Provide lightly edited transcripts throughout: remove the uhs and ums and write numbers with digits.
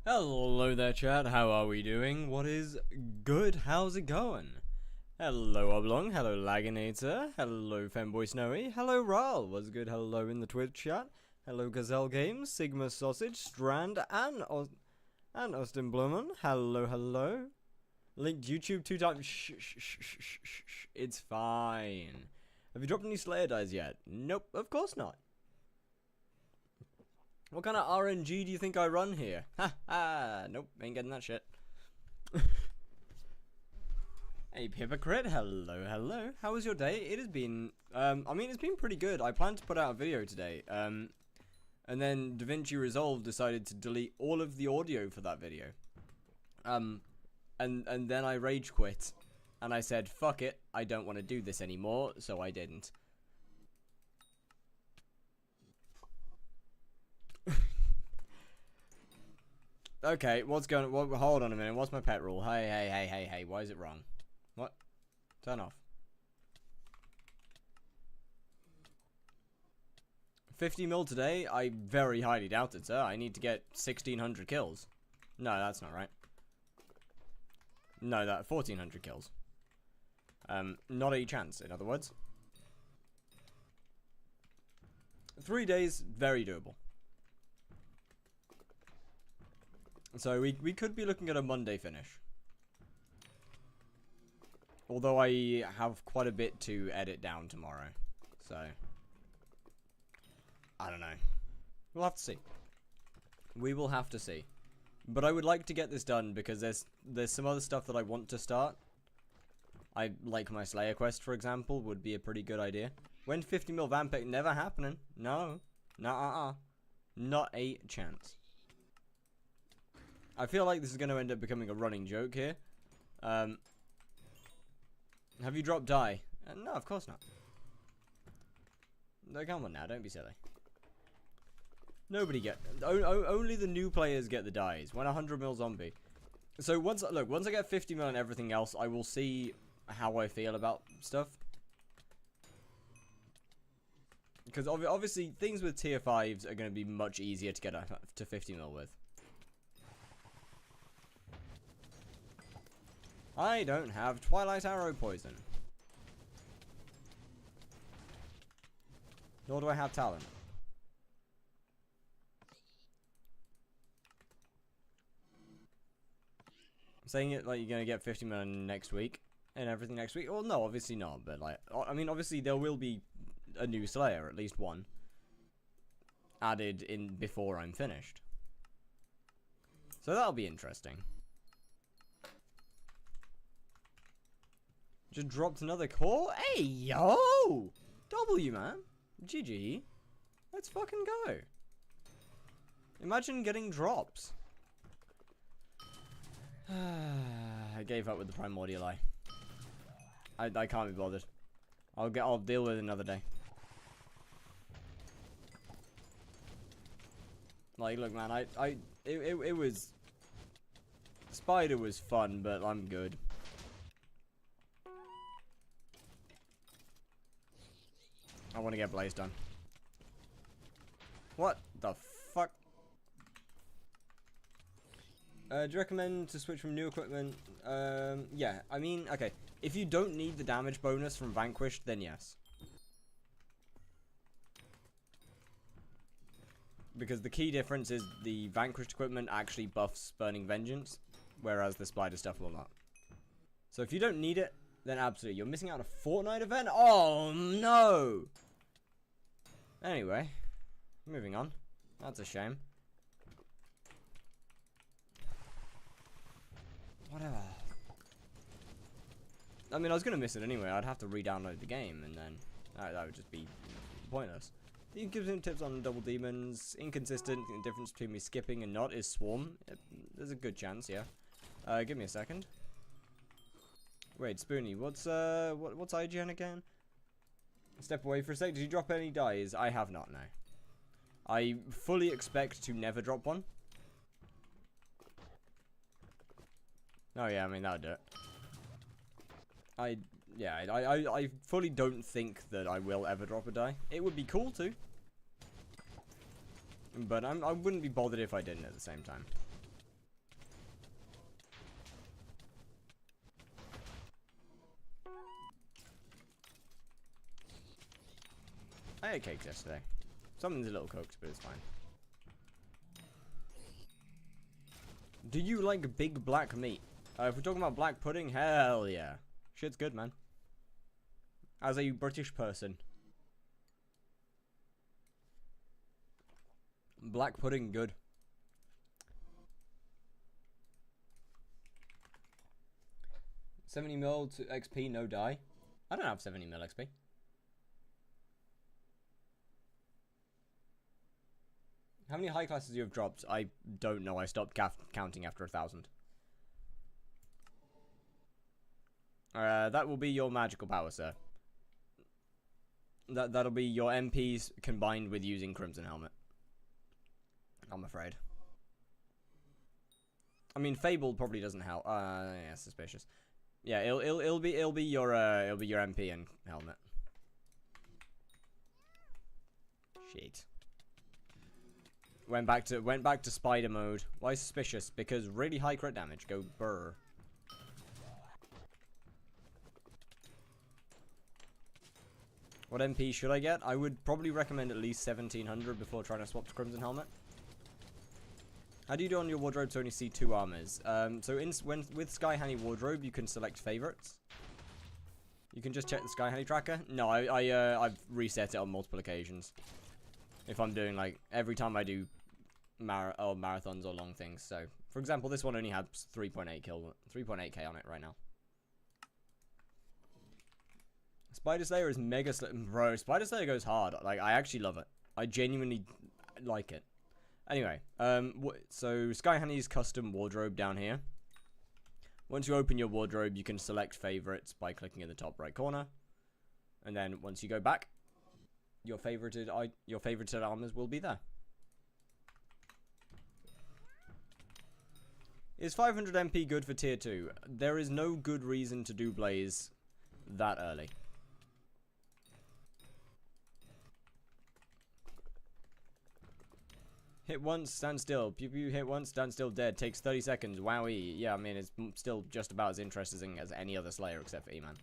Hello there, chat. How are we doing? What is good? How's it going? Hello, Oblong. Hello, Laginator. Hello, Femboy Snowy. Hello, Ral. What's good? Hello in the Twitch chat. Hello, Gazelle Games, Sigma Sausage, Strand, and Austin Blumen. Hello, hello. Linked YouTube 2 times. Shh. It's fine. Have you dropped any Slayer dies yet? Nope, of course not. What kind of RNG do you think I run here? Ha ha! Nope, ain't getting that shit. Hey, hypocrite. Hello. How was your day? It has been, it's been pretty good. I planned to put out a video today, and then DaVinci Resolve decided to delete all of the audio for that video. And then I rage quit, and I said, fuck it, I don't want to do this anymore, so I didn't. Okay, what's going on? Hold on a minute. What's my pet rule? Hey. Why is it wrong? What? Turn off. 50 mil today? I very highly doubt it, sir. I need to get 1,600 kills. No, that's not right. No, 1,400 kills. Not a chance, in other words. 3 days, very doable. So we could be looking at a Monday finish. Although I have quite a bit to edit down tomorrow. So I don't know. We'll have to see. We will have to see. But I would like to get this done because there's some other stuff that I want to start. I like my Slayer quest, for example, would be a pretty good idea. When 50 mil Vampire, never happening. No. Not a chance. I feel like this is going to end up becoming a running joke here. Have you dropped die? No, of course not. No, come on now, don't be silly. Nobody only the new players get the dies. When 100 mil zombie. So once I get 50 mil and everything else, I will see how I feel about stuff. Because obviously things with tier 5s are going to be much easier to get to 50 mil with. I don't have Twilight Arrow Poison. Nor do I have Talent. I'm saying it like you're going to get 50 million next week. And everything next week. Well, no, obviously not. But, like, I mean, obviously there will be a new Slayer, at least one, added in before I'm finished. So that'll be interesting. Just dropped another core? Hey, yo! W, man. GG. Let's fucking go. Imagine getting drops. I gave up with the Primordial Eye. I can't be bothered. I'll deal with it another day. Like, look, man, it was... Spider was fun, but I'm good. I want to get Blaze done. What the fuck? Do you recommend to switch from new equipment? Yeah, I mean, okay. If you don't need the damage bonus from Vanquished, then yes. Because the key difference is the Vanquished equipment actually buffs Burning Vengeance, whereas the Spider stuff will not. So if you don't need it, then absolutely. You're missing out on a Fortnite event? Oh, no! Anyway, moving on. That's a shame. Whatever. I mean, I was going to miss it anyway. I'd have to re-download the game, and then that would just be pointless. You can give some tips on double demons. Inconsistent. The difference between me skipping and not is swarm. There's a good chance, yeah. Give me a second. Wait, Spoonie, what's IGN again? Step away for a sec. Did you drop any dies? I have not, no. I fully expect to never drop one. Oh yeah, I mean, that would do it. I fully don't think that I will ever drop a die. It would be cool to. But I wouldn't be bothered if I didn't at the same time. I ate cakes yesterday. Something's a little cooked, but it's fine. Do you like big black meat? If we're talking about black pudding, hell yeah. Shit's good, man. As a British person. Black pudding, good. $70 mil to XP, no die. I don't have 70 mil XP. How many high classes you have dropped? I don't know. I stopped counting after 1,000. That will be your magical power, sir. That'll be your MPs combined with using Crimson Helmet. I'm afraid. I mean, Fable probably doesn't help. Yeah, suspicious. Yeah, it'll be your MP and helmet. Shit. Went back to spider mode. Why suspicious? Because really high crit damage. Go burr. What MP should I get? I would probably recommend at least 1700 before trying to swap to Crimson Helmet. How do you do on your wardrobe to only see 2 armors? So with Sky Honey wardrobe, you can select favorites. You can just check the Sky Honey tracker. No, I've reset it on multiple occasions. If I'm doing like every time I do marathons or long things. So for example, this one only has 3.8k on it right now. Spider Slayer is mega bro. Spider Slayer goes hard. Like I actually love it. I genuinely like it. Anyway, so Sky Honey's custom wardrobe down here. Once you open your wardrobe, you can select favorites by clicking in the top right corner, and then once you go back, your favorited armors will be there. Is 500 MP good for tier 2? There is no good reason to do Blaze that early. Hit once, stand still. Pew pew, hit once, stand still, dead. Takes 30 seconds. Wowee. Yeah, I mean, it's still just about as interesting as any other Slayer except for E-Man.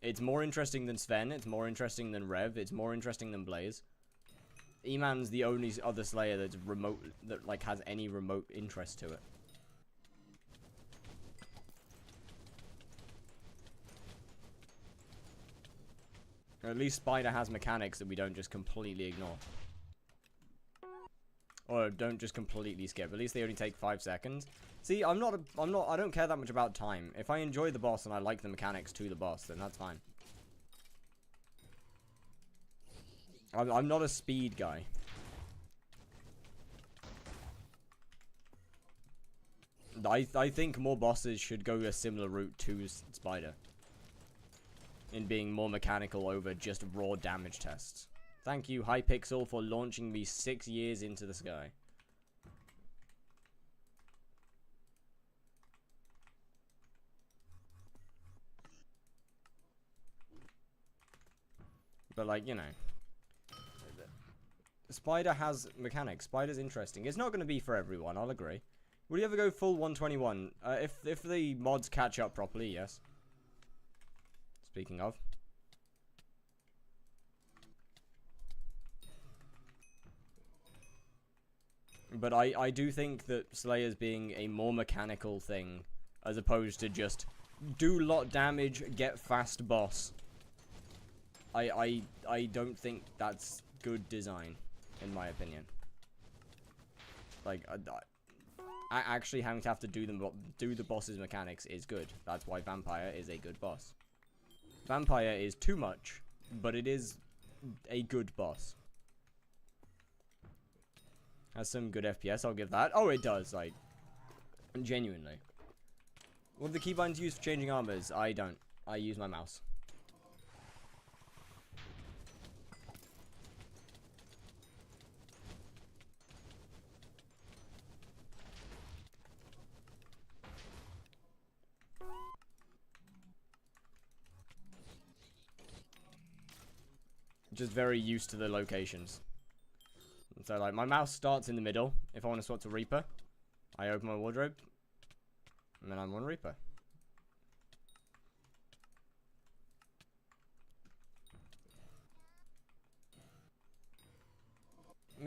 It's more interesting than Sven. It's more interesting than Rev. It's more interesting than Blaze. E-Man's the only other Slayer that's remote, that like has any remote interest to it. Or at least Spider has mechanics that we don't just completely ignore. Or don't just completely skip. At least they only take 5 seconds. See, I don't care that much about time. If I enjoy the boss and I like the mechanics to the boss, then that's fine. I'm not a speed guy. I think more bosses should go a similar route to Spider. In being more mechanical over just raw damage tests. Thank you, HYPIXEL, for launching me 6 years into the sky. But, like, you know. Spider has mechanics. Spider's interesting. It's not going to be for everyone, I'll agree. Would you ever go full 121? If the mods catch up properly, yes. Speaking of. But I do think that Slayer's being a more mechanical thing, as opposed to just do lot damage, get fast boss. I don't think that's good design, in my opinion. Like, actually having to do the boss's mechanics is good. That's why Vampire is a good boss. Vampire is too much, but it is a good boss. Has some good FPS, I'll give that. Oh, it does, like, genuinely. What are the keybinds used for changing armors? I don't. I use my mouse. Just very used to the locations. So, like, my mouse starts in the middle. If I want to swap to Reaper, I open my wardrobe, and then I'm on Reaper.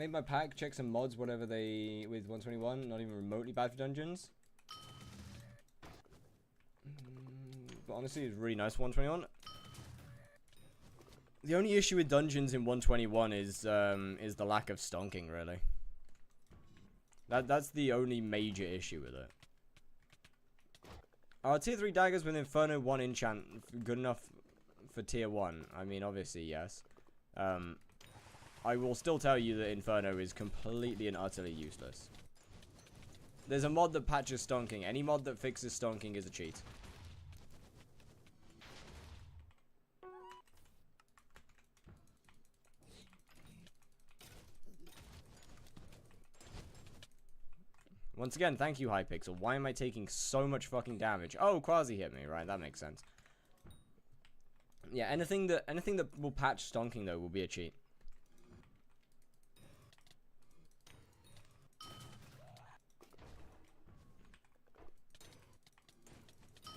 Made my pack, check some mods, whatever they, with 121, not even remotely bad for dungeons. But honestly, it's really nice for 121. The only issue with dungeons in 121 is the lack of stonking, really. That's the only major issue with it. Are tier 3 daggers with Inferno 1 enchant good enough for tier 1? I mean, obviously, yes. I will still tell you that Inferno is completely and utterly useless. There's a mod that patches stonking. Any mod that fixes stonking is a cheat. Once again, thank you, HYPIXEL. Why am I taking so much fucking damage? Oh, Quasi hit me, right? That makes sense. Yeah, anything that will patch stonking though will be a cheat.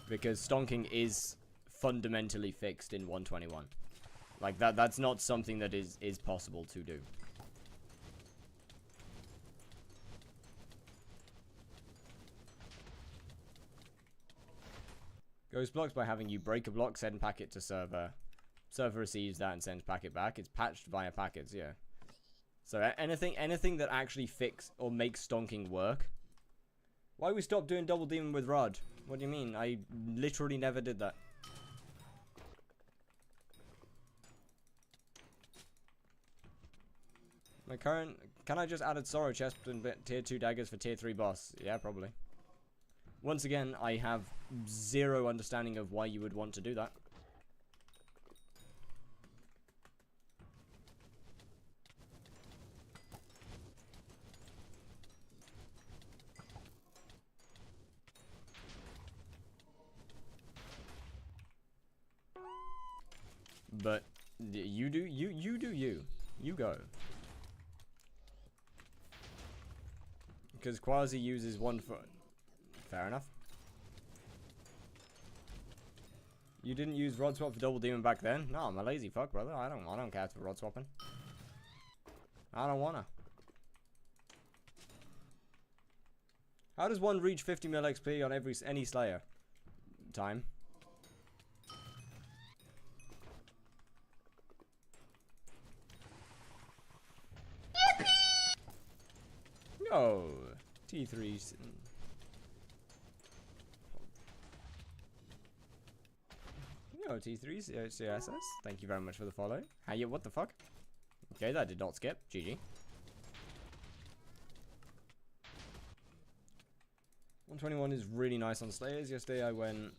Because stonking is fundamentally fixed in 121. Like that's not something that is possible to do. Ghost blocks by having you break a block, send packet to server. Server receives that and sends packet back. It's patched via packets, yeah. So anything that actually fix or makes stonking work. Why we stopped doing double demon with Rod? What do you mean? I literally never did that. My current... Can I just add a Sorrow chest and tier 2 daggers for tier 3 boss? Yeah, probably. Once again, I have zero understanding of why you would want to do that. But you do you go. Because Quasi uses 1 foot. Fair enough. You didn't use rod swap for double demon back then? No, I'm a lazy fuck, brother. I don't care for rod swapping. I don't wanna. How does one reach 50 mil XP on any Slayer? Time. No. T3s. No, T3s, CSS. Thank you very much for the follow. How you, what the fuck? Okay, that did not skip. GG. 121 is really nice on Slayers. Yesterday I went,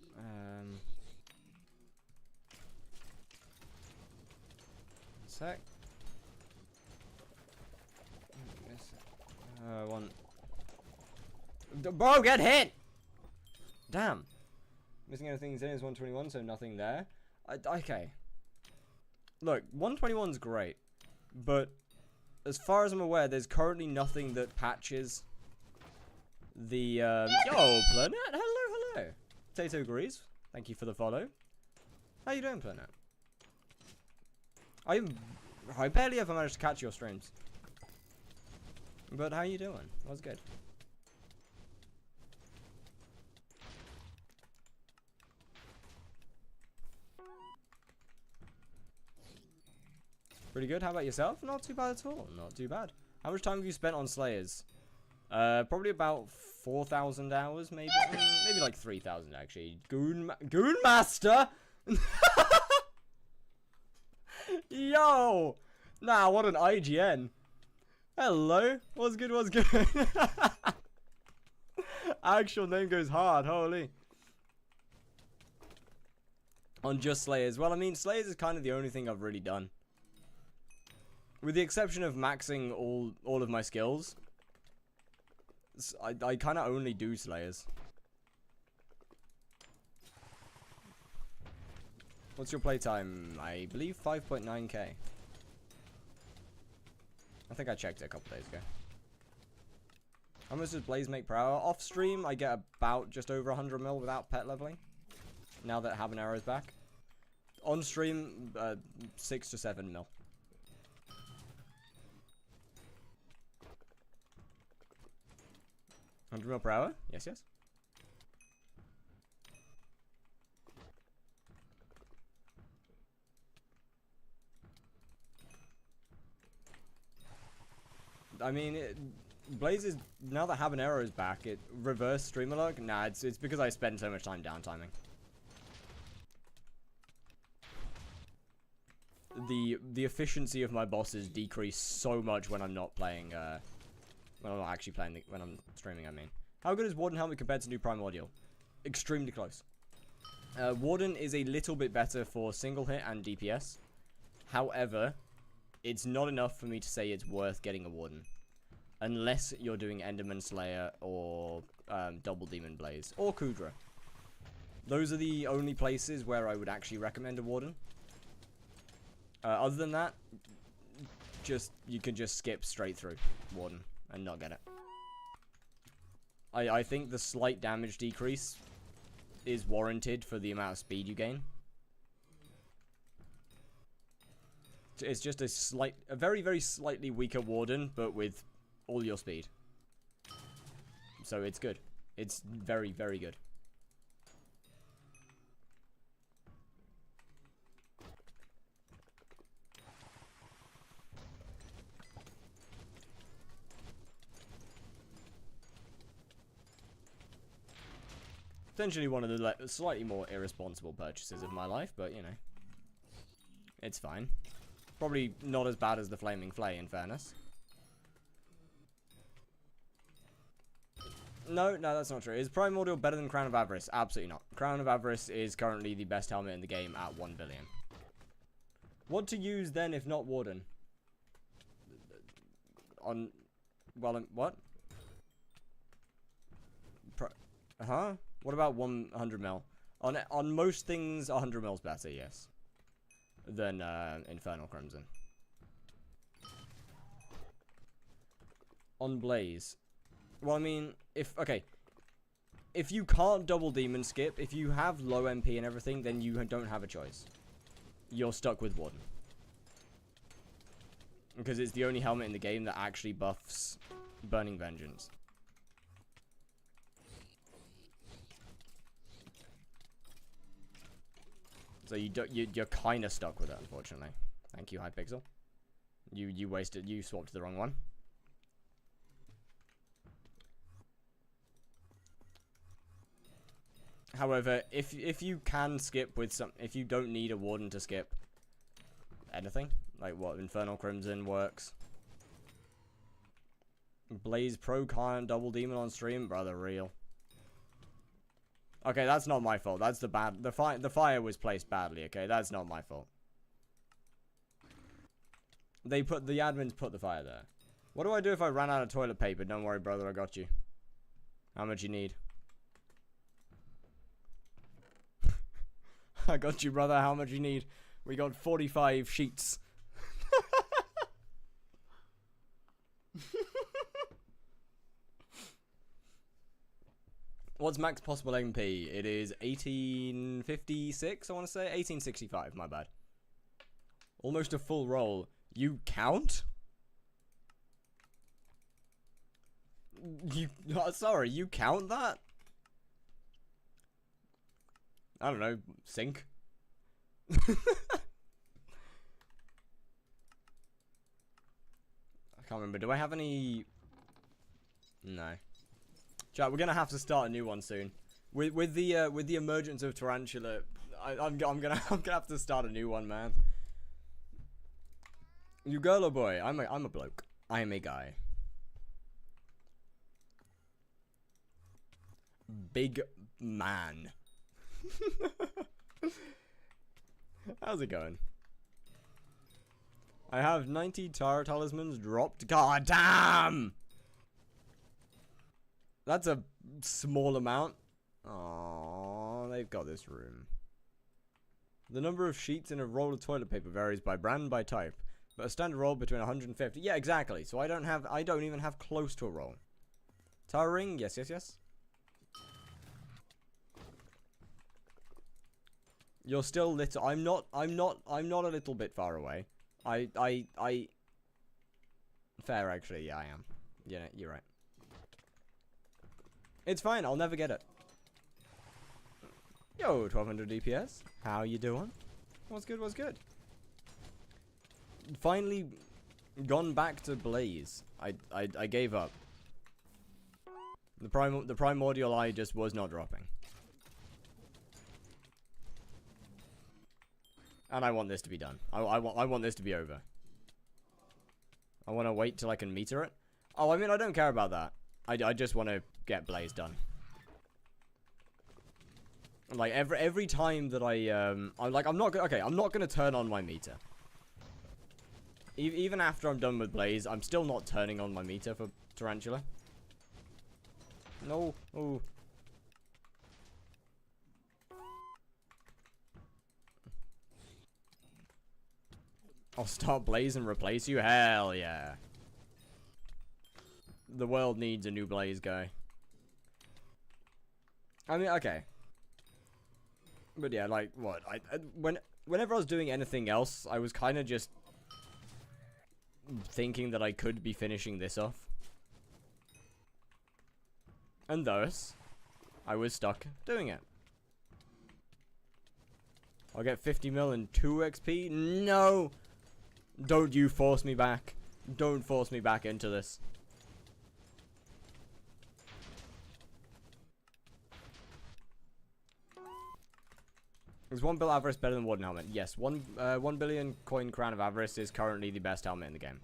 sec. One. Bro, get hit! Damn. Missing anything is 121, so nothing there. Okay. Look, 121's great, but as far as I'm aware, there's currently nothing that patches the, Yo, Planet! Hello! Potato agrees. Thank you for the follow. How you doing, Planet? I barely ever managed to catch your streams. But how you doing? What's good? Pretty good. How about yourself? Not too bad at all. Not too bad. How much time have you spent on Slayers? Probably about 4,000 hours, maybe. Maybe like 3,000 actually. Goon Master. Yo. Nah, what an IGN. Hello. What's good? What's good? Actual name goes hard. Holy. On just Slayers. Well, I mean, Slayers is kind of the only thing I've really done. With the exception of maxing all of my skills, I kind of only do Slayers. What's your playtime? I believe 5.9k. I think I checked it a couple days ago. How much does Blaze make per hour? Off stream, I get about just over 100 mil without pet leveling. Now that Habanero's back. On stream, 6 to 7 mil. 100 mil per hour? Yes, yes. I mean, Blaze is, now that Habanero is back, it reverse streamer luck? Nah, it's because I spend so much time downtiming. The efficiency of my bosses decrease so much when I'm not playing, when I'm not actually playing, when I'm streaming, I mean. How good is Warden Helmet compared to new Primordial? Extremely close. Warden is a little bit better for single hit and DPS. However, it's not enough for me to say it's worth getting a Warden. Unless you're doing Enderman Slayer or Double Demon Blaze or Kudra. Those are the only places where I would actually recommend a Warden. Other than that, you can just skip straight through Warden and not get it. I think the slight damage decrease is warranted for the amount of speed you gain. It's just a very, very slightly weaker Warden, but with all your speed. So it's good. It's very, very good. Potentially one of the slightly more irresponsible purchases of my life, but you know, it's fine. Probably not as bad as the Flaming Flay, in fairness. No, that's not true. Is Primordial better than Crown of Avarice? Absolutely not. Crown of Avarice is currently the best helmet in the game at 1 billion. What to use then if not Warden? What? What about 100 mil? On most things, 100 mil's better, yes. Than Infernal Crimson. On Blaze. Well, I mean, if you can't double demon skip, if you have low MP and everything, then you don't have a choice. You're stuck with Warden. Because it's the only helmet in the game that actually buffs Burning Vengeance. So you're kind of stuck with it, unfortunately. Thank you, HYPIXEL. You wasted, you swapped to the wrong one. However, if you can skip with if you don't need a Warden to skip anything, like what Infernal Crimson works. Blaze Pro can't double demon on stream, brother, real. Okay, that's not my fault. That's the fire was placed badly, okay? That's not my fault. The admins put the fire there. What do I do if I ran out of toilet paper? Don't worry, brother, I got you. How much you need? I got you, brother. How much you need? We got 45 sheets. What's max possible MP? It is 1856, I want to say. 1865, my bad. Almost a full roll. You count? Sorry, you count that? I don't know, sync. I can't remember. Do I have any? No. Chat, we're gonna have to start a new one soon. With the emergence of Tarantula, I'm gonna have to start a new one, man. You girl or boy? I'm a bloke. I am a guy. Big man. How's it going? I have 90 Tara talismans dropped. God damn! That's a small amount. Aww, they've got this room. The number of sheets in a roll of toilet paper varies by brand and by type, but a standard roll between 150. Yeah, exactly. So I don't even have close to a roll. Tara ring? Yes, yes, yes. You're still little. I'm not a little bit far away. Fair, actually. Yeah, I am. Yeah, you're right. It's fine, I'll never get it. Yo, 1200 DPS. How you doing? What's good, what's good? Finally gone back to Blaze. I gave up. The Primordial Eye just was not dropping. And I want this to be done. I want this to be over. I want to wait till I can meter it. Oh, I mean, I don't care about that. I just want to get Blaze done. Like every time that I'm not gonna turn on my meter. Even after I'm done with Blaze, I'm still not turning on my meter for Tarantula. No. Oh. I'll start Blaze and replace you? Hell yeah. The world needs a new Blaze guy. I mean, okay. But yeah, like, what? Whenever I was doing anything else, I was kind of just thinking that I could be finishing this off. And thus, I was stuck doing it. I'll get 50 mil and 2 XP? No! Don't you force me back. Don't force me back into this. Is 1 bill Avarice better than Warden Helmet? Yes, 1 billion coin Crown of Avarice is currently the best helmet in the game.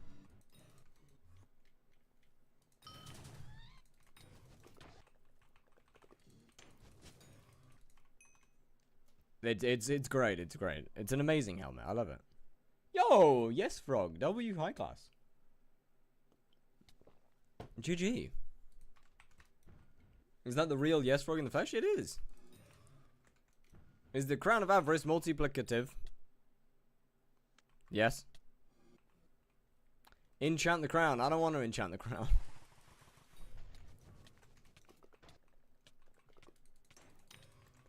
It's great, it's great. It's an amazing helmet, I love it. Yo, yes Frog, W high class. GG. Is that the real yes Frog in the flesh? It is. Is the Crown of Avarice multiplicative? Yes. Enchant the crown. I don't want to enchant the crown.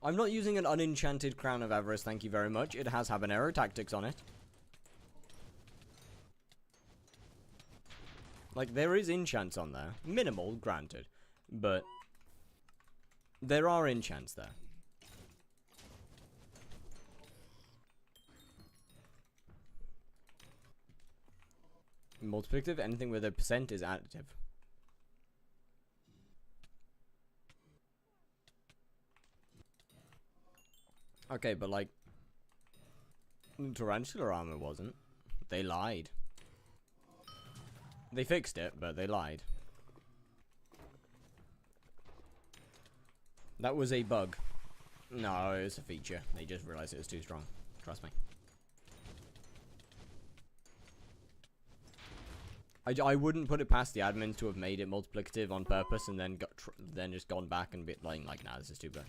I'm not using an unenchanted Crown of Avarice, thank you very much. It has habanero tactics on it. Like, there is enchants on there. Minimal, granted. But there are enchants there. Multiplicative, anything with a percent is additive. Okay, but like, Tarantula armor wasn't. They lied. They fixed it, but they lied. That was a bug. No, it was a feature. They just realized it was too strong. Trust me. I wouldn't put it past the admins to have made it multiplicative on purpose and then just gone back and bit like, nah, this is too bad.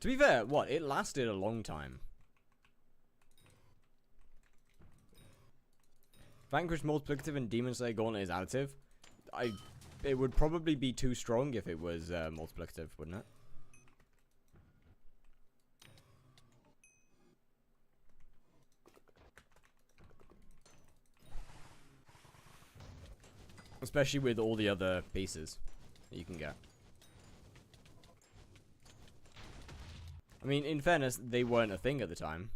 To be fair, what? It lasted a long time. Vanquish multiplicative and Demon Slayer Gauntlet is additive. It would probably be too strong if it was multiplicative, wouldn't it? Especially with all the other pieces that you can get. I mean, in fairness, they weren't a thing at the time.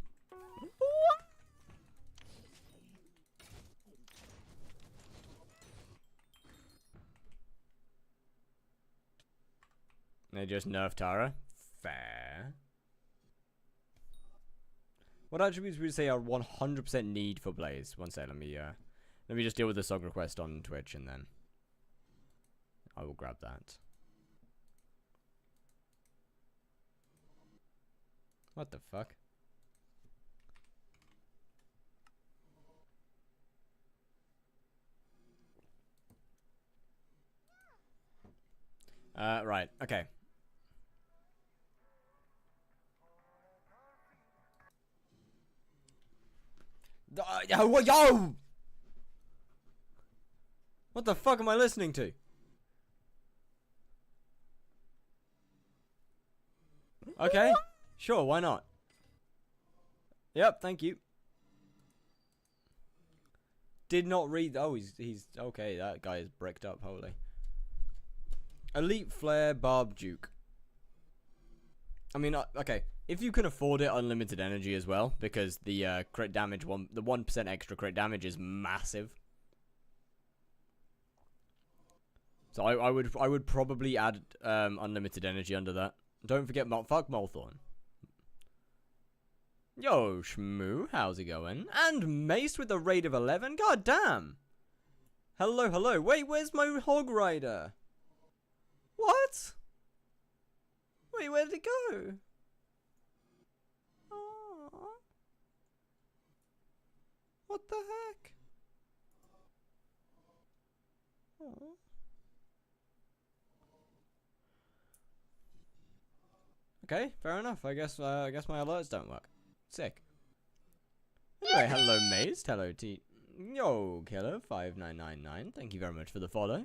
They just nerfed Tara. Fair. What attributes would you say are 100% need for Blaze? One sec, let me just deal with the song request on Twitch and then I will grab that. What the fuck? Right, okay. Yo! What the fuck am I listening to? Okay, sure, why not? Yep, thank you. did not read. Oh, he's okay. That guy is bricked up. Holy. Elite Flare Barb Duke. I mean, okay. If you can afford it, unlimited energy as well, because the crit damage the 1% extra crit damage is massive. So I would probably add unlimited energy under that. Don't forget fuck Molthorn. Yo, Shmoo, how's it going? And Mace with a rate of 11? God damn! Hello, hello. Wait, where's my Hog Rider? What? Wait, where did it go? Aww. What the heck? Aww. Okay, fair enough. I guess my alerts don't work. Sick. Anyway, hello Maze, hello T. Yo, Killer 5999. Thank you very much for the follow.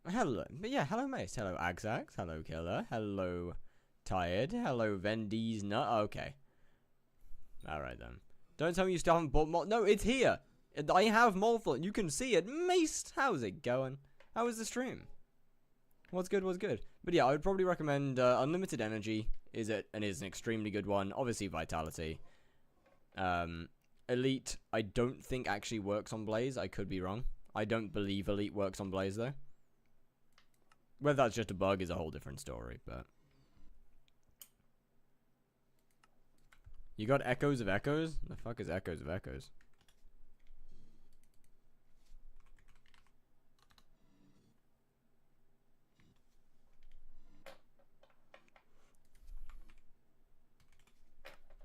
Hello, but yeah, hello Mace, hello Agzax, hello Killer, hello Tired, hello Vendy's Nut. Okay. Alright then. Don't tell me you still haven't bought no, it's here. I have Molthorn. You can see it. Mace, how's it going? How was the stream? What's good, what's good? But yeah, I would probably recommend Unlimited Energy is an extremely good one. Obviously Vitality. Elite, I don't think actually works on Blaze. I could be wrong. I don't believe Elite works on Blaze though. Whether that's just a bug is a whole different story, but... You got Echoes of Echoes? The fuck is Echoes of Echoes?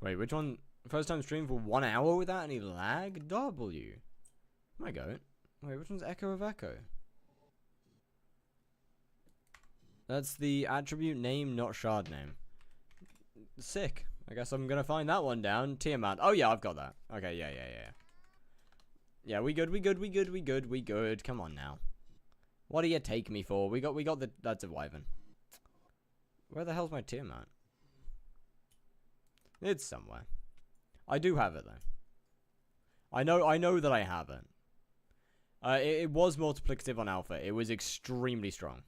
Wait, which one? First time stream for 1 hour without any lag? W. My go. Wait, which one's Echo of Echo? That's the attribute name, not shard name. Sick. I guess I'm gonna find that one down. Tiamat. Oh yeah, I've got that. Okay, yeah. Yeah, we good. Come on now. What do you take me for? We got the that's a wyvern. Where the hell's my Tiamat? It's somewhere. I do have it though. I know that I have it. It was multiplicative on alpha. It was extremely strong.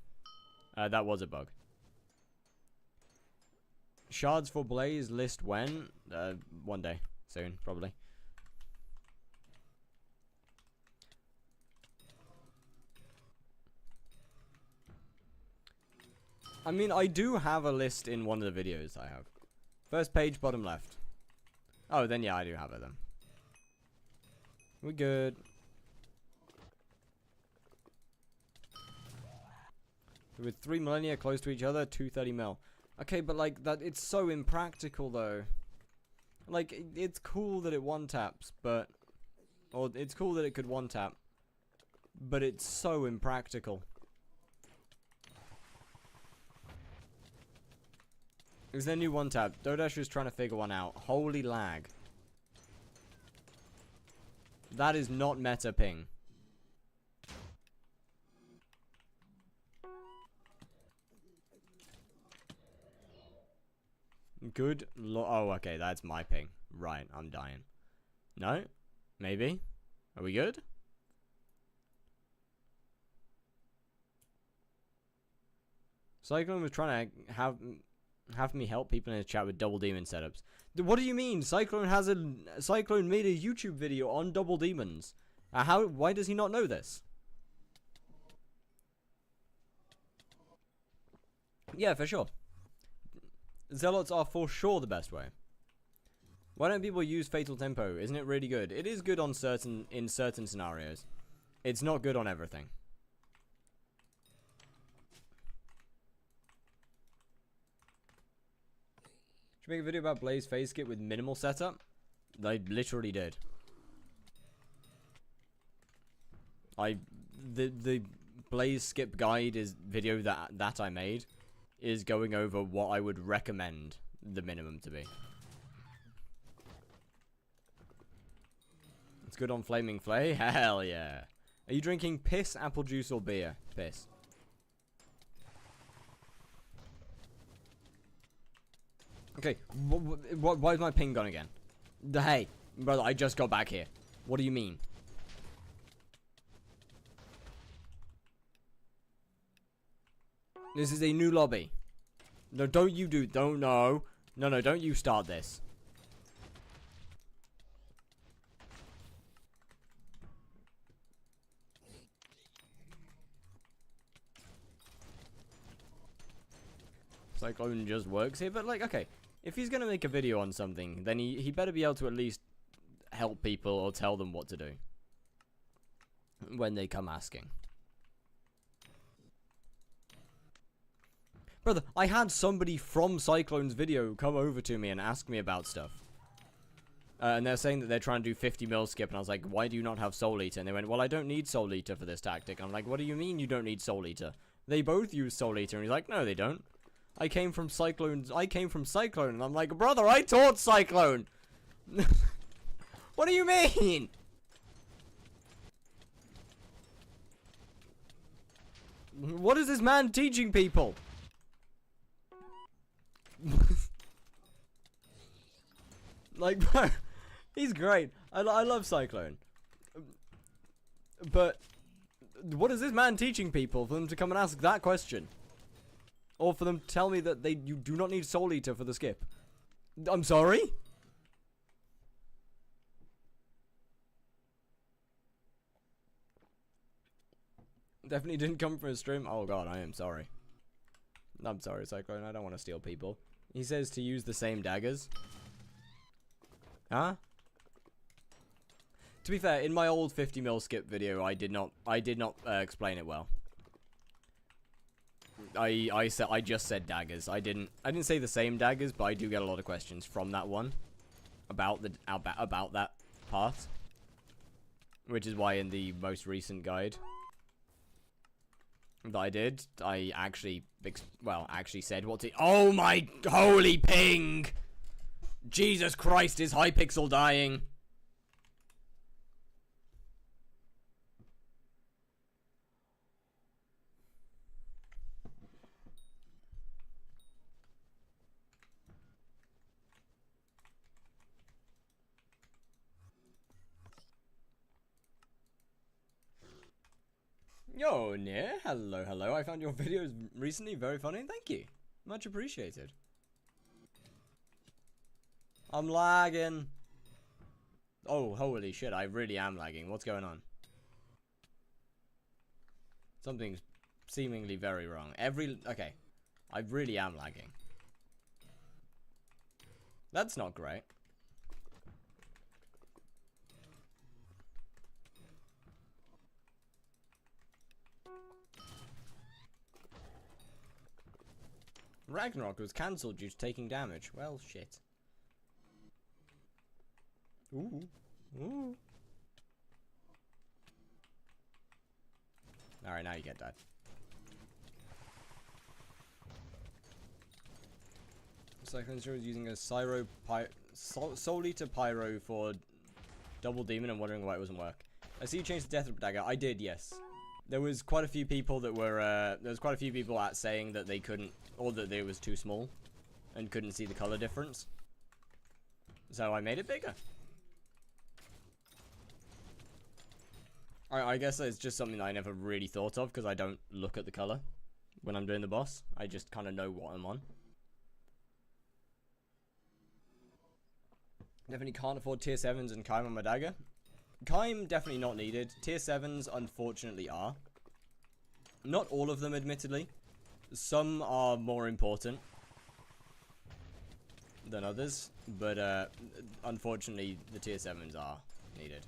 That was a bug. Shards for Blaze list when? One day. Soon, probably. I mean, I do have a list in one of the videos I have. First page, bottom left. Oh, then yeah, I do have it then. We're good. With 3 millennia close to each other, 230 mil. Okay, but like that, it's so impractical though. Like, it's cool that it one-taps, but... Or, it's cool that it could one-tap. But it's so impractical. Is there new one-tap? Dodash is trying to figure one out. Holy lag. That is not meta ping. Good oh, okay, that's my ping. Right, I'm dying. No? Maybe? Are we good? Cyclone was trying to have me help people in his chat with double demon setups. What do you mean? Cyclone made a YouTube video on double demons. Why does he not know this? Yeah, for sure. Zealots are for sure the best way. Why don't people use Fatal Tempo? Isn't it really good? It is good on in certain scenarios. It's not good on everything. Should we make a video about Blaze phase skip with minimal setup? They literally did. The Blaze skip guide video that I made is going over what I would recommend the minimum to be. It's good on Flaming Flay? Hell yeah. Are you drinking piss, apple juice, or beer? Piss. Okay, why is my ping gone again? Hey, brother, I just got back here. What do you mean? This is a new lobby. No, don't you do... Don't, no. No, don't you start this. Cyclone just works here, but like, okay. If he's gonna make a video on something, then he better be able to at least help people or tell them what to do. When they come asking. Brother, I had somebody from Cyclone's video come over to me and ask me about stuff. And they're saying that they're trying to do 50 mil skip, and I was like, why do you not have Soul Eater? And they went, well, I don't need Soul Eater for this tactic. And I'm like, what do you mean you don't need Soul Eater? They both use Soul Eater. And he's like, no, they don't. I came from Cyclone, and I'm like, brother, I taught Cyclone! What do you mean? What is this man teaching people? Like, bro, he's great. I love Cyclone. But, what is this man teaching people for them to come and ask that question? Or for them to tell me that you do not need Soul Eater for the skip? I'm sorry? Definitely didn't come from a stream. Oh god, I am sorry. I'm sorry, Cyclone. I don't want to steal people. He says to use the same daggers. Huh? To be fair, in my old 50 mil skip video, I did not explain it well. I just said daggers. I didn't say the same daggers, but I do get a lot of questions from that one about that part, which is why in the most recent guide that I did, I actually said what's it. Oh my holy ping! Jesus Christ, is HYPIXEL dying? Yo, Nia. Hello. I found your videos recently very funny. Thank you. Much appreciated. I'm lagging. Oh, holy shit. I really am lagging. What's going on? Something's seemingly very wrong. Okay. I really am lagging. That's not great. Ragnarok was cancelled due to taking damage. Well, shit. Ooh. Alright, now you get that. Cyclone was using a Soul Eater Pyro for Double Demon and wondering why it wasn't work. I see you changed the Death Dagger. I did, yes. There was quite a few people that were, saying that they couldn't, or that it was too small, and couldn't see the color difference. So I made it bigger. I guess it's just something that I never really thought of, because I don't look at the color when I'm doing the boss. I just kind of know what I'm on. Definitely can't afford tier 7s and Kaim on my dagger. Kaim definitely not needed. Tier 7s unfortunately are. Not all of them, admittedly. Some are more important than others, but unfortunately the tier 7s are needed.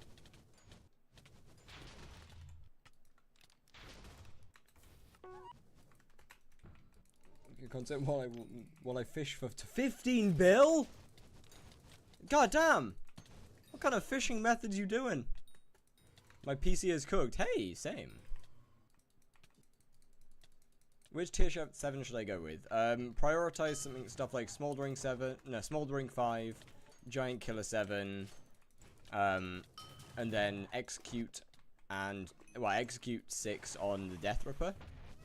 Concept while I fish for 15 bill. God damn! What kind of fishing methods you doing? My PC is cooked. Hey, same. Which tier 7 should I go with? Prioritize stuff like Smoldering 5, Giant Killer 7, and then execute 6 on the Death Ripper,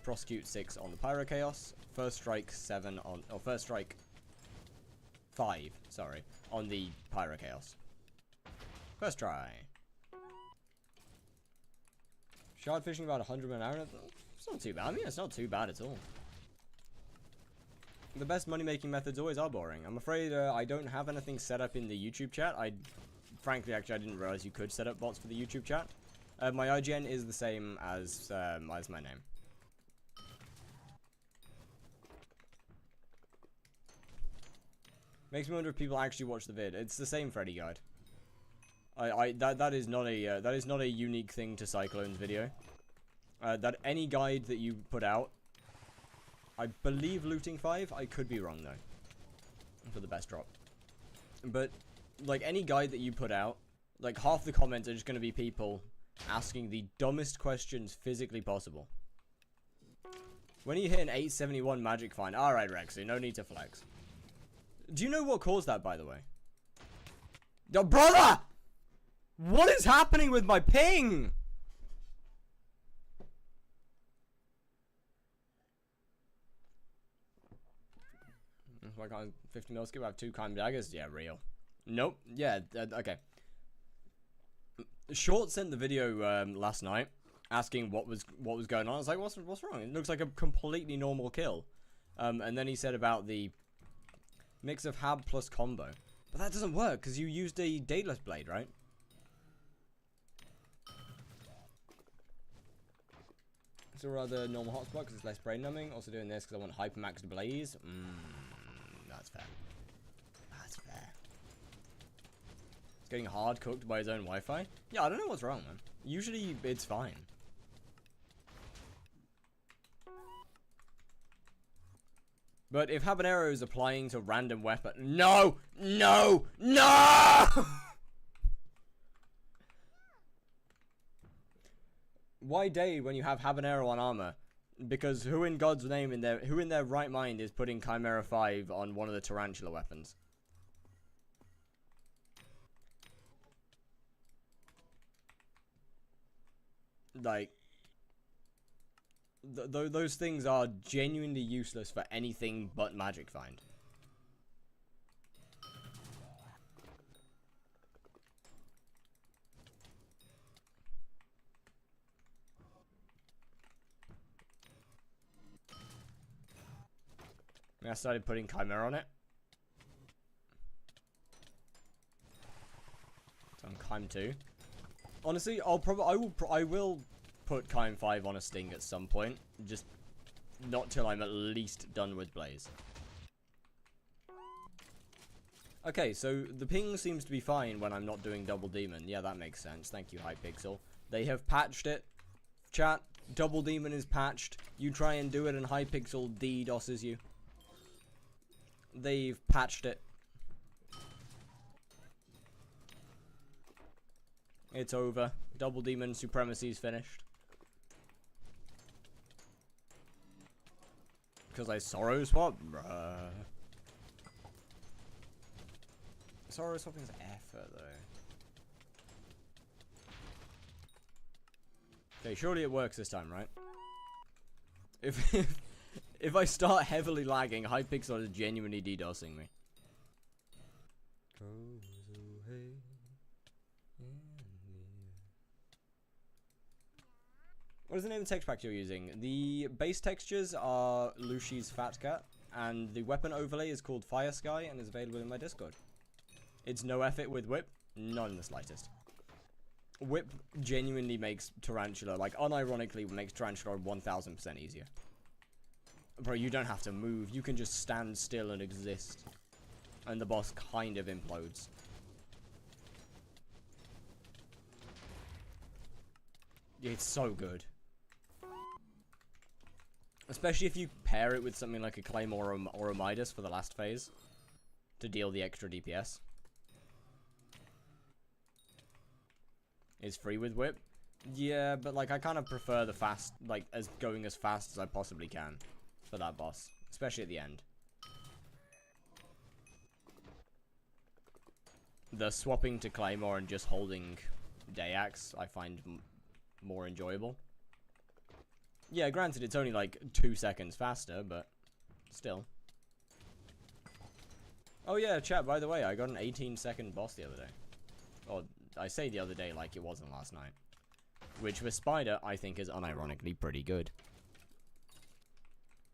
prosecute 6 on the Pyro Chaos, first strike 5, sorry, on the Pyro Chaos. First try. Shard fishing about 100 an hour. It's not too bad. I mean, it's not too bad at all. The best money-making methods always are boring. I'm afraid I don't have anything set up in the YouTube chat. Frankly, actually, I didn't realize you could set up bots for the YouTube chat. My IGN is the same as my name. Makes me wonder if people actually watch the vid. It's the same Freddy guide. That is not a unique thing to Cyclone's video. That any guide that you put out, I believe looting 5. I could be wrong though. For the best drop, but like any guide that you put out, like half the comments are just going to be people asking the dumbest questions physically possible. When you hit an 871 magic find, alright Rexy, no need to flex. Do you know what caused that, by the way? Yo, brother! What is happening with my ping? Why can't 50 mil skip? I have 2 kind daggers? Yeah, real. Nope. Yeah, okay. Short sent the video last night asking what was going on. I was like, what's wrong? It looks like a completely normal kill. And then he said about the mix of hab plus combo. But that doesn't work because you used a Daedalus blade, right? So rather normal hotspot because it's less brain numbing. Also doing this because I want hypermaxed blaze. That's fair. That's fair. It's getting hard cooked by his own Wi-Fi. Yeah, I don't know what's wrong, man. Usually it's fine. But if Habanero is applying to random weapon... No! No! No! Why day when you have Habanero on armor? Because who in God's name who in their right mind is putting Chimera 5 on one of the Tarantula weapons? Like... those things are genuinely useless for anything but magic find. I started putting Chimera on it. So I'm Chime 2. Honestly, I will put Chime 5 on a Sting at some point. Just not till I'm at least done with Blaze. Okay, so the ping seems to be fine when I'm not doing Double Demon. Yeah, that makes sense. Thank you, HYPIXEL. They have patched it. Chat, Double Demon is patched. You try and do it and HYPIXEL DDoSes you. They've patched it. It's over. Double Demon supremacy is finished. Because I sorrow swap? Bruh. Sorrow swapping is effort though. Okay, surely it works this time, right? If I start heavily lagging, HYPIXEL is genuinely DDoSing me. What is the name of the text pack you're using? The base textures areLushi's Fat Cat, and the weapon overlay is called Fire Sky and is available in my Discord. It's no effort with Whip, not in the slightest. Whip genuinely makes Tarantula, like unironically makes Tarantula 1000% easier. Bro, you don't have to move. You can just stand still and exist. And the boss kind of implodes. It's so good. Especially if you pair it with something like a Claymore or a Midas for the last phase. To deal the extra DPS. Is free with Whip? Yeah, but like I kind of prefer the fast, like as going as fast as I possibly can. For that boss, especially at the end. The swapping to Claymore and just holding Dayax I find more enjoyable. Yeah, granted it's only like 2 seconds faster, but still. Oh yeah, chat, by the way, I got an 18-second boss the other day. Or I say the other day like it wasn't last night. which for Spider, I think is unironically pretty good.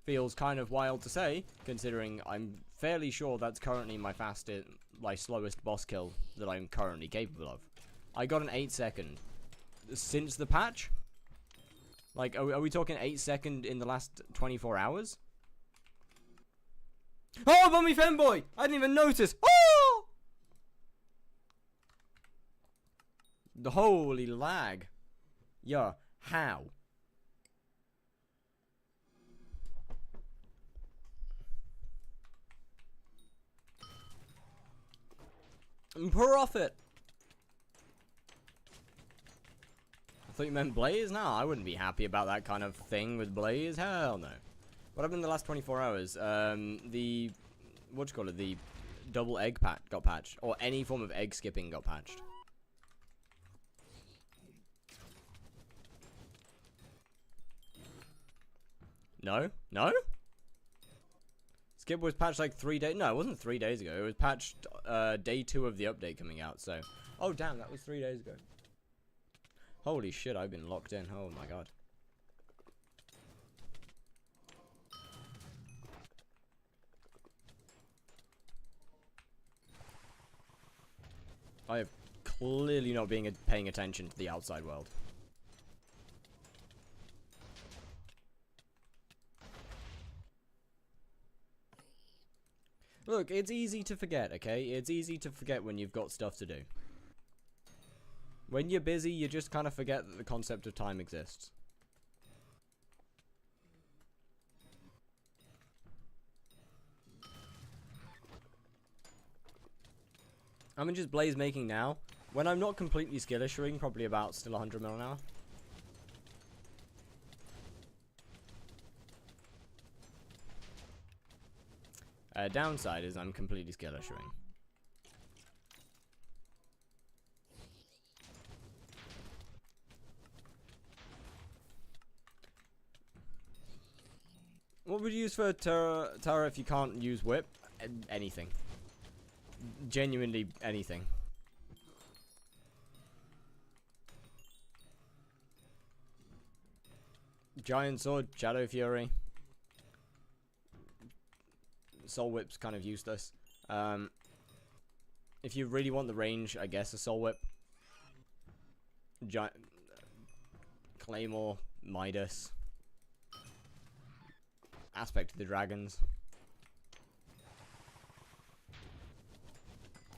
Feels kind of wild to say, considering I'm fairly sure that's currently my fastest, my slowest boss kill that I'm currently capable of. I got an 8-second. Since the patch? Like, are we talking 8-second in the last 24 hours? Oh, Bummy Femboy! I didn't even notice! Oh! The holy lag. Yeah, how? Profit! I thought you meant Blaze? No, I wouldn't be happy about that kind of thing with Blaze. Hell no. What happened in the last 24 hours? The... Whatchamacallit? The double egg got patched. Or any form of egg skipping got patched. No? No? Skip was patched like 3 days... No, it wasn't 3 days ago. It was patched day 2 of the update coming out, so... Oh, damn, that was 3 days ago. Holy shit, I've been locked in. Oh, my God. I have clearly not been paying attention to the outside world. Look, it's easy to forget, okay? It's easy to forget when you've got stuff to do. When you're busy, you just kind of forget that the concept of time exists. I'm just blaze making now. When I'm not completely skill issuing, probably about still 100 mil an hour. Downside is I'm completely skill issuing. What would you use for Tara if you can't use whip? Anything. Genuinely anything. Giant Sword, Shadow Fury. Soul Whip's kind of useless. If you really want the range, I guess a Soul Whip. Claymore, Midas. Aspect of the Dragons.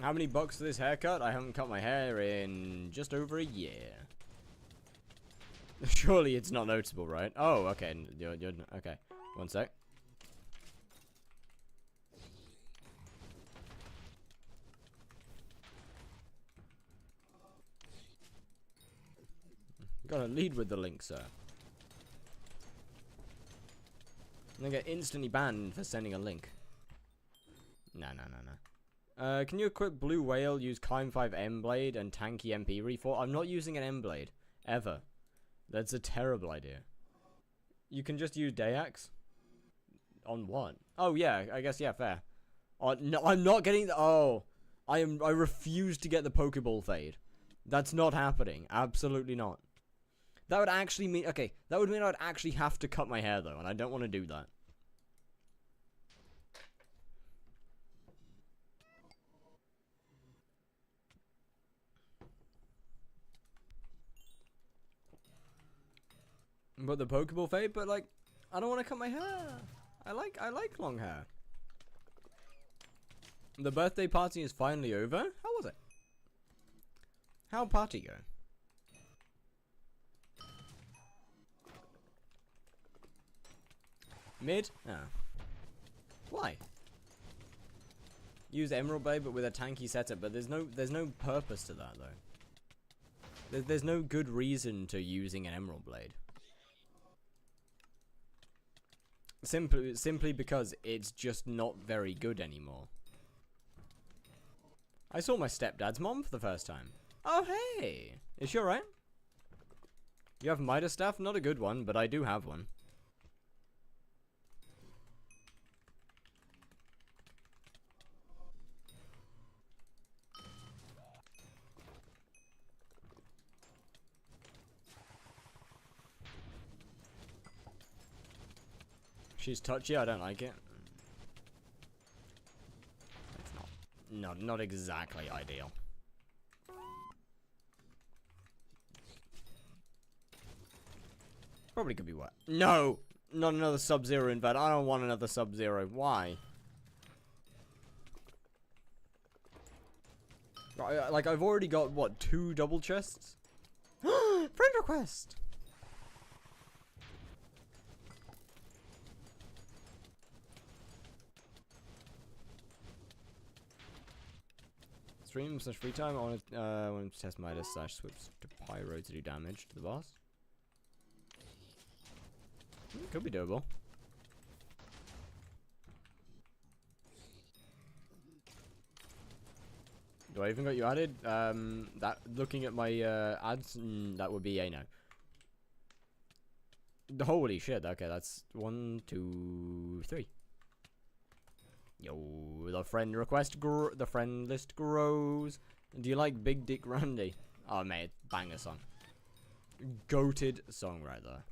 How many bucks for this haircut? I haven't cut my hair in just over a year. Surely it's not noticeable, right? Oh, okay. You're okay. One sec. Gotta lead with the link, sir. And then get instantly banned for sending a link. No. Can you equip Blue Whale, use Kime 5 M Blade, and tanky MP reform? I'm not using an M Blade. Ever. That's a terrible idea. You can just use Dayax? On what? Oh, yeah, I guess, yeah, fair. No, I'm not getting the... Oh. I refuse to get the Pokeball fade. That's not happening. Absolutely not. That would actually mean... Okay, that would mean I'd actually have to cut my hair, though, and I don't want to do that. But the Pokeball fade, but, like, I don't want to cut my hair. I like long hair. The birthday party is finally over? How was it? How'd party go? Mid? Ah. Why? Use Emerald Blade but with a tanky setup, but there's no purpose to that though. There's no good reason to using an Emerald Blade. Simply because it's just not very good anymore. I saw my stepdad's mom for the first time. Oh hey! Is she alright? You have Midas staff? Not a good one, but I do have one. She's touchy, I don't like it. It's not exactly ideal. Probably could be worse. No! Not another Sub-Zero invert. I don't want another Sub-Zero. Why? Right, like, I've already got, what, 2 double chests? Friend request! Stream/free time. I want to test Midas / switch to Pyro to do damage to the boss. Could be doable. Do I even got you added? That looking at my ads, that would be a no. Holy shit! Okay, that's 1, 2, 3. Yo, the friend request, the friend list grows. Do you like Big Dick Randy? Oh mate, banger song. Goated song right there.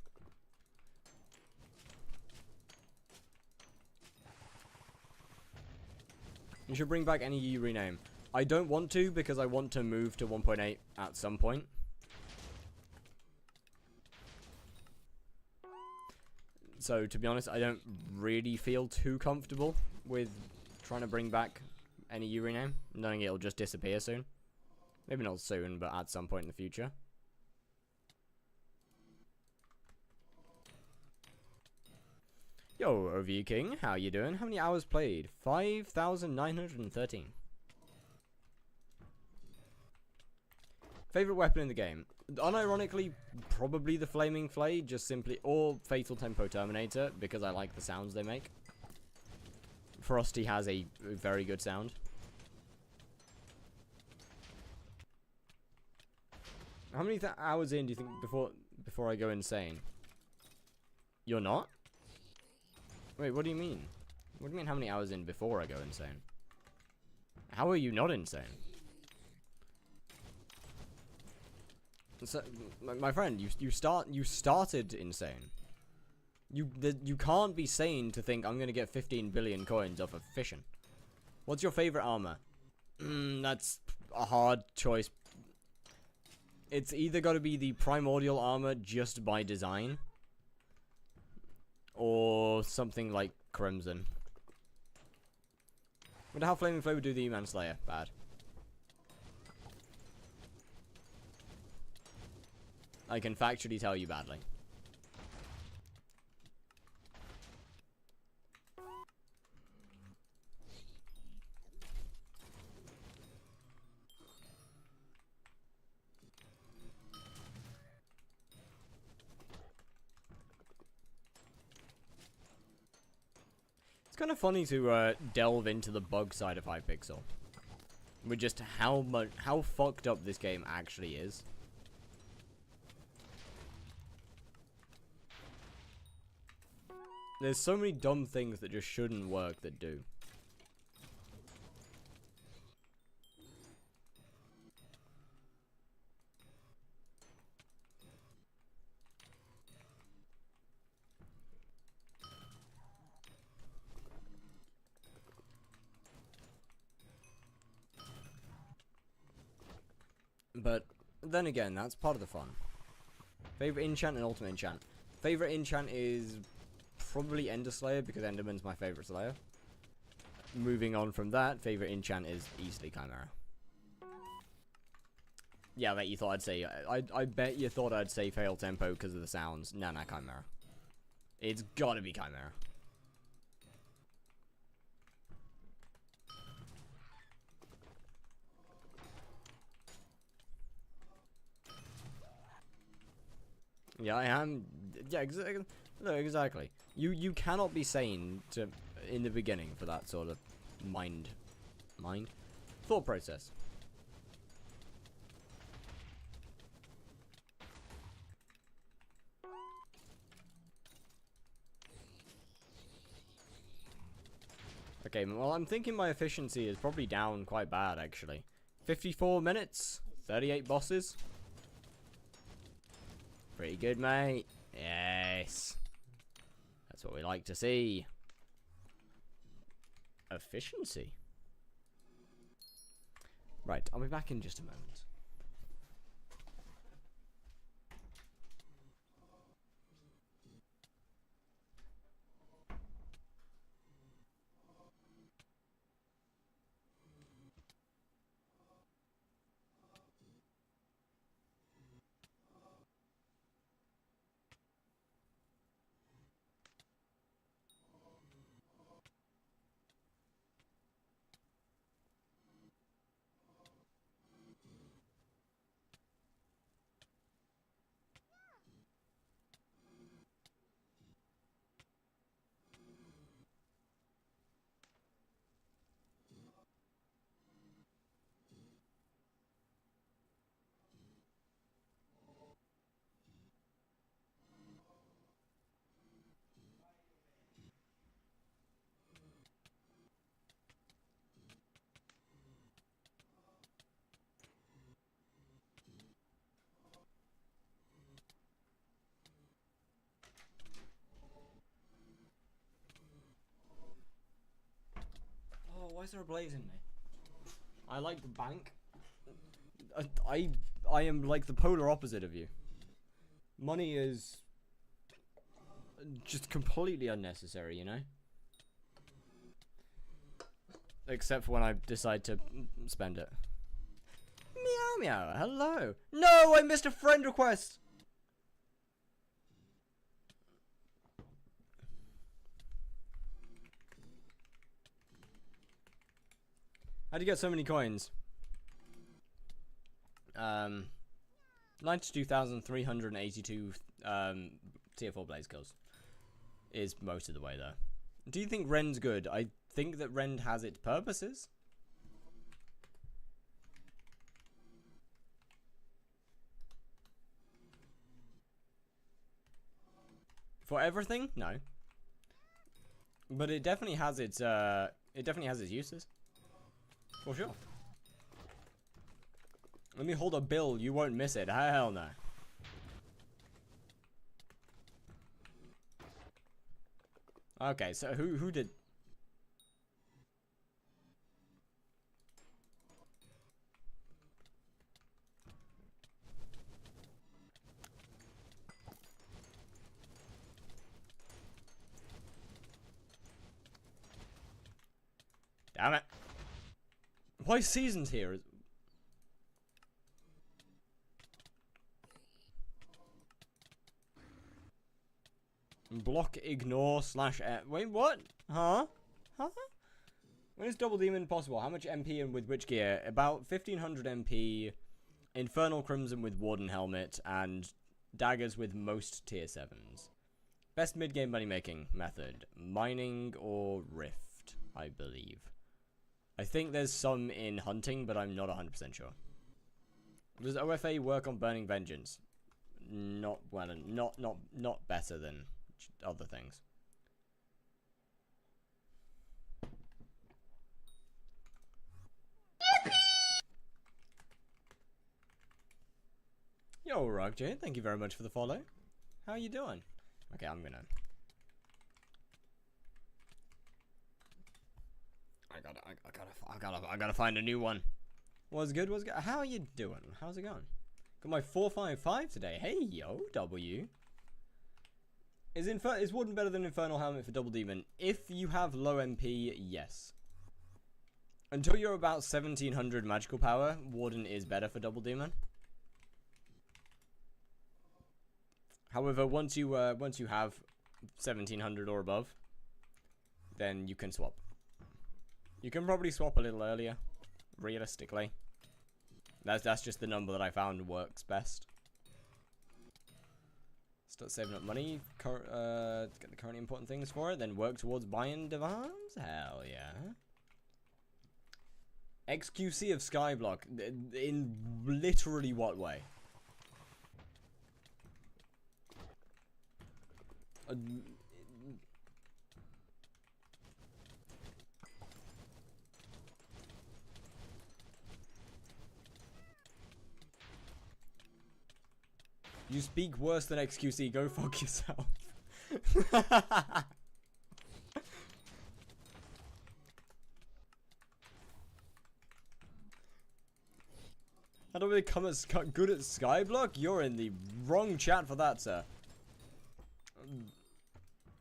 You should bring back any you rename. I don't want to because I want to move to 1.8 at some point. So to be honest, I don't really feel too comfortable with trying to bring back any you rename, knowing it'll just disappear soon. Maybe not soon, but at some point in the future. Yo, OV King, how you doing? How many hours played? 5,913. Favorite weapon in the game? Unironically, probably the Flaming Flay, just simply, or Fatal Tempo Terminator, because I like the sounds they make. Frosty has a very good sound. How many hours in do you think before I go insane? You're not? Wait, what do you mean? What do you mean how many hours in before I go insane? How are you not insane? So, my friend, you started insane. You can't be sane to think I'm gonna get 15 billion coins off of fishing. What's your favorite armor? That's a hard choice. It's either got to be the primordial armor just by design, or something like Crimson. Wonder how Flaming Flame would do the E-Man Slayer. Bad. I can factually tell you badly. It's kind of funny to delve into the bug side of HYPIXEL, with just how fucked up this game actually is. There's so many dumb things that just shouldn't work that do. But then again, that's part of the fun. Favorite enchant and ultimate enchant. Favorite enchant is probably Ender Slayer, because Enderman's my favorite Slayer. Moving on from that, favorite enchant is easily Chimera. Yeah, I bet you thought I'd say. I bet you thought I'd say Fatal Tempo because of the sounds. Nah, Chimera. It's gotta be Chimera. Yeah, I am. Yeah, exactly. No, exactly. You cannot be sane to in the beginning for that sort of thought process. Okay, well, I'm thinking my efficiency is probably down quite bad, actually. 54 minutes, 38 bosses. Pretty good, mate. Yes. That's That's what we like to see. Efficiency. Right, I'll be back in just a moment. Why is there a blaze in me? I like the bank. I am like the polar opposite of you. Money is just completely unnecessary, you know? Except for when I decide to spend it. Meow meow, hello. No, I missed a friend request! How'd you get so many coins? 92,382 tier 4 blaze kills is most of the way though. Do you think Rend's good? I think that Rend has its purposes. For everything? No. But it definitely has its uses. For sure. Let me hold a bill, you won't miss it. Hell no. Okay, so who did... Damn it. Why Seasons here? Block, ignore, slash... Wait, what? Huh? Huh? When is Double Demon possible? How much MP and with which gear? About 1500 MP, Infernal Crimson with Warden Helmet, and daggers with most tier 7s. Best mid-game money-making method. Mining or Rift, I believe. I think there's some in hunting, but I'm not 100% sure. Does OFA work on Burning Vengeance? Not well, not better than other things. Yo, Rugj, thank you very much for the follow. How are you doing? Okay, I gotta find a new one. What's good? What's good? How are you doing? How's it going? Got my 455 today. Hey, yo, W. Is Warden better than Infernal Helmet for Double Demon? If you have low MP, yes. Until you're about 1700 magical power, Warden is better for Double Demon. However, once you have 1700 or above, then you can swap. You can probably swap a little earlier, realistically. That's just the number that I found works best. Start saving up money to get the currently important things for it, then work towards buying divans? Hell yeah. XQC of skyblock. In literally what way? You speak worse than XQC, go fuck yourself. How do we become good at skyblock? You're in the wrong chat for that, sir.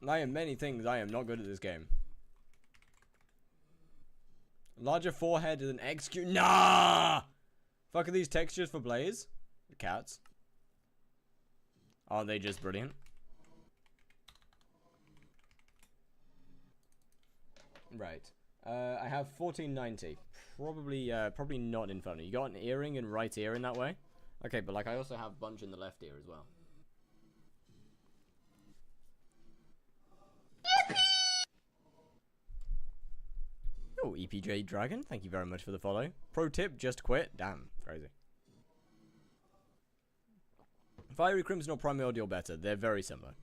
I am many things. I am not good at this game. Larger forehead than execute. Nah! Fuck, are these textures for Blaze? The cats. Aren't they just brilliant? Right. I have 1490. Probably not Inferno. You got an earring in right ear in that way? Okay, but like I also have bunch in the left ear as well. Oh, EPJ Dragon, thank you very much for the follow. Pro tip, just quit. Damn, crazy. Fiery Crimson or Primordial better? They're very similar.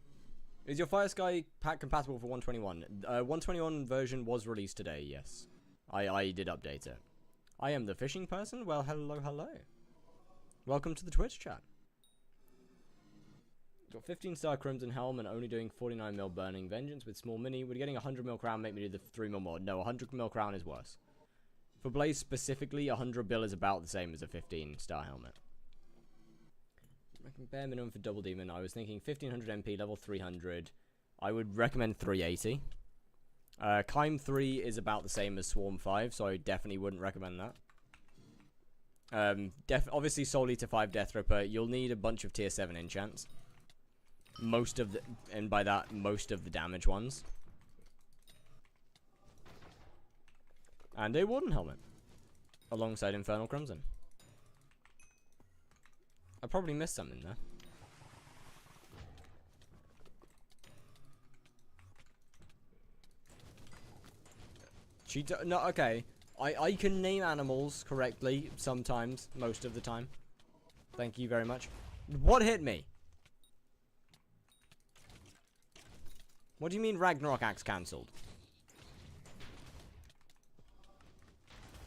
Is your Fire Sky pack compatible for 121? 121 version was released today, yes. I did update it. I am the fishing person? Well, hello. Welcome to the Twitch chat. Got 15-star Crimson Helm and only doing 49mm Burning Vengeance with small mini. Would getting 100mm crown make me do the 3mm mod? No, 100mm crown is worse. For Blaze specifically, 100 bill is about the same as a 15-star helmet. Bare minimum for Double Demon. I was thinking 1500 MP, level 300. I would recommend 380. Kime 3 is about the same as Swarm 5, so I definitely wouldn't recommend that. Obviously, solely to 5 Death Ripper, you'll need a bunch of tier 7 enchants. Most of the, and by that, most of the damage ones. And a Warden Helmet. Alongside Infernal Crimson. I probably missed something there. Cheetah? No, okay. I can name animals correctly sometimes, most of the time. Thank you very much. What hit me? What do you mean Ragnarok Axe cancelled?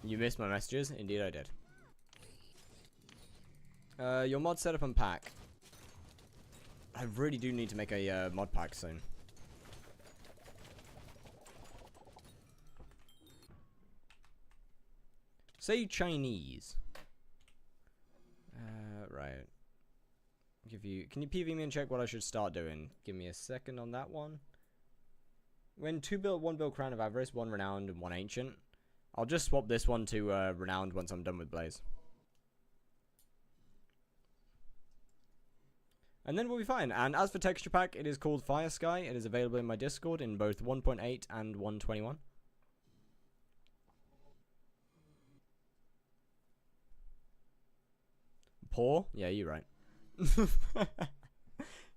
You missed my messages? Indeed I did. Your mod setup and pack. I really do need to make a mod pack soon. Say Chinese. Right. Can you PV me and check what I should start doing? Give me a second on that one. When 2 build, 1 build Crown of Avarice, 1 Renowned and 1 Ancient. I'll just swap this one to Renowned once I'm done with Blaze. And then we'll be fine. And as for texture pack, it is called Fire Sky. It is available in my Discord in both 1.8 and 121. Poor? Yeah, you're right.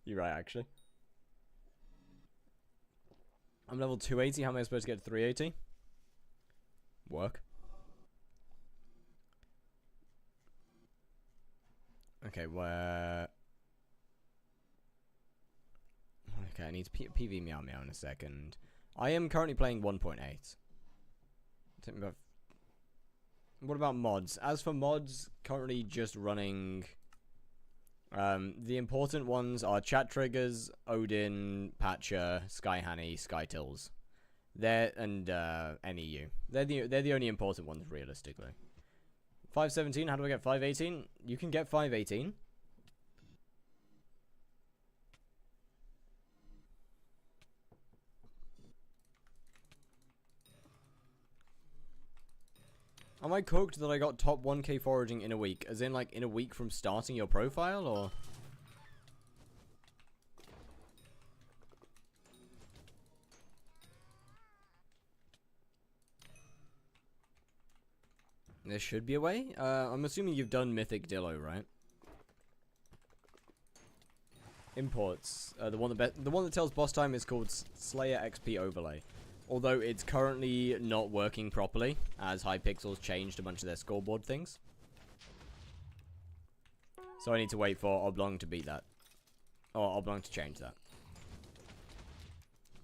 You're right, actually. I'm level 280. How am I supposed to get to 380? Work. Okay, where... Okay, I need to PV Meow Meow in a second. I am currently playing 1.8. What about mods? As for mods, currently just running... the important ones are Chat Triggers, Odin, Patcher, Sky Hanny, Sky Tills. They're, and NEU. They're the only important ones, realistically. 517, how do I get 518? You can get 518. Am I cooked that I got top 1k foraging in a week? As in, like, in a week from starting your profile, or...? There should be a way? I'm assuming you've done Mythic Dillo, right? Imports. The one that tells boss time is called Slayer XP Overlay. Although it's currently not working properly, as HYPIXEL's changed a bunch of their scoreboard things. So I need to wait for Oblong to beat that. Or Oblong to change that.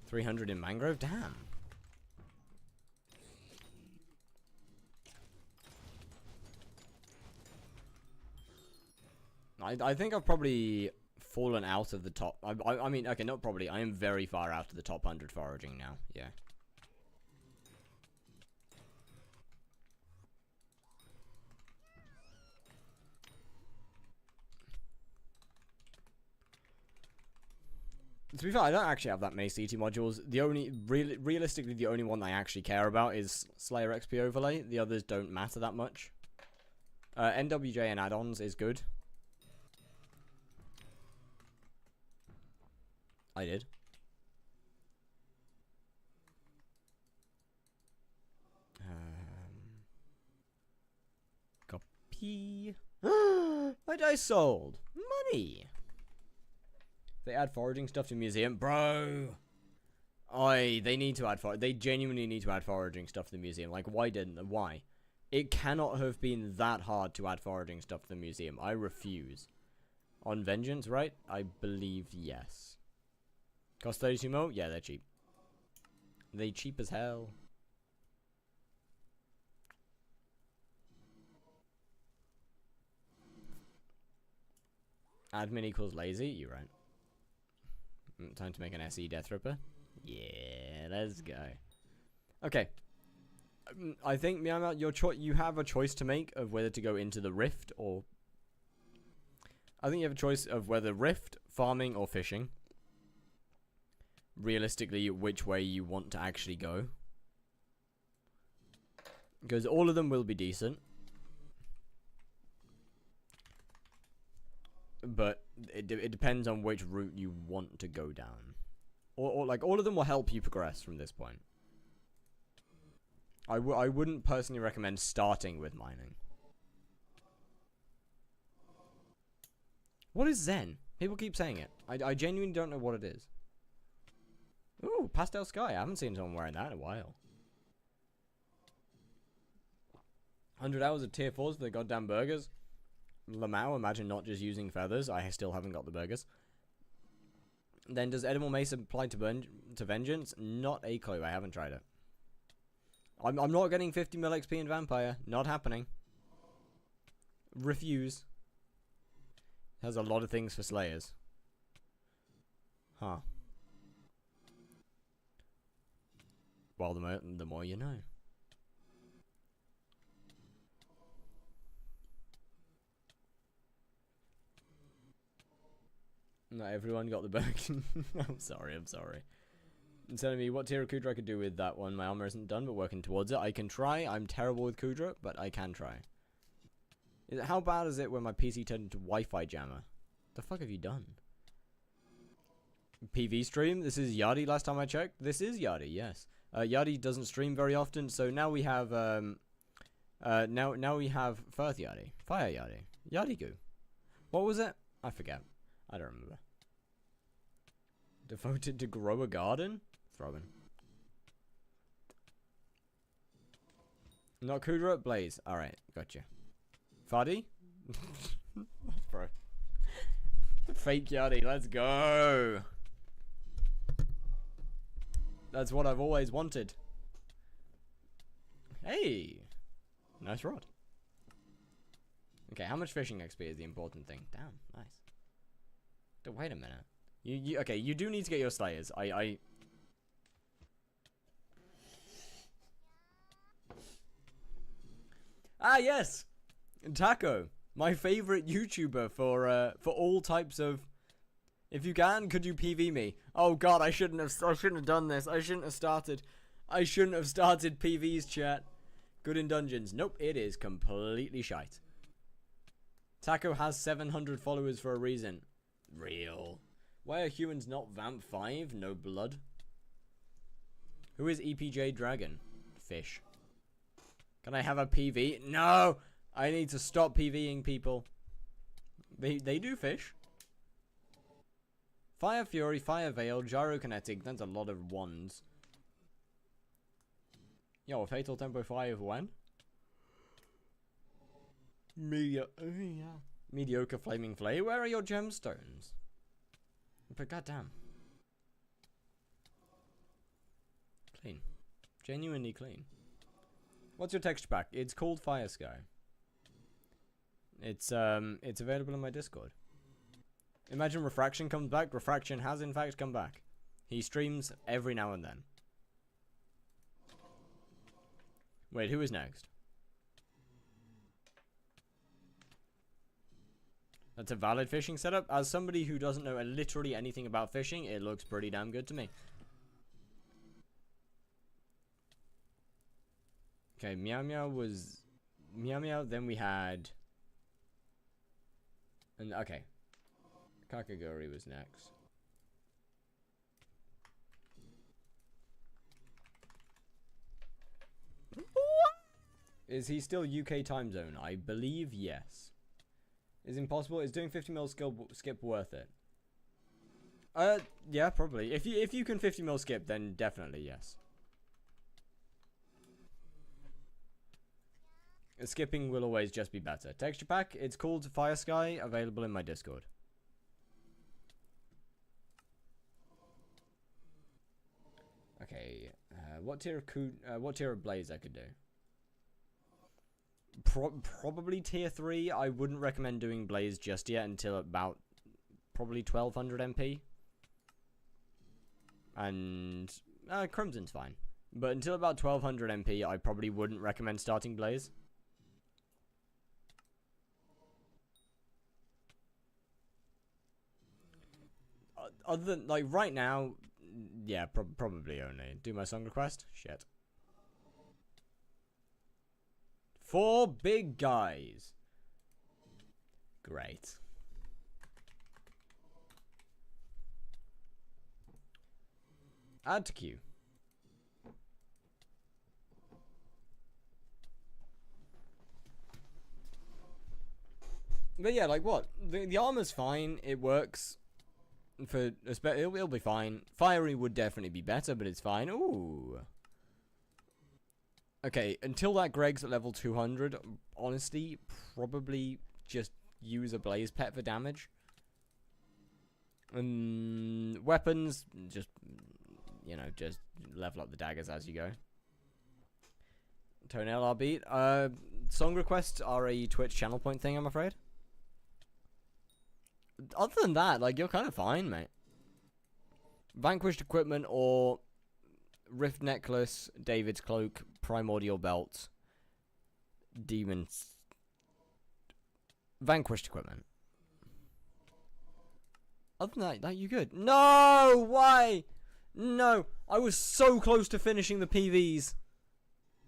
300 in Mangrove? Damn. I think I've probably fallen out of the top. I mean, okay, not probably. I am very far out of the top 100 foraging now. Yeah. To be fair, I don't actually have that many CT modules. The only, realistically, the only one I actually care about is Slayer XP Overlay. The others don't matter that much. NWJ and add-ons is good. I did. Copy. My dice sold. Money. They add foraging stuff to museum, bro. They need to add they genuinely need to add foraging stuff to the museum. Like, why didn't they? Why? It cannot have been that hard to add foraging stuff to the museum. I refuse. On Vengeance, right? I believe yes. Cost 32 mil? Yeah, they're cheap. They cheap as hell. Admin equals lazy? You're right. Time to make an SE Death Ripper. Yeah, let's go. Okay. I think, Meowmeow, you have a choice to make of whether to go into the Rift or... I think you have a choice of whether Rift, farming, or fishing. Realistically, which way you want to actually go. Because all of them will be decent. But it depends on which route you want to go down. Or like, all of them will help you progress from this point. I wouldn't personally recommend starting with mining. What is Zen? People keep saying it. I genuinely don't know what it is. Ooh, pastel sky. I haven't seen someone wearing that in a while. 100 hours of tier 4s for the goddamn burgers. Lamau, imagine not just using feathers. I still haven't got the burgers. Then does edible mace apply to vengeance? Not a clue. I haven't tried it. I'm not getting 50 mil XP in vampire. Not happening. Refuse. Has a lot of things for slayers. Huh. Well, the more you know. Not everyone got the burger. I'm sorry. It's telling me what tier of Kudra I could do with that one. My armor isn't done, but working towards it. I can try. I'm terrible with Kudra, but I can try. How bad is it when my PC turned into Wi-Fi jammer? The fuck have you done? PV stream? This is Yardi last time I checked. This is Yardi, yes. Yardi doesn't stream very often, so now we have now we have Firth Yardi. Fire Yardi. Yardi Goo. What was it? I forget. I don't remember. Devoted to grow a garden? Throwing. Not Kudra, Blaze. Alright, gotcha. Fadi? Bro. Fake Yardi, let's go! That's what I've always wanted. Hey! Nice rod. Okay, how much fishing XP is the important thing? Damn, nice. Wait a minute. Okay, you do need to get your slayers. Ah, yes! Taco, my favorite YouTuber for all types of... If you can, could you PV me? Oh god, I shouldn't have done this. I shouldn't have started PV's chat. Good in dungeons. Nope, it is completely shite. Taco has 700 followers for a reason. Real. Why are humans not Vamp 5? No blood. Who is EPJ Dragon? Fish. Can I have a PV? No! I need to stop PVing people. They do fish. Fire Fury, Fire Veil, Gyrokinetic. That's a lot of wands. Yo, a Fatal Tempo 5 when? Mediocre Flaming Flay. Where are your gemstones? But goddamn. Clean. Genuinely clean. What's your texture pack? It's called Fire Sky. It's available in my Discord. Imagine Refraction comes back. Refraction has in fact come back. He streams every now and then. Wait, who is next? That's a valid fishing setup. As somebody who doesn't know literally anything about fishing, it looks pretty damn good to me. Okay, Meow Meow was... Meow Meow, then we had... And okay. Kakagori was next. Is he still UK time zone? I believe yes. Is impossible? Is doing 50 mil skip worth it? Yeah, probably. If you can 50 mil skip, then definitely yes. Skipping will always just be better. Texture pack, it's called Fire Sky, available in my Discord. Okay, what tier of Blaze I could do? Probably tier 3. I wouldn't recommend doing Blaze just yet until about probably 1200 MP. And Crimson's fine. But until about 1200 MP, I probably wouldn't recommend starting Blaze. Other than, like, right now, yeah, probably only. Do my song request? Shit. 4 big guys. Great. Add to queue. But yeah, like what? The armor's fine. It works. It'll be fine. Fiery would definitely be better, but it's fine. Ooh. Okay, until that Greg's at level 200, honestly, probably just use a Blaze Pet for damage. Weapons, just, you know, just level up the daggers as you go. Toenail R beat. Song requests are a Twitch channel point thing, I'm afraid. Other than that, like, you're kind of fine, mate. Vanquished equipment or Rift necklace, David's cloak, primordial belt, demons. Vanquished equipment. Other than that, you good. No! Why? No! I was so close to finishing the PVs.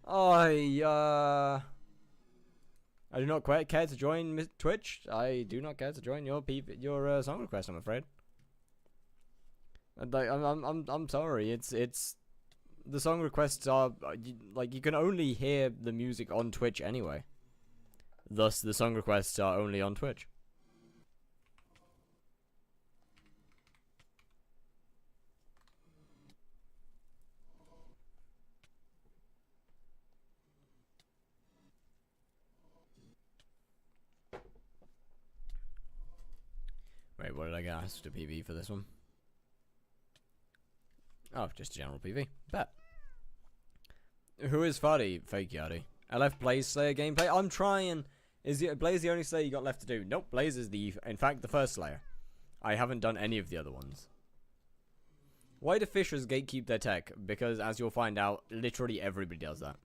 I do not quite care to join Twitch. I do not care to join your song request, I'm afraid. Like, I'm sorry. It's the song requests are like, you can only hear the music on Twitch anyway. Thus, the song requests are only on Twitch. Wait, what did I get asked to PV for this one? Oh, just a general PV. Bet. Who is Fuddy? Fake Yardy. LF Blaze Slayer gameplay. I'm trying. Is Blaze the only Slayer you got left to do? Nope, Blaze is in fact, the first Slayer. I haven't done any of the other ones. Why do fishers gatekeep their tech? Because, as you'll find out, literally everybody does that.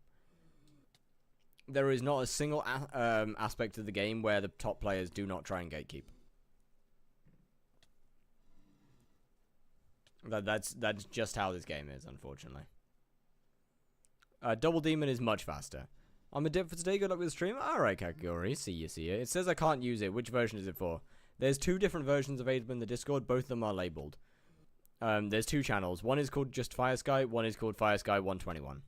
There is not a single aspect of the game where the top players do not try and gatekeep. That's just how this game is, unfortunately. Double Demon is much faster. I'm a dip for today. Good luck with the stream. Alright, Kakagori. See you. It says I can't use it. Which version is it for? There's 2 different versions available in the Discord. Both of them are labeled. There's 2 channels. One is called just Fire Sky. One is called Fire Sky 121.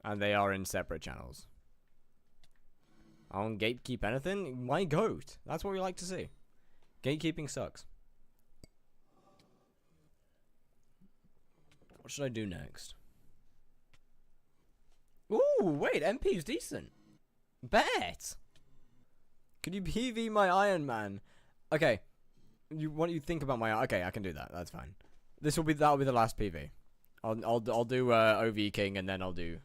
And they are in separate channels. I don't gatekeep anything. My goat. That's what we like to see. Gatekeeping sucks. What should I do next? Ooh, wait, MP's decent. Bet. Could you PV my Iron Man? Okay. What do you think about my? Okay, I can do that. That's fine. That'll be the last PV. I'll do OV King, and then I'll do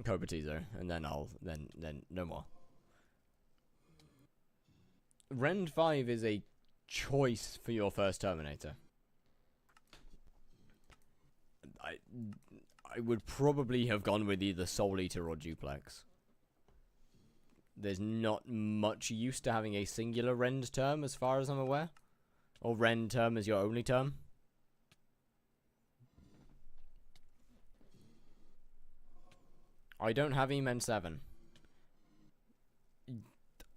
Cobra Teaser, and then then no more. Rend 5 is a choice for your first Terminator. I would probably have gone with either Soul Eater or Duplex. there's not much use to having a singular rend term as far as I'm aware. Or rend term as your only term. I don't have Emen 7.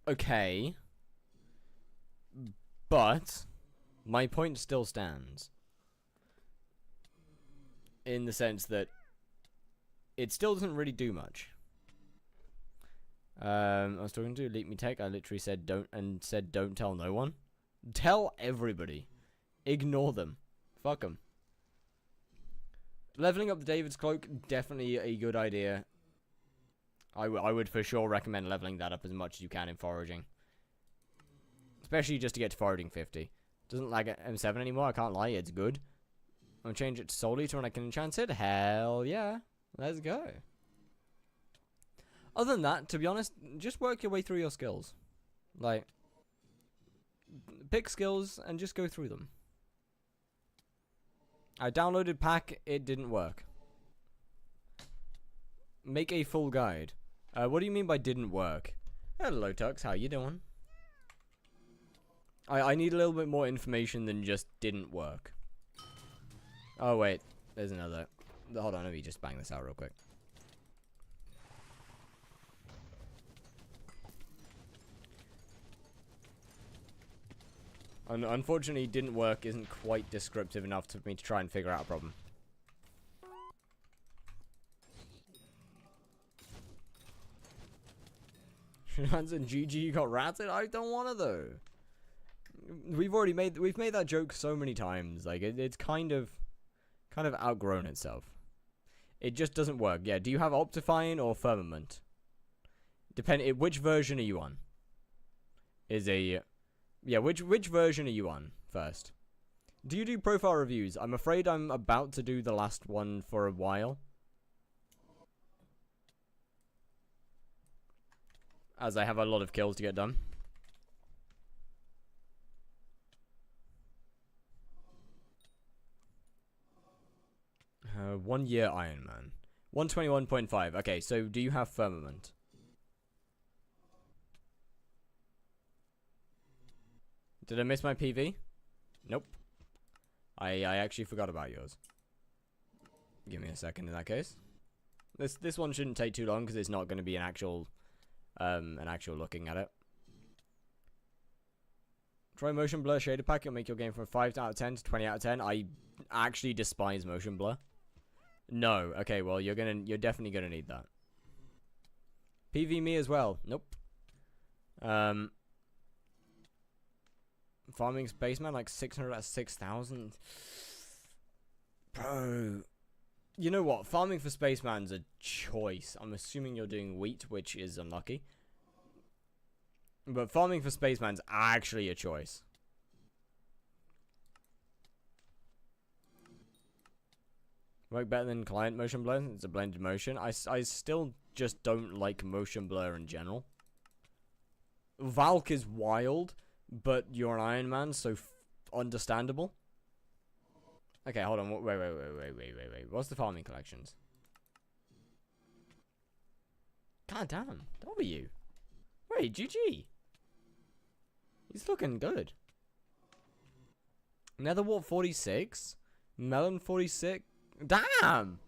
Okay. But my point still stands. In the sense that it still doesn't really do much. I was talking to Elite Me Tech. I literally said don't tell no one. Tell everybody. Ignore them. Fuck them. Leveling up the David's Cloak, definitely a good idea. I would for sure recommend leveling that up as much as you can in foraging. Especially just to get to foraging 50. Doesn't lag at M7 anymore, I can't lie, it's good. I'm gonna change it solely to when I can enchant it. Hell yeah. Let's go. Other than that, to be honest, just work your way through your skills. Like, pick skills and just go through them. I downloaded Pack, it didn't work. Make a full guide. What do you mean by didn't work? Hello Tux, how you doing? I need a little bit more information than just didn't work. Oh wait, there's another. Hold on, let me just bang this out real quick. Unfortunately, didn't work isn't quite descriptive enough for me to try and figure out a problem. Hanson GG got ratted? I don't want to though. We've made that joke so many times. Like it's kind of outgrown itself. It just doesn't work. Yeah, do you have Optifine or Firmament? Which version are you on? Yeah, which version are you on first? Do you do profile reviews? I'm afraid I'm about to do the last one for a while. As I have a lot of kills to get done. One year Iron Man. 121.5. Okay, so do you have Firmament? Did I miss my PV? Nope. I actually forgot about yours. Give me a second in that case. This one shouldn't take too long because it's not going to be an actual looking at it. Try motion blur shader pack. It'll make your game from 5 out of 10 to 20 out of 10. I actually despise motion blur. No. Okay, well you're definitely gonna need that. PV me as well. Nope. Farming Spaceman like 600 at 6,000. Bro. You know what? Farming for Spaceman's a choice. I'm assuming you're doing wheat, which is unlucky. But farming for Spaceman's actually a choice. Work better than client motion blur. It's a blended motion. I still just don't like motion blur in general. Valk is wild, but you're an Iron Man, so understandable. Okay, hold on. Wait. What's the farming collections? God damn. W. Wait, GG. He's looking good. Netherwart 46. Melon 46. Damn.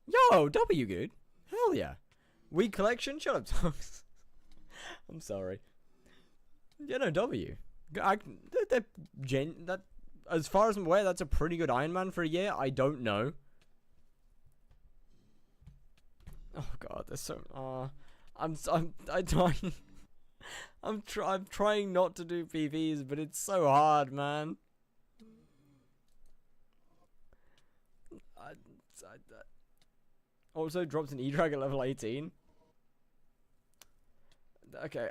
Yo, W good. Hell yeah. Weed collection? Shut up, Thomas. I'm sorry. Yeah, no, W. That, as far as I'm aware, that's a pretty good Iron Man for a year. I don't know. Oh god, there's so. I'm trying not to do PVs, but it's so hard, man. Also dropped an E-Drag at level 18. Okay,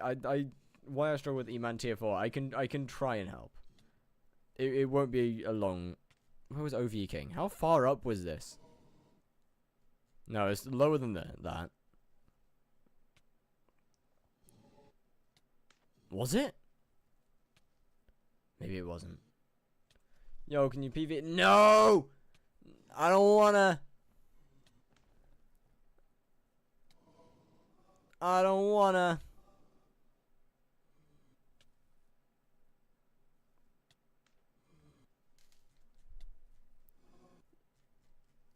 why I struggle with E-Man tier 4? I can try and help. It won't be a long. Where was OV King? How far up was this? No, it's lower than that. Was it? Maybe it wasn't. Yo, can you PV it? No! I don't wanna. I don't wanna.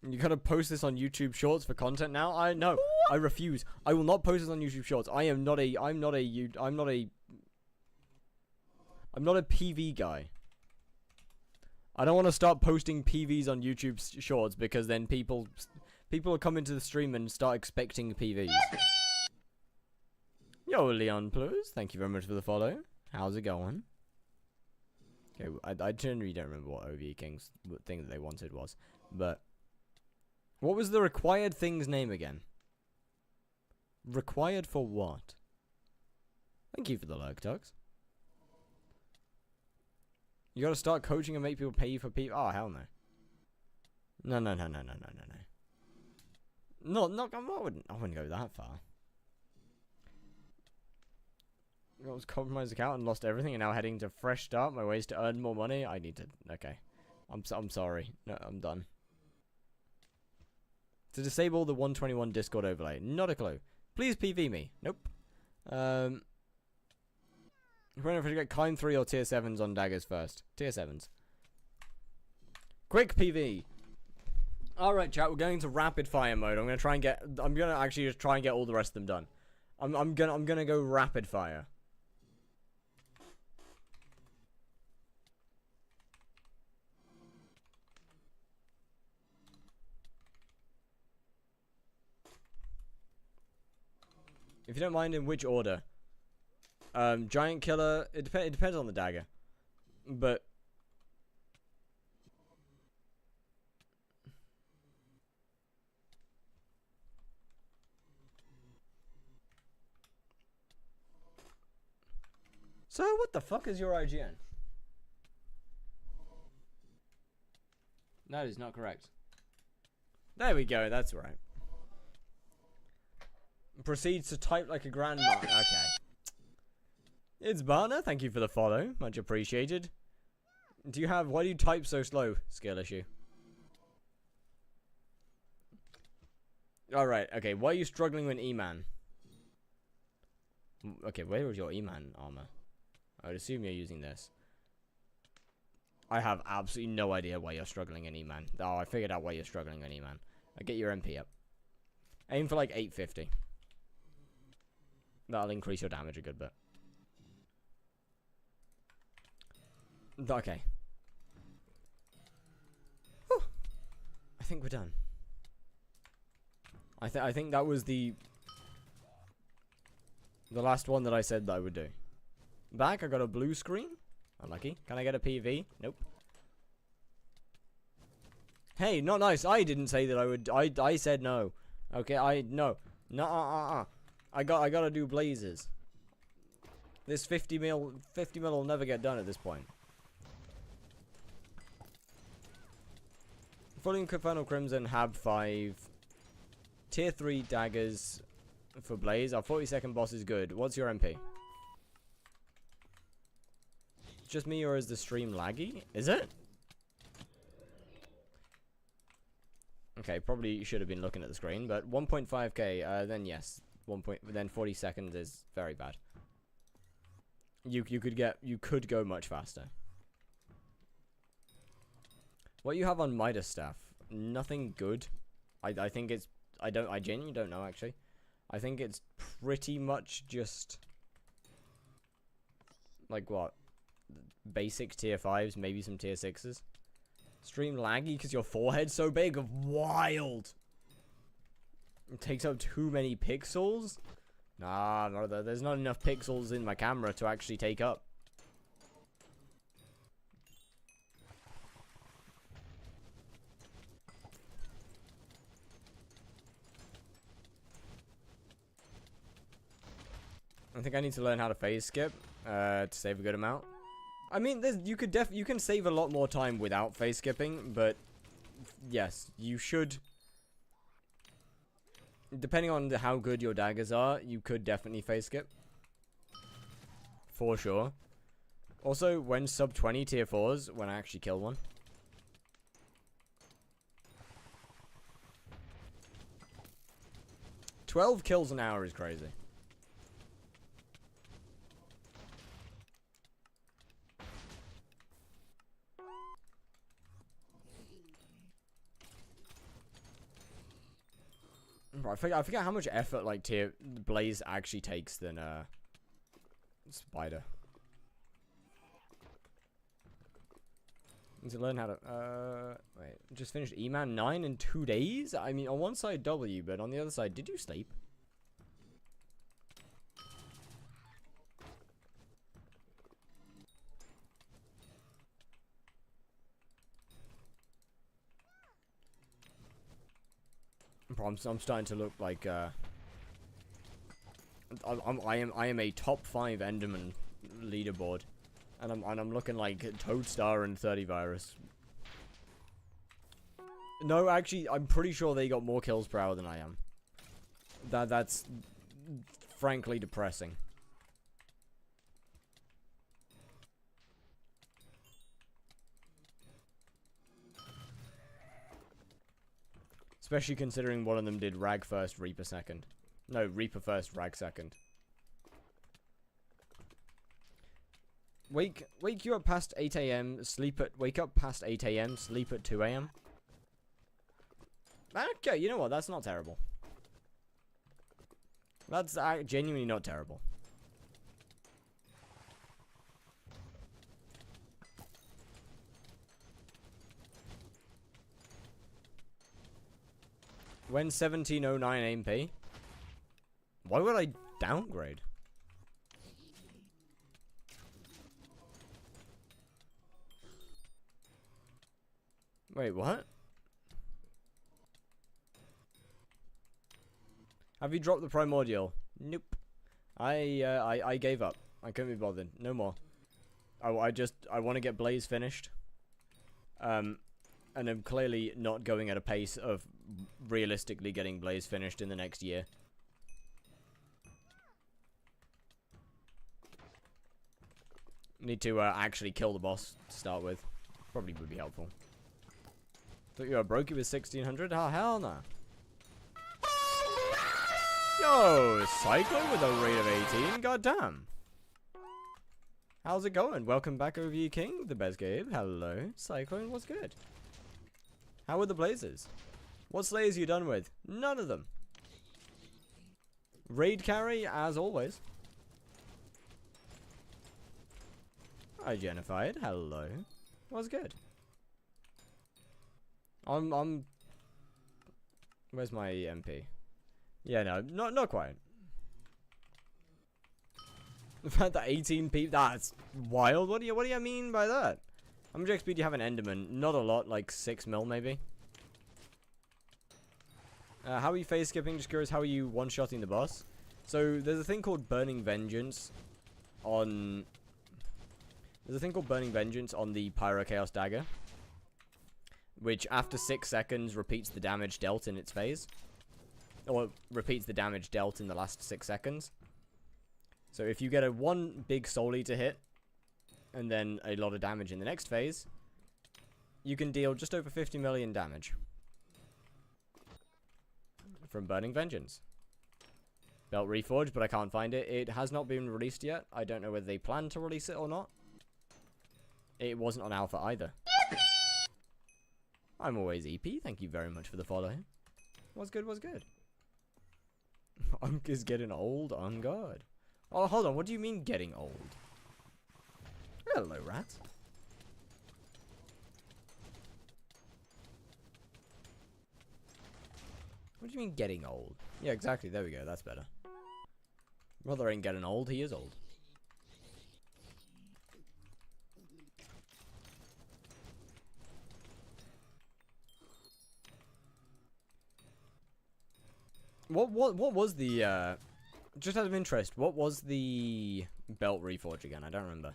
You gotta post this on YouTube Shorts for content now? No, I refuse. I will not post this on YouTube Shorts. I'm not a PV guy. I don't want to start posting PVs on YouTube Shorts because then people will come into the stream and start expecting PVs. Yo, Leon Plus, thank you very much for the follow. How's it going? Okay, I generally don't remember what OV King's thing that they wanted was, but what was the required thing's name again? Required for what? Thank you for the lurk, Tux. You gotta start coaching and make people pay you for people. Oh, hell no. No. No, I wouldn't go that far. I was compromised account and lost everything and now heading to fresh start. My ways to earn more money. I need to. Okay. I'm sorry. No, I'm done. To disable the 121 Discord overlay. Not a clue. Please PV me. Nope. If we're going to get Kind 3 or Tier 7s on daggers first. Tier 7s. Quick PV. Alright, chat. We're going to rapid fire mode. I'm gonna actually just try and get all the rest of them done. I'm gonna go rapid fire. If you don't mind, in which order? Giant killer. It depends on the dagger, but so what the fuck is your IGN? That is not correct. There we go. That's right. Proceeds to type like a grandma. Okay. It's Barna. Thank you for the follow. Much appreciated. Why do you type so slow? Skill issue. Alright, okay. Why are you struggling with E-Man? Okay, where is your E-Man armor? I would assume you're using this. I have absolutely no idea why you're struggling in E-Man. Oh, I figured out why you're struggling in E-Man. I'll get your MP up. Aim for like 850. That'll increase your damage a good bit. Okay. Whew. I think we're done. I think that was the last one that I said that I would do. Back, I got a blue screen. Unlucky. Can I get a PV? Nope. Hey, not nice. I didn't say that I would. I said no. Okay, no. No, I gotta do blazes. This 50 mil will never get done at this point. Fully Infernal Crimson, Hab 5. Tier 3 daggers for Blaze. Our 40-second boss is good. What's your MP? Just me, or is the stream laggy? Is it? Okay, probably should have been looking at the screen, but 1.5k, then yes. Then 40 seconds is very bad. You could go much faster. What you have on Midas staff? Nothing good. I think it's I genuinely don't know actually. I think it's pretty much just like what? Basic tier 5s, maybe some tier 6s. Stream laggy because your forehead's so big? Wild. It takes up too many pixels? Nah, no, there's not enough pixels in my camera to actually take up. I think I need to learn how to phase skip to save a good amount. I mean, you can save a lot more time without phase skipping, but yes, you should. Depending on how good your daggers are, you could definitely phase skip. For sure. Also, when sub 20 tier 4s, when I actually kill one. "12 kills an hour is crazy. Bro, I forget how much effort like Blaze actually takes than Spider. Need to learn how to wait, just finished E-Man 9 in 2 days? I mean, on one side W, but on the other side, did you sleep? I'm starting to look like I am a top 5 Enderman leaderboard, and I'm looking like Toadstar and 30 Virus. No, actually, I'm pretty sure they got more kills per hour than I am. That's frankly depressing. Especially considering one of them did Rag first, Reaper second. No, Reaper first, Rag second. Wake you up past 8 AM, wake up past 8 AM, sleep at 2 AM. Okay, you know what, that's not terrible. That's genuinely not terrible. When 1709 AMP? Why would I downgrade? Wait, what? Have you dropped the Primordial? Nope. I gave up. I couldn't be bothered. No more. I want to get Blaze finished. And I'm clearly not going at a pace of realistically getting Blaze finished in the next year. Need to actually kill the boss to start with. Probably would be helpful. Thought you were broke with 1600? Oh, hell no. Yo, Cyclone with a rate of 18. Goddamn. How's it going? Welcome back, OVE King, the best Gabe. Hello, Cyclone. What's good? How are the Blazers? What slayers you done with? None of them. Raid carry, as always. Identified. Hello. What's good? Where's my MP? Yeah, no, not quite. The fact that 18 people, that's wild. What do you mean by that? How much XP do you have in Enderman? Not a lot, like 6 mil maybe. How are you phase skipping? Just curious, how are you one-shotting the boss? So there's a thing called Burning Vengeance on. There's a thing called Burning Vengeance on the Pyro Chaos Dagger, which after 6 seconds repeats the damage dealt in its phase. Or repeats the damage dealt in the last 6 seconds. So if you get a one big Soul Eater hit, and then a lot of damage in the next phase, you can deal just over 50 million damage. From Burning Vengeance. Belt Reforged, but I can't find it. It has not been released yet. I don't know whether they plan to release it or not. It wasn't on alpha either. I'm always EP. Thank you very much for the follow. What's good, what's good? Unk is getting old on guard. Oh, hold on. What do you mean getting old? Hello, rat. What do you mean getting old? Yeah, exactly. There we go. That's better. Brother ain't getting old. He is old. What was the just out of interest, what was the belt reforge again? I don't remember.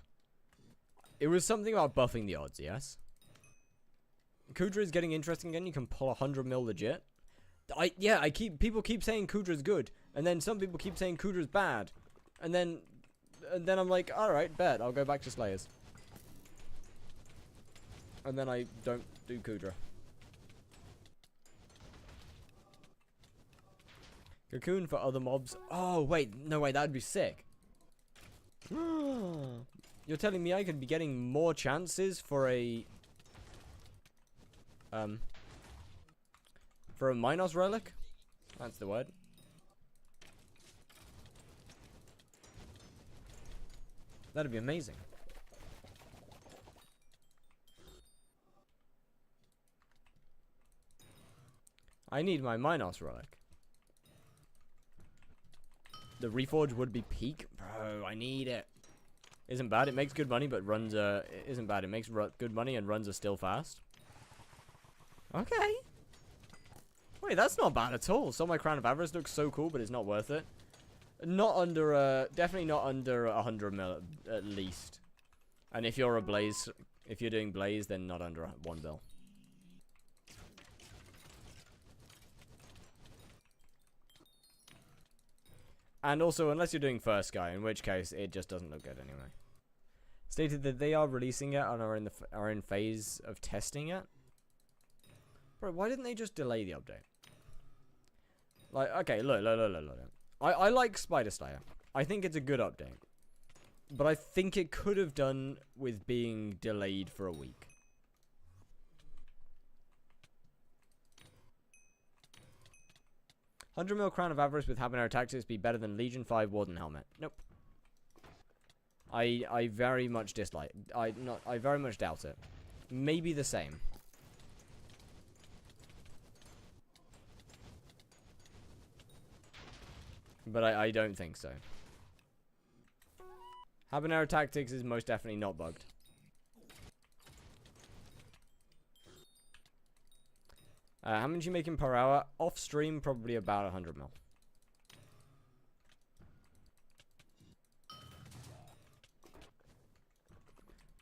It was something about buffing the odds, yes? Kudra is getting interesting again. You can pull 100 mil legit. People keep saying Kudra's good, and then some people keep saying Kudra's bad. And then I'm like, alright, bet, I'll go back to Slayers. And then I don't do Kudra. Cocoon for other mobs. Oh, wait. No, wait. That would be sick. You're telling me I could be getting more chances for a Minos relic? That's the word. That'd be amazing. I need my Minos relic. The reforge would be peak. Bro, I need it. Isn't bad. It makes good money, but runs isn't bad. It makes good money and runs are still fast. Okay. Wait, that's not bad at all. So my Crown of Avarice looks so cool, but it's not worth it. Not under, definitely not under 100 mil at least. And if you're a Blaze, if you're doing Blaze, then not under 1 bill. And also, unless you're doing first guy, in which case it just doesn't look good anyway. Stated that they are releasing it and are in phase of testing it. Bro, why didn't they just delay the update? Like, okay, look. I like Spider Slayer. I think it's a good update. But I think it could have done with being delayed for a week. $100 mil Crown of Avarice with Habanero Tactics be better than Legion 5 Warden Helmet. Nope. I very much dislike. I very much doubt it. Maybe the same. But I don't think so. Habanero Tactics is most definitely not bugged. How much are you making per hour? Off stream, probably about 100 mil.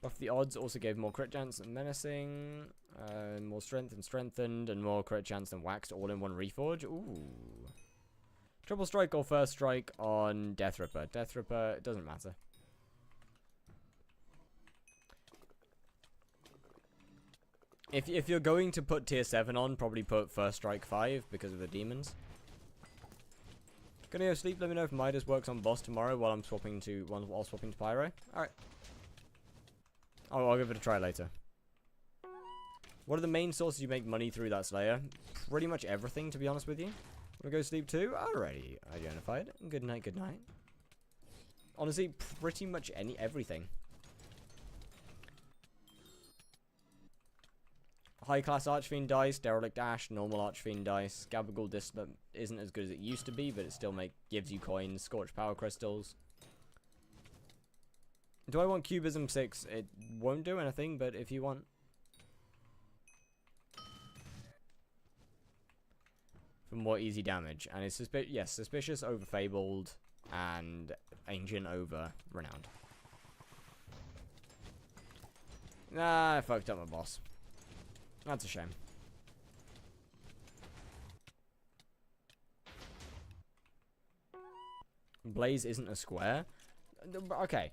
Buff the odds also gave more crit chance than menacing, more strength and strengthened, and more crit chance than waxed all in one reforge. Ooh. Triple strike or first strike on Death Ripper. Death Ripper, it doesn't matter. If you're going to put tier 7 on, probably put first strike 5 because of the demons. Gonna go sleep. Let me know if Midas works on boss tomorrow while I'm swapping to Pyro. Alright. Oh, I'll give it a try later. What are the main sources you make money through that Slayer? Pretty much everything, to be honest with you. Wanna go sleep too? Alrighty, identified. Good night, good night. Honestly, pretty much everything. High class Archfiend dice, Derelict Ash, normal Archfiend dice, Gabagool disc that isn't as good as it used to be, but it still gives you coins, Scorch Power Crystals. Do I want Cubism 6? It won't do anything, but if you want. For more easy damage. And it's Suspicious over Fabled, and Ancient over Renowned. Nah, I fucked up my boss. That's a shame. Blaze isn't a square? Okay.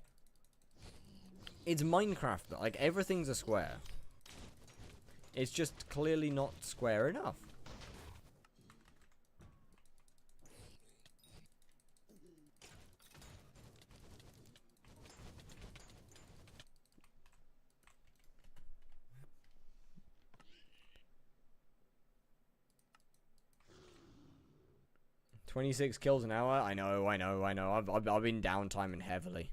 It's Minecraft, but like everything's a square. It's just clearly not square enough. "26 kills an hour? I know. I've been downtiming heavily.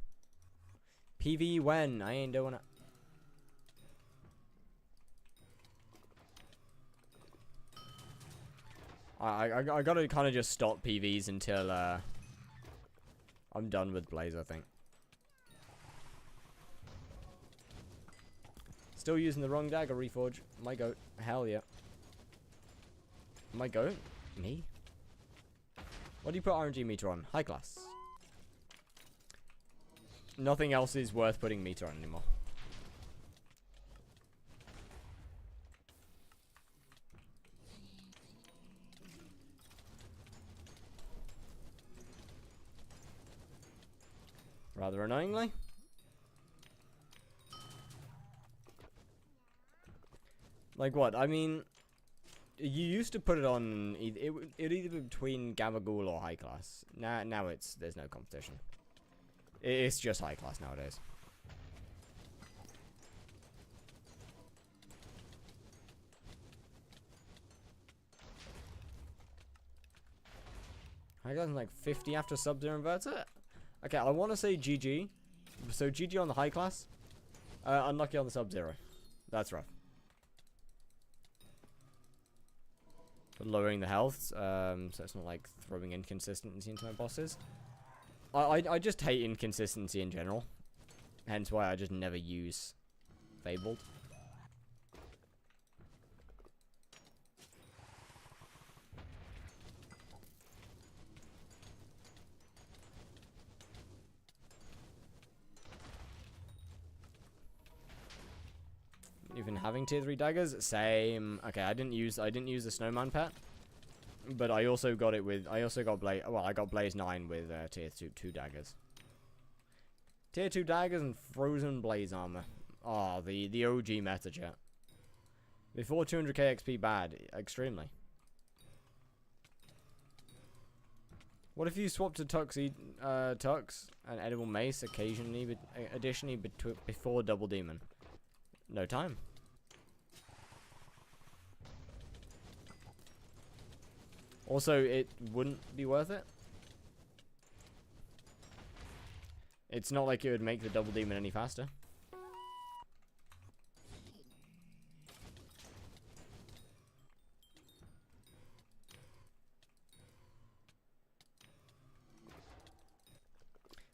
PV when? I ain't doing it. I gotta kind of just stop PVs until I'm done with Blaze, I think. Still using the wrong dagger, Reforge. My goat. Hell yeah. My goat? Me? What do you put RNG meter on? High class. Nothing else is worth putting meter on anymore. Rather annoyingly. Like what? I mean, you used to put it on. It would either be between Gabagool or high class. Now there's no competition. It's just high class nowadays. I got like 50 after Sub-Zero Inverter? Okay, I want to say GG. So GG on the high class. Unlucky on the Sub-Zero. That's rough. Lowering the health, so it's not like throwing inconsistency into my bosses. I just hate inconsistency in general. Hence why I just never use Fabled. Even having tier 3 daggers, same. Okay, I didn't use the snowman pet, but I also got it with I got Blaze 9 with tier 2 daggers. Tier 2 daggers and frozen blaze armor. Oh, the OG meta chat. Before 200k XP bad, extremely. What if you swap to Tux and edible mace occasionally, but additionally before double demon? No time. Also, it wouldn't be worth it. It's not like it would make the double demon any faster.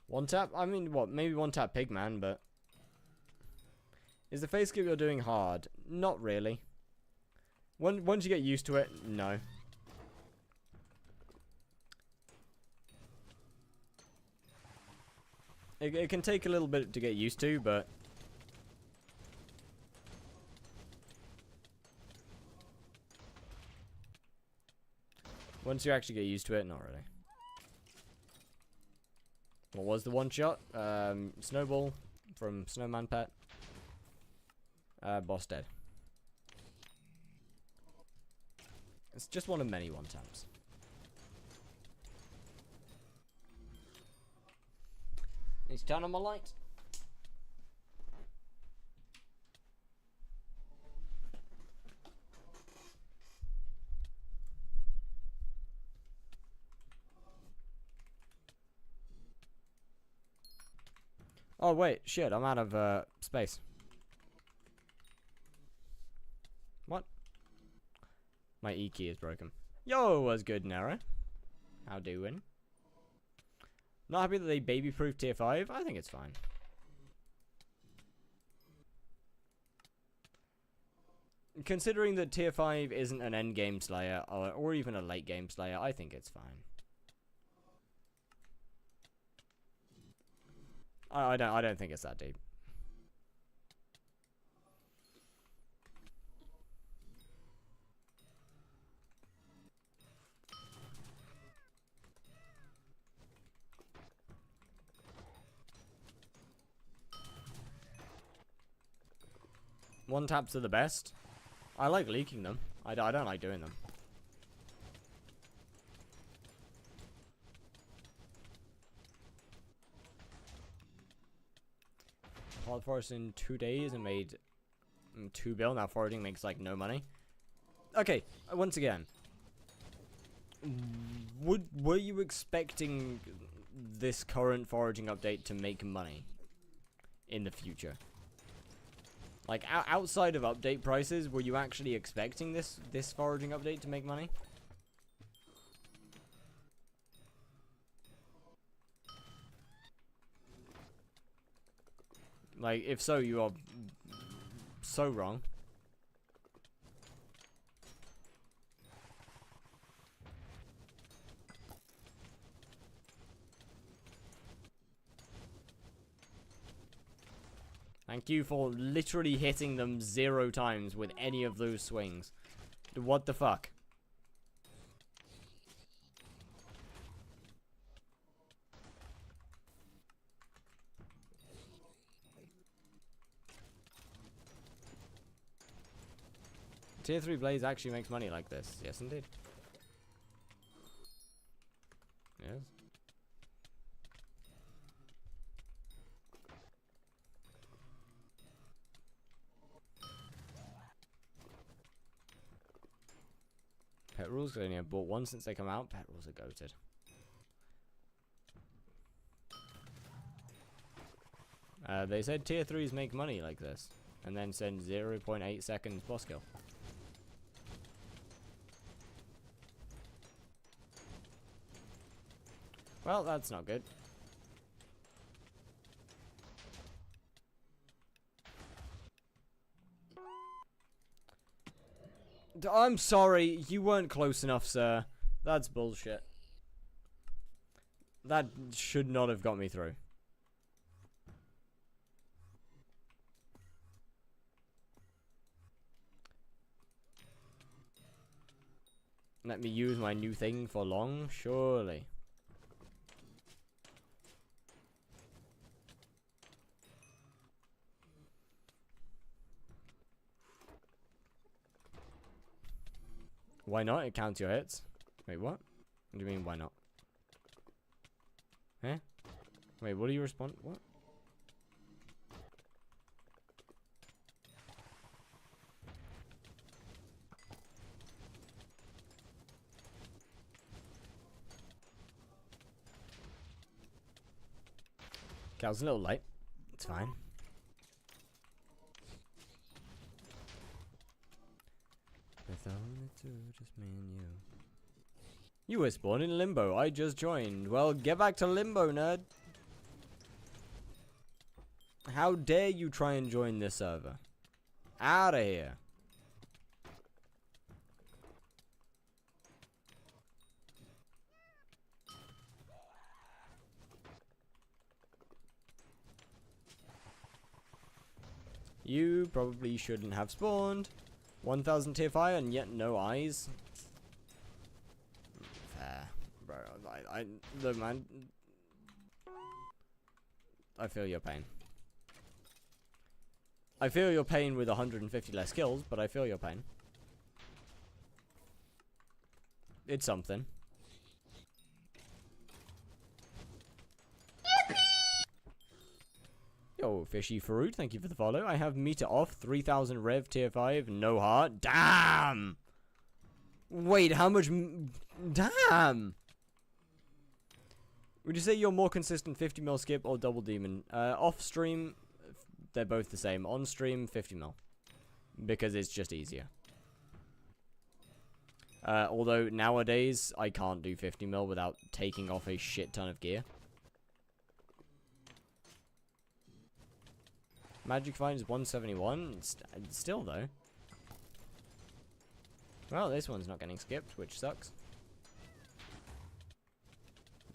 One tap? I mean, what? Maybe one tap Pigman, but... Is the face skip you're doing hard? Not really. Once you get used to it, no. It can take a little bit to get used to, but... Once you actually get used to it, not really. What was the one shot? Snowball from Snowman Pet. Boss dead. It's just one of many one taps. Need to turn on my light. Oh wait, shit, I'm out of space. What? My E key is broken. Yo, was good, Nara. How doing? Not happy that they baby-proof tier 5? I think it's fine. Considering that tier 5 isn't an end game slayer or even a late game slayer, I think it's fine. I don't think it's that deep. One taps are the best. I like leaking them. I don't like doing them. Hard forest in 2 days and made 2 bill. Now foraging makes like no money. Okay, once again. Were you expecting this current foraging update to make money in the future? Like, outside of update prices, were you actually expecting this foraging update to make money? Like, if so, you are so wrong. Thank you for literally hitting them 0 times with any of those swings. What the fuck? Tier 3 Blaze actually makes money like this. Yes, indeed. Yes. Pet rules, I only have bought one since they come out. Pet rules are goated. They said tier 3s make money like this, and then send 0.8 seconds boss kill. Well, that's not good. I'm sorry, you weren't close enough, sir. That's bullshit. That should not have got me through. Let me use my new thing for long, surely. Why not? It counts your hits. Wait, what? What do you mean, why not? Eh? Wait, what do you respond? What? Okay, I was a little late. It's fine. It's only two, just me and you. You were spawned in Limbo. I just joined. Well, get back to Limbo, nerd. How dare you try and join this server? Out of here. You probably shouldn't have spawned. 1000 tier fire and yet no eyes. Fair. Bro, look, man. I feel your pain. I feel your pain with 150 less kills, but I feel your pain. It's something. Yo, Fishy Fruit, thank you for the follow. I have meter off, 3000 rev, tier 5, no heart. Damn! Wait, how much? Damn! Would you say you're more consistent 50 mil skip or double demon? Off stream, they're both the same. On stream, 50 mil. Because it's just easier. Although nowadays, I can't do 50 mil without taking off a shit ton of gear. Magic Find is 171. Still, though. Well, this one's not getting skipped, which sucks.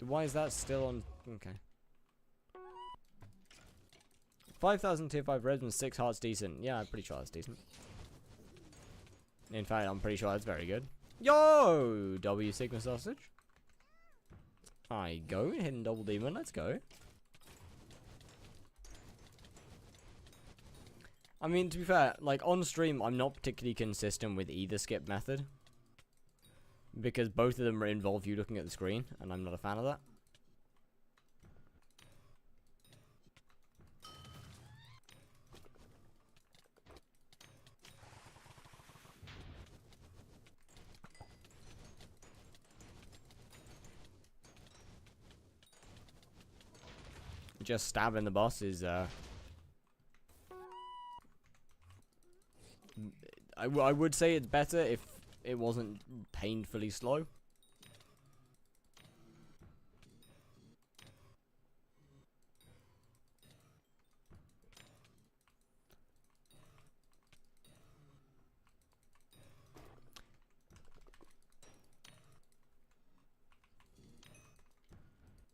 Why is that still on? Okay. 5000 tier 5 res and 6 hearts decent. Yeah, I'm pretty sure that's decent. In fact, I'm pretty sure that's very good. Yo! W Sigma Sausage. I go. Hidden Double Demon. Let's go. I mean, to be fair, like, on stream, I'm not particularly consistent with either skip method. Because both of them involve you looking at the screen, and I'm not a fan of that. Just stabbing the boss is, I would say it's better if it wasn't painfully slow.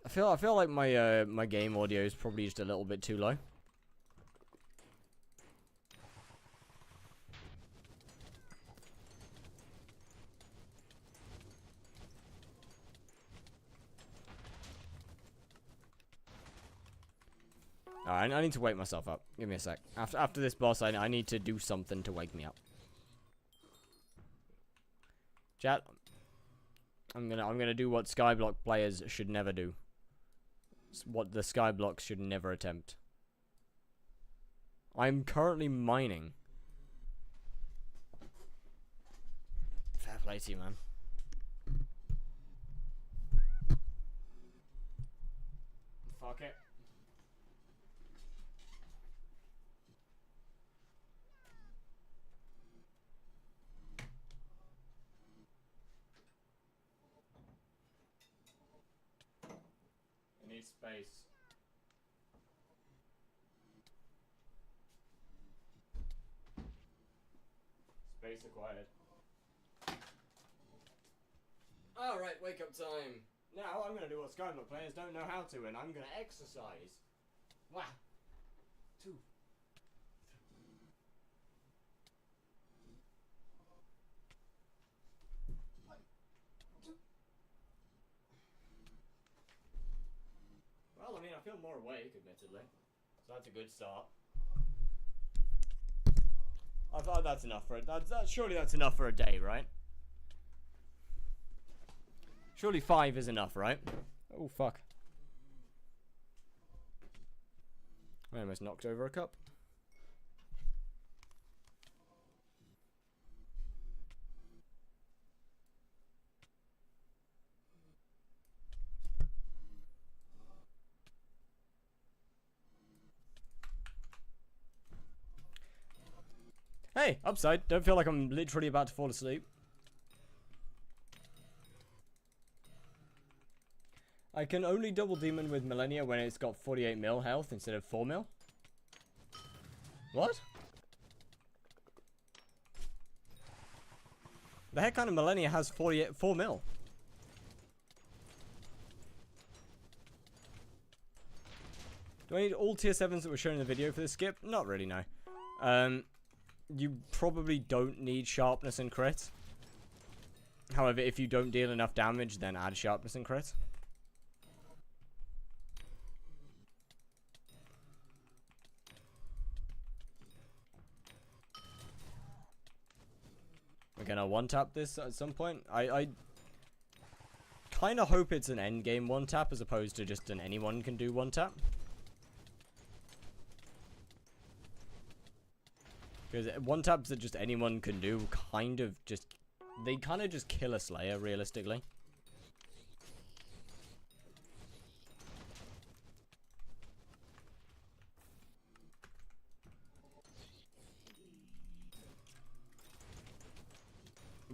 I feel like my my game audio is probably just a little bit too low. Alright, I need to wake myself up. Give me a sec. After this boss, I need to do something to wake me up. Chat, I'm gonna do what skyblock players should never do. What the skyblocks should never attempt. I'm currently mining. Fair play to you, man. Fuck it. space. Space acquired. Alright, wake up time. Now I'm gonna do what skyblock players don't know how to, and I'm gonna exercise. 1, 2. Well, I mean, I feel more awake, admittedly. So that's a good start. I thought that's enough for it. Surely that's enough for a day, right? Surely 5 is enough, right? Oh, fuck. I almost knocked over a cup. Hey, upside. Don't feel like I'm literally about to fall asleep. I can only double demon with Millennia when it's got 48 mil health instead of 4 mil. What? The heck kind of Millennia has 4 mil? Do I need all tier 7s that were shown in the video for this skip? Not really, no. You probably don't need sharpness and crit. However, if you don't deal enough damage, then add sharpness and crit. We're gonna one-tap this at some point. I kind of hope it's an endgame one-tap as opposed to just an anyone can do one-tap. Because one-taps that just anyone can do kind of just... They kind of just kill a Slayer, realistically.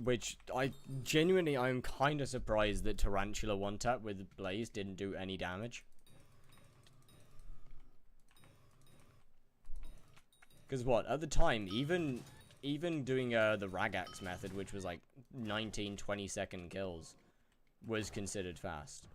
Which, I'm kind of surprised that Tarantula one-tap with Blaze didn't do any damage. Because what, at the time, even doing the Ragax method, which was like 19, 20-second kills, was considered fast.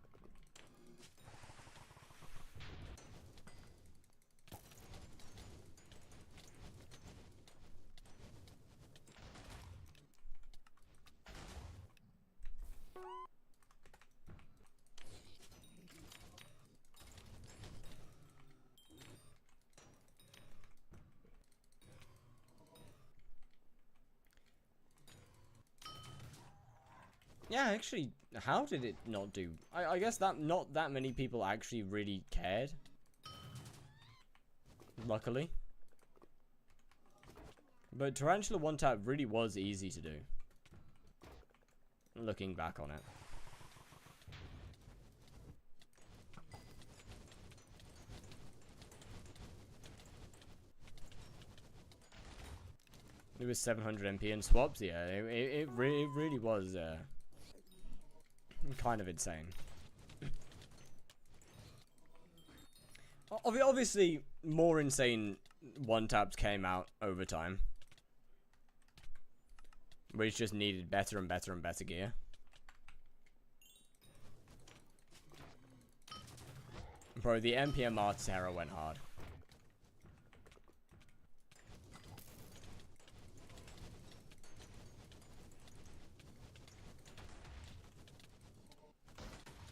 Yeah, actually, how did it not do? I guess that not that many people actually really cared. Luckily. But Tarantula one-tap really was easy to do. Looking back on it. It was 700 MP in swaps, yeah. It really was kind of insane. Obviously, more insane one-taps came out over time. Which just needed better and better and better gear. Bro, the MPMR Terror went hard.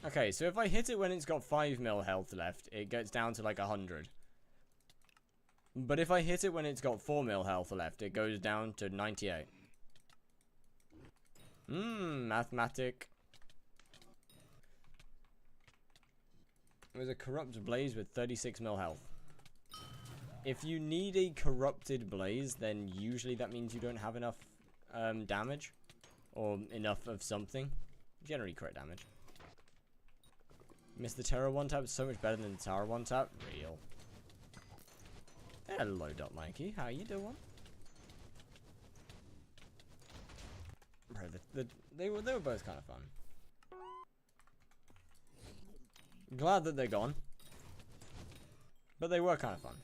Okay, so if I hit it when it's got 5 mil health left, it gets down to like 100. But if I hit it when it's got 4 mil health left, it goes down to 98. Mathematic. It was a corrupt blaze with 36 mil health. If you need a corrupted blaze, then usually that means you don't have enough damage. Or enough of something. Generally crit damage. Miss the Terror one-tap is so much better than the Tower one-tap. Real. Hello, Mikey. How you doing? Bro, they were both kind of fun. Glad that they're gone. But they were kind of fun.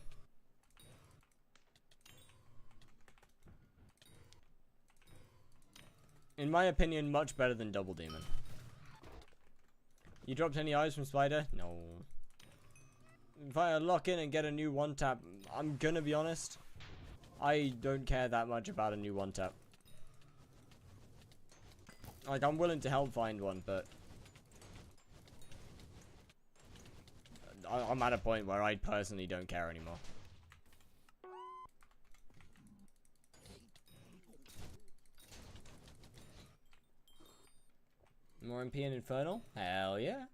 In my opinion, much better than Double Demon. You dropped any eyes from Spider? No. If I lock in and get a new one-tap, I'm gonna be honest, I don't care that much about a new one-tap. Like, I'm willing to help find one, but I'm at a point where I personally don't care anymore. More MP and Infernal? Hell yeah.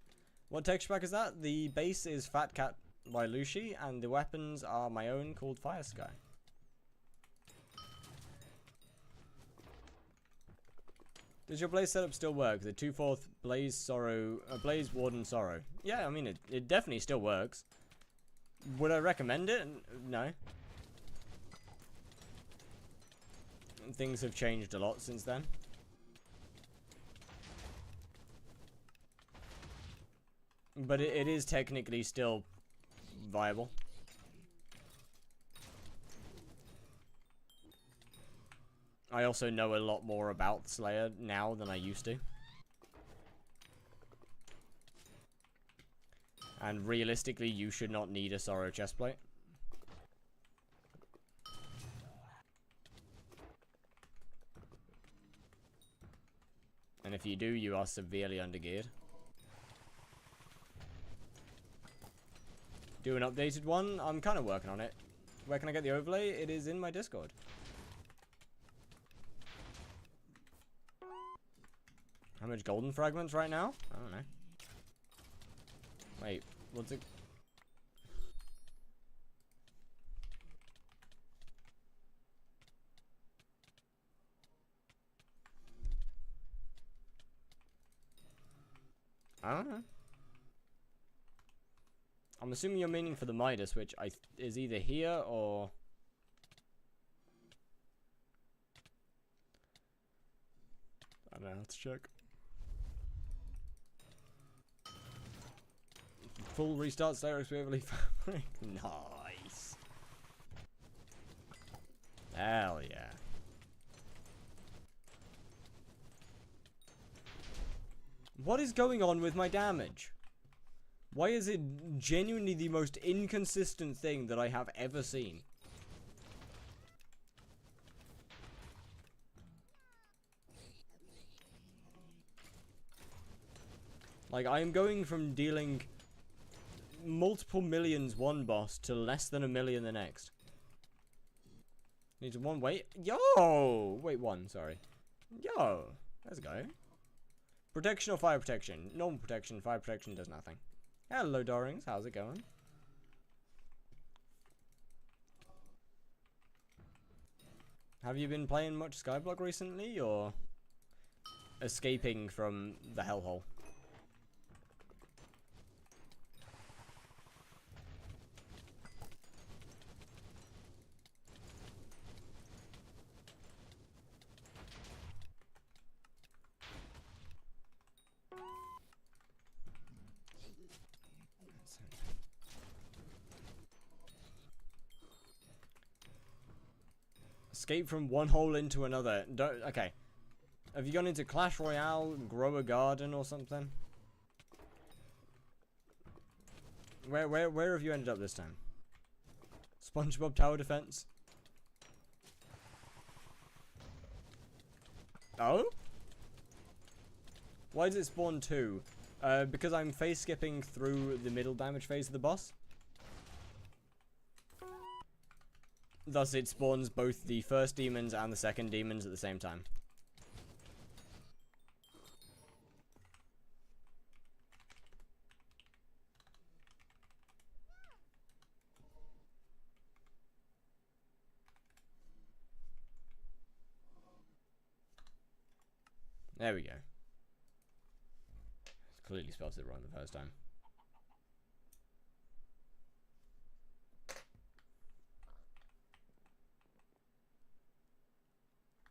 What texture pack is that? The base is Fat Cat by Lucy, and the weapons are my own called Fire Sky. Does your Blaze setup still work? The 2/4 Blaze Warden Sorrow. Yeah, I mean, it definitely still works. Would I recommend it? No. Things have changed a lot since then. But it is technically still viable. I also know a lot more about Slayer now than I used to. And realistically, you should not need a Sorrow chestplate. And if you do, you are severely undergeared. Do an updated one? I'm kind of working on it. Where can I get the overlay? It is in my Discord. How much golden fragments right now? I don't know. Wait, what's it? I don't know. I'm assuming you're meaning for the Midas, which is either here or... I don't know, let's check. Full restart Cyrus Waverly Fabric. Nice. Hell yeah. What is going on with my damage? Why is it genuinely the most inconsistent thing that I have ever seen? Like, I am going from dealing multiple millions one boss to less than 1 million the next. Needs one, wait. Yo! Wait, one, sorry. Yo! Let's go. Protection or fire protection? Normal protection, fire protection does nothing. Hello, Dorings. How's it going? Have you been playing much skyblock recently, or escaping from the hellhole? Escape from one hole into another. Don't, okay. Have you gone into Clash Royale, grow a garden or something? Where have you ended up this time? SpongeBob Tower Defense? Oh? Why does it spawn 2? Because I'm phase skipping through the middle damage phase of the boss. Thus, it spawns both the first demons and the second demons at the same time. There we go. Clearly spelled it wrong the first time.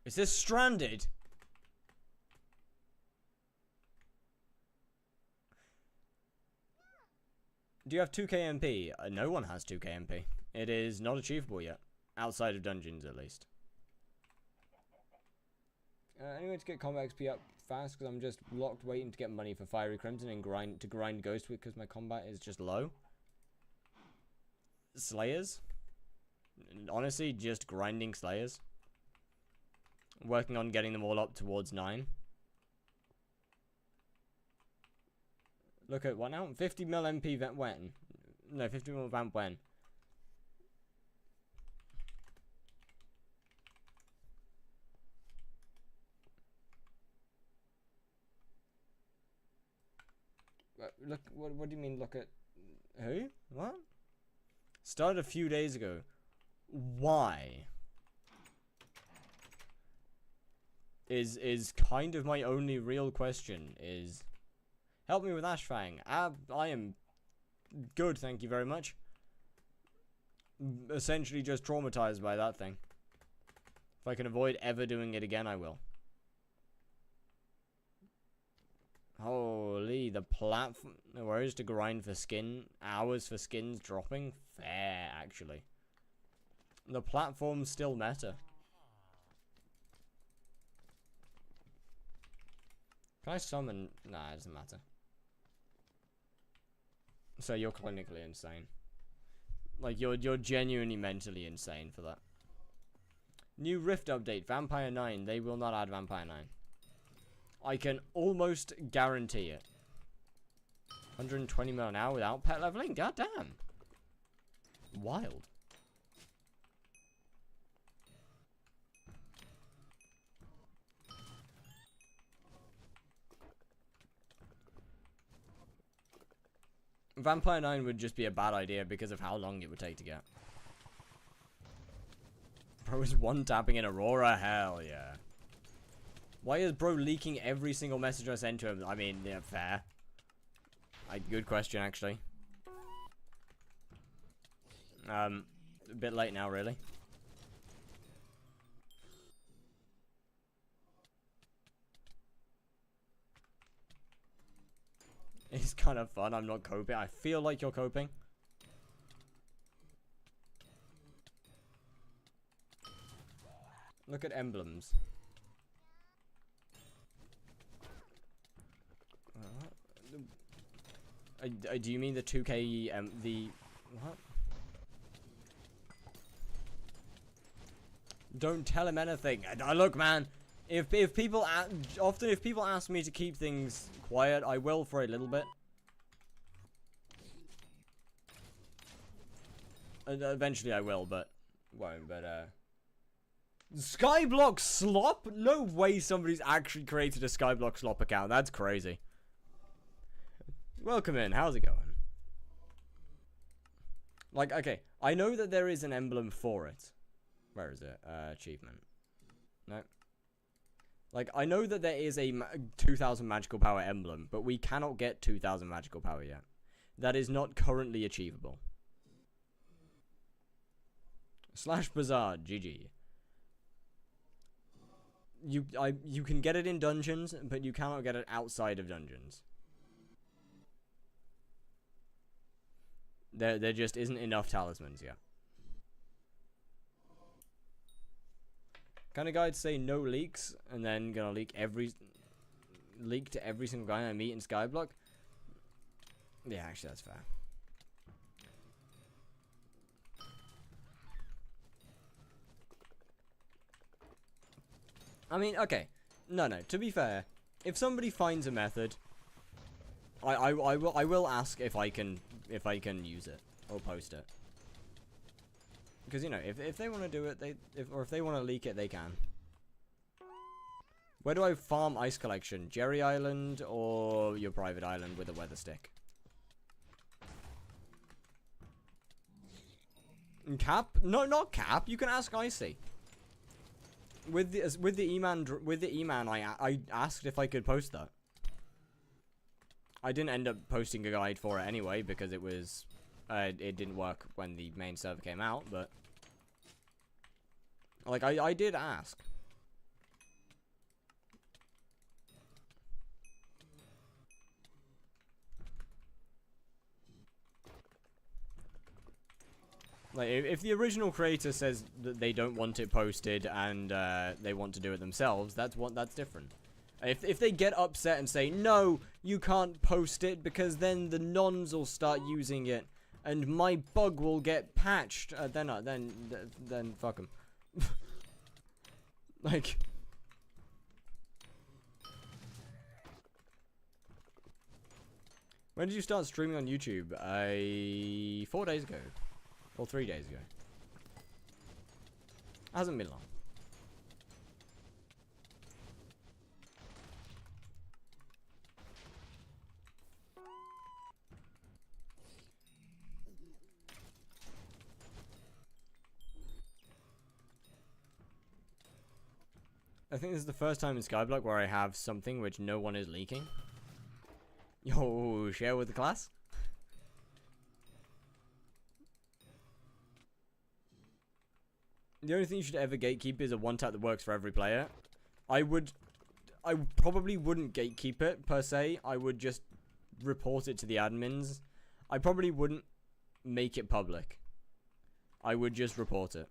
Is this stranded? Do you have 2k MP? No one has 2k MP. It is not achievable yet. Outside of dungeons, at least. Anyway, to get combat XP up fast, because I'm just locked waiting to get money for Fiery Crimson and grind Ghost because my combat is just low. Slayers? Honestly, just grinding Slayers. Working on getting them all up towards 9. Look at what now? 50 mil MP when? No, 50 mil vamp when? Look, what do you mean look at... Who? What? Started a few days ago. Why? Is kind of my only real question is... Help me with Ashfang. I am good, thank you very much. Essentially just traumatized by that thing. If I can avoid ever doing it again, I will. Holy, the platform... Whereas to grind for skin... Hours for skins dropping? Fair, actually. The platform's still meta. Can I summon... Nah, it doesn't matter. So you're clinically insane. Like, you're genuinely mentally insane for that. New Rift update, Vampire 9. They will not add Vampire 9. I can almost guarantee it. 120 mil an hour without pet leveling? God damn. Wild. Vampire 9 would just be a bad idea because of how long it would take to get. Bro is one tapping in Aurora? Hell yeah. Why is bro leaking every single message I send to him? I mean, yeah, fair. Good question, actually. A bit late now, really. It's kind of fun. I'm not coping. I feel like you're coping. Look at emblems. Do you mean the 2k, the... What? Don't tell him anything. Look, man, if people... Often if people ask me to keep things quiet, I will for a little bit. And eventually I will, but... Won't, but, Skyblock Slop? No way somebody's actually created a Skyblock Slop account. That's crazy. Welcome in. How's it going? Like, okay. I know that there is an emblem for it. Where is it? Achievement. No. Like, I know that there is a 2000 magical power emblem, but we cannot get 2000 magical power yet. That is not currently achievable. Slash Bazaar. GG. You can get it in dungeons, but you cannot get it outside of dungeons. There just isn't enough talismans yet. Kind of guide say no leaks, and then gonna leak to every single guy I meet in Skyblock. Yeah, actually that's fair. I mean, okay. No, to be fair, if somebody finds a method, I will ask if I can use it or post it. Because, you know, if they want to do it, if they want to leak it, they can. Where do I farm ice collection? Jerry Island or your private island with a weather stick? Cap? No, not Cap. You can ask Icy. With the E-Man, I asked if I could post that. I didn't end up posting a guide for it anyway because it was it didn't work when the main server came out, but like I did ask. Like, if the original creator says that they don't want it posted and they want to do it themselves, that's different. If they get upset and say, no, you can't post it because then the nons will start using it and my bug will get patched, then fuck them. Like... When did you start streaming on YouTube? 4 days ago. Or 3 days ago. Hasn't been long. I think this is the first time in Skyblock where I have something which no one is leaking. Yo, share with the class? The only thing you should ever gatekeep is a one-tap that works for every player. I probably wouldn't gatekeep it, per se. I would just report it to the admins. I probably wouldn't make it public. I would just report it.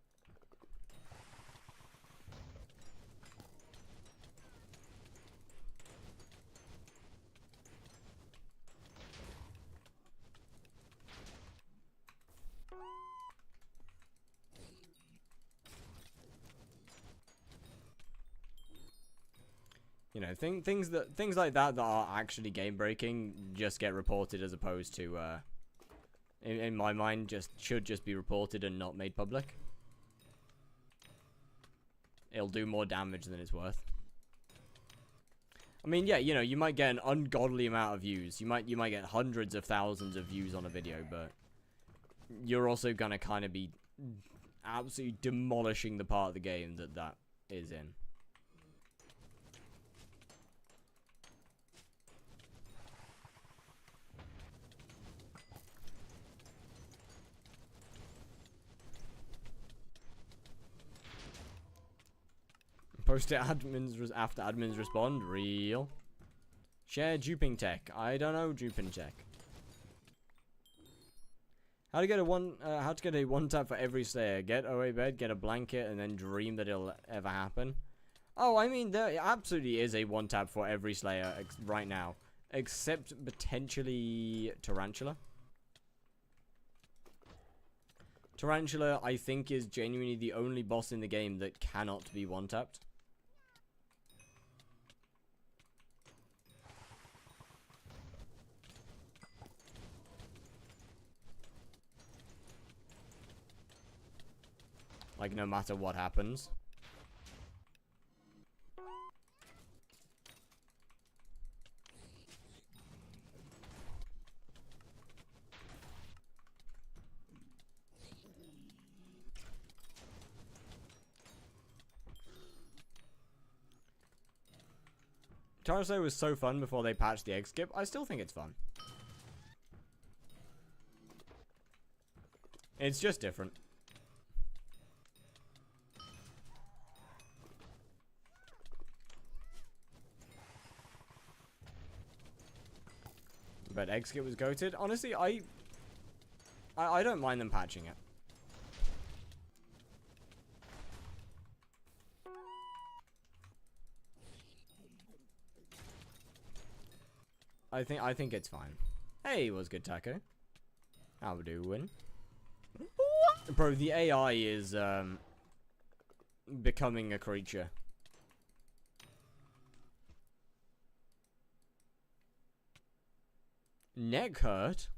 You know, things like that are actually game breaking just get reported, as opposed to, in my mind, should just be reported and not made public. It'll do more damage than it's worth. I mean, yeah, you know, you might get an ungodly amount of views. You might get hundreds of thousands of views on a video, but you're also gonna kind of be absolutely demolishing the part of the game that is in. Post it admins after admins respond. Real. Share duping tech. I don't know duping tech. How to get a one tap for every Slayer. Get OA bed, get a blanket, and then dream that it'll ever happen. Oh, I mean, there absolutely is a one tap for every Slayer right now, except potentially Tarantula. Tarantula, I think, is genuinely the only boss in the game that cannot be one tapped. Like, no matter what happens. Charizard was so fun before they patched the egg skip. I still think it's fun. It's just different. But egg skip was goated. Honestly, I don't mind them patching it. I think it's fine. Hey, what's good, Taco? How we doing? Bro, the AI is becoming a creature. Neck hurt?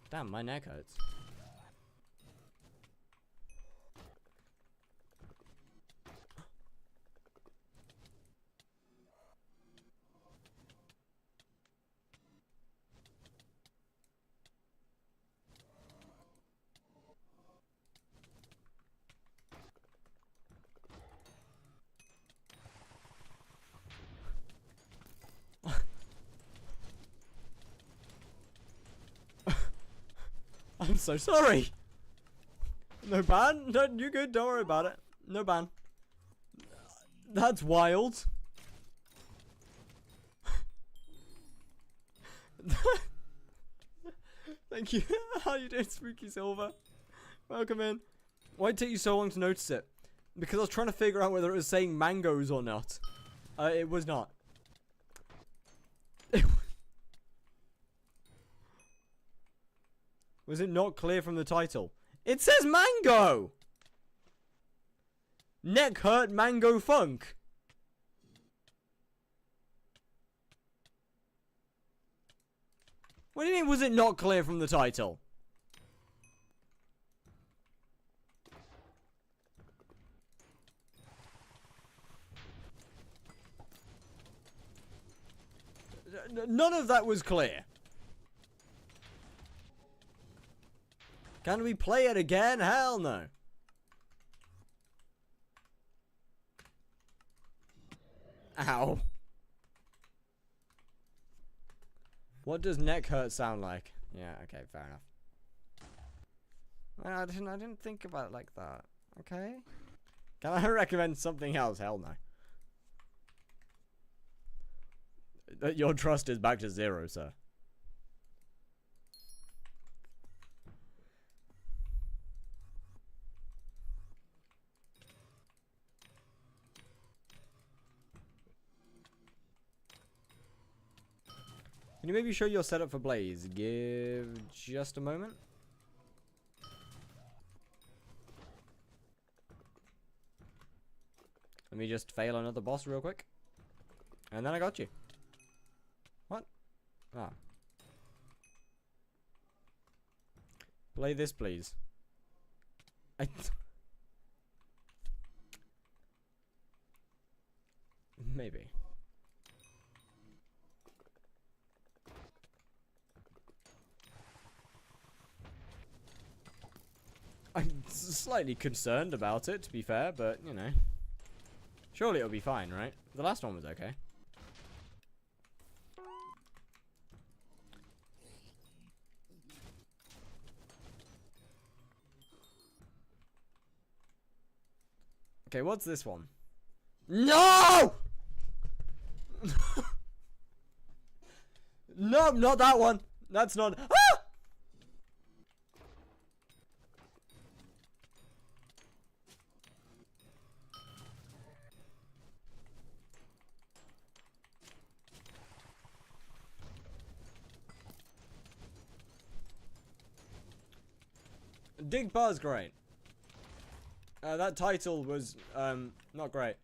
Damn, my neck hurts. I'm so sorry. No ban? No, you're good. Don't worry about it. No ban. That's wild. Thank you. How you doing, Spooky Silver? Welcome in. Why did it take you so long to notice it? Because I was trying to figure out whether it was saying mangoes or not. It was not. Was it not clear from the title? It says mango! Neck hurt mango funk. What do you mean was it not clear from the title? None of that was clear. Can we play it again? Hell no. Ow. What does neck hurt sound like? Yeah, okay, fair enough. Well, I didn't think about it like that. Okay. Can I recommend something else? Hell no. Your trust is back to 0, sir. Can you maybe show your setup for Blaze? Give just a moment. Let me just fail another boss real quick. And then I got you. What? Ah. Play this, please. Maybe. I'm slightly concerned about it, to be fair, but, you know. Surely it'll be fine, right? The last one was okay. Okay, what's this one? No! No, not that one. That's not... Ah! Dig Bar's great. That title was not great.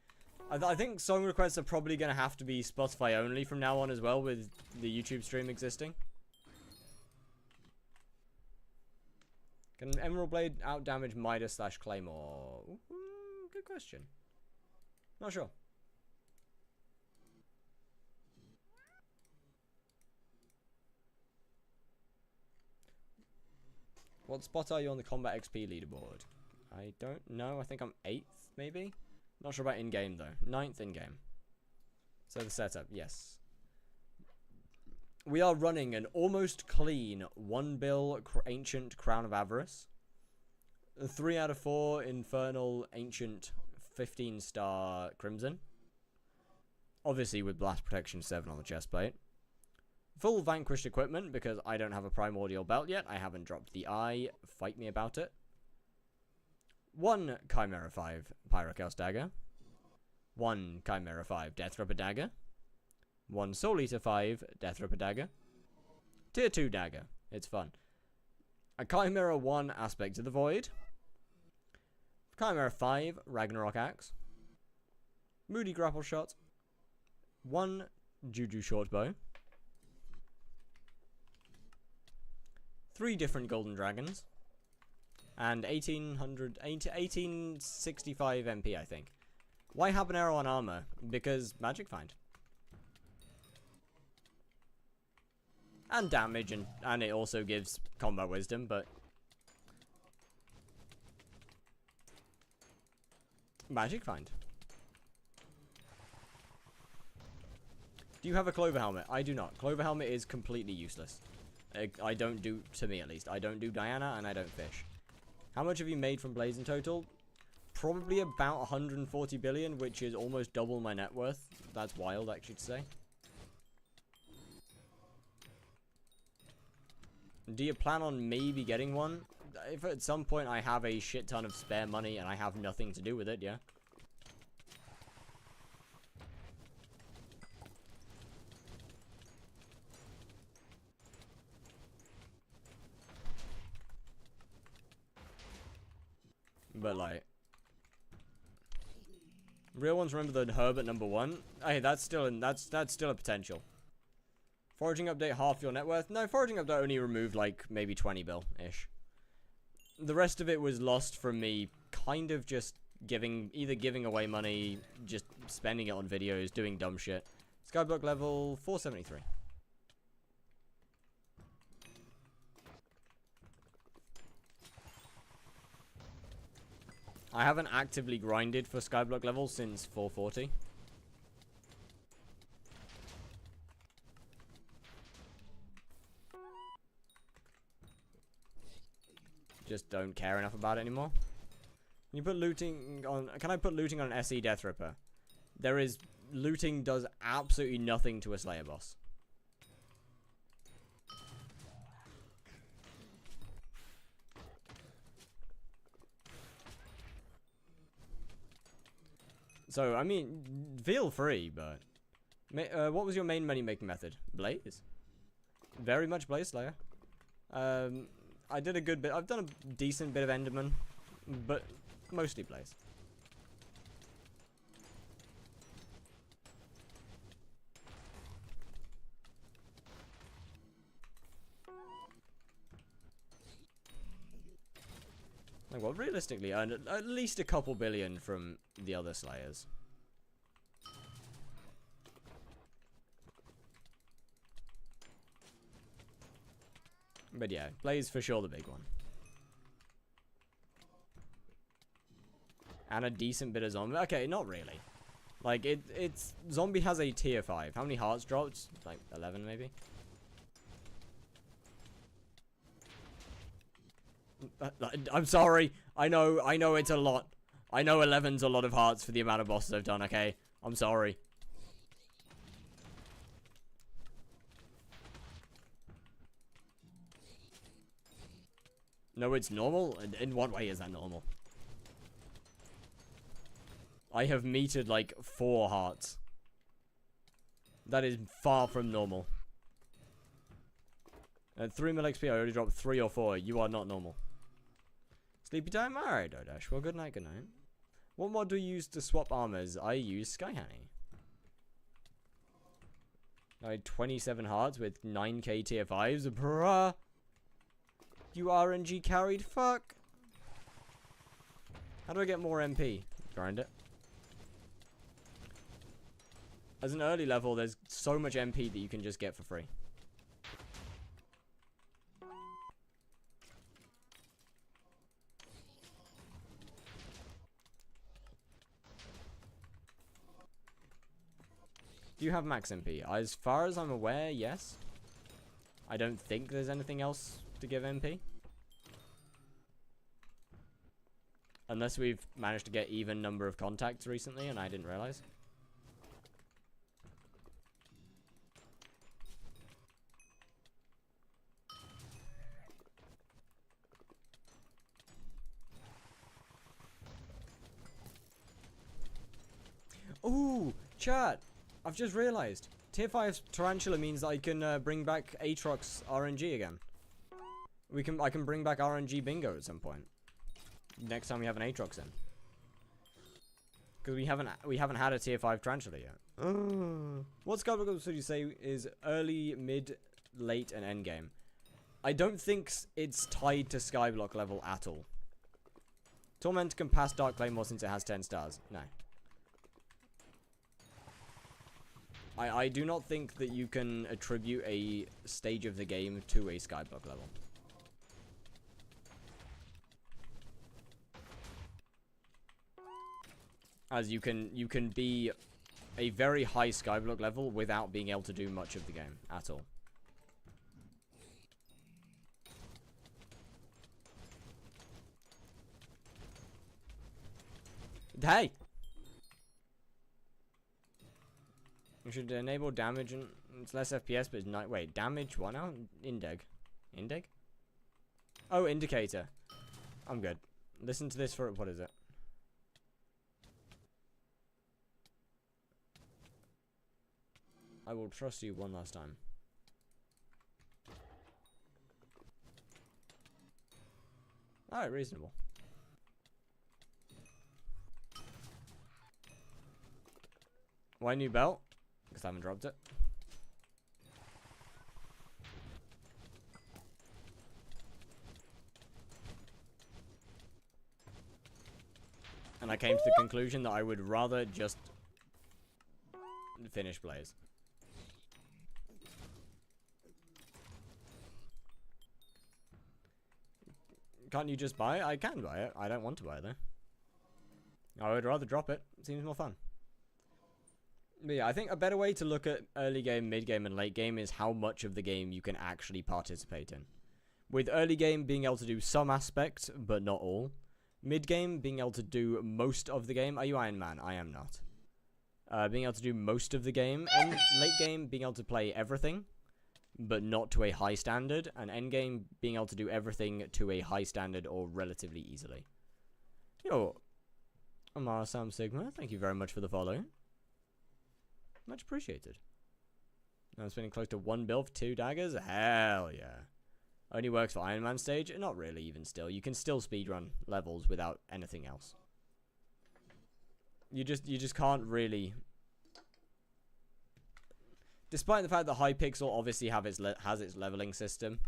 I think song requests are probably going to have to be Spotify only from now on as well, with the YouTube stream existing. Can Emerald Blade outdamage Midas / Claymore? Good question. Not sure. What spot are you on the Combat XP leaderboard? I don't know. I think I'm 8th, maybe? Not sure about in-game, though. 9th in-game. So the setup, yes. We are running an almost clean 1-bill Ancient Crown of Avarice. A 3 out of 4 Infernal Ancient 15-star Crimson. Obviously with Blast Protection 7 on the chestplate. Full Vanquished equipment, because I don't have a Primordial belt yet. I haven't dropped the eye. Fight me about it. 1 Chimera 5 Pyrochaos Dagger. 1 Chimera 5 Death Ripper Dagger. 1 Soul Eater 5 Death Ripper Dagger. Tier 2 Dagger. It's fun. A Chimera 1 Aspect to the Void. Chimera 5 Ragnarok Axe. Moody Grapple Shot. 1 Juju Shortbow. 3 different Golden Dragons. And 1865 MP, I think. Why Habanero on armor? Because Magic Find. And damage, and it also gives combat wisdom, but... Magic Find. Do you have a Clover Helmet? I do not. Clover Helmet is completely useless. I don't do, to me at least, I don't do Diana, and I don't fish. How much have you made from Blaze in total? Probably about 140 billion, which is almost double my net worth. That's wild, actually, to say. Do you plan on maybe getting one? If at some point I have a shit ton of spare money and I have nothing to do with it, yeah. But like, real ones remember the Herbert #1. Hey, that's still a potential. Foraging update half your net worth. No, foraging update only removed like maybe 20 bill ish. The rest of it was lost from me kind of just either giving away money, just spending it on videos, doing dumb shit. Skyblock level 473. I haven't actively grinded for skyblock level since 440. Just don't care enough about it anymore. Can you put looting on? Can I put looting on an SE Death Ripper? Looting does absolutely nothing to a Slayer boss. So, I mean, feel free, but... what was your main money-making method? Blaze? Very much Blaze Slayer. I did a good bit. I've done a decent bit of Enderman, but mostly Blaze. Like, well, realistically, earned at least a couple billion from the other Slayers. But yeah, Blaze for sure the big one. And a decent bit of zombie. Okay, not really. Like, it's... Zombie has a tier 5. How many hearts dropped? Like, 11 maybe? I'm sorry. I know it's a lot. I know 11's a lot of hearts for the amount of bosses I've done, okay? I'm sorry. No, it's normal? In what way is that normal? I have metered like 4 hearts. That is far from normal. At 3 mil XP, I already dropped 3 or 4. You are not normal. Sleepy time? Alright, Dodash. Well, good night, good night. What mod do you use to swap armors? I use Sky Honey. I had 27 hearts with 9k tier 5s. Bruh. You RNG carried? Fuck. How do I get more MP? Grind it. As an early level, there's so much MP that you can just get for free. Do you have max MP? As far as I'm aware, yes. I don't think there's anything else to give MP. Unless we've managed to get even number of contacts recently and I didn't realize. Ooh, chat! I've just realized. Tier 5 Tarantula means that I can bring back Aatrox RNG again. I can bring back RNG Bingo at some point. Next time we have an Aatrox in. Because we haven't had a tier 5 Tarantula yet. What skyblock would you say is early, mid, late, and end game? I don't think it's tied to skyblock level at all. Torment can pass Dark Claymore since it has 10 stars. No. I do not think that you can attribute a stage of the game to a skyblock level. As you can be a very high skyblock level without being able to do much of the game at all. Hey! You should enable damage and it's less FPS, but it's not. Wait, damage what now? Indeg. Indeg? Oh, indicator. I'm good. Listen to this for... What is it? I will trust you one last time. Alright, reasonable. Why new belt? Because I haven't dropped it. And I came to the conclusion that I would rather just finish Blaze. Can't you just buy it? I can buy it. I don't want to buy it though. I would rather drop it. It seems more fun. But yeah, I think a better way to look at early game, mid game, and late game is how much of the game you can actually participate in. With early game being able to do some aspects, but not all. Mid game being able to do most of the game. Are you Iron Man? I am not. Being able to do most of the game. And late game being able to play everything, but not to a high standard. And end game being able to do everything to a high standard or relatively easily. Yo, Amara Sam Sigma, thank you very much for the follow. Much appreciated. I'm spending close to 1 bill for 2 daggers? Hell yeah. Only works for Iron Man stage? Not really, even still. You can still speedrun levels without anything else. You just can't really... Despite the fact that HYPIXEL obviously has its leveling system.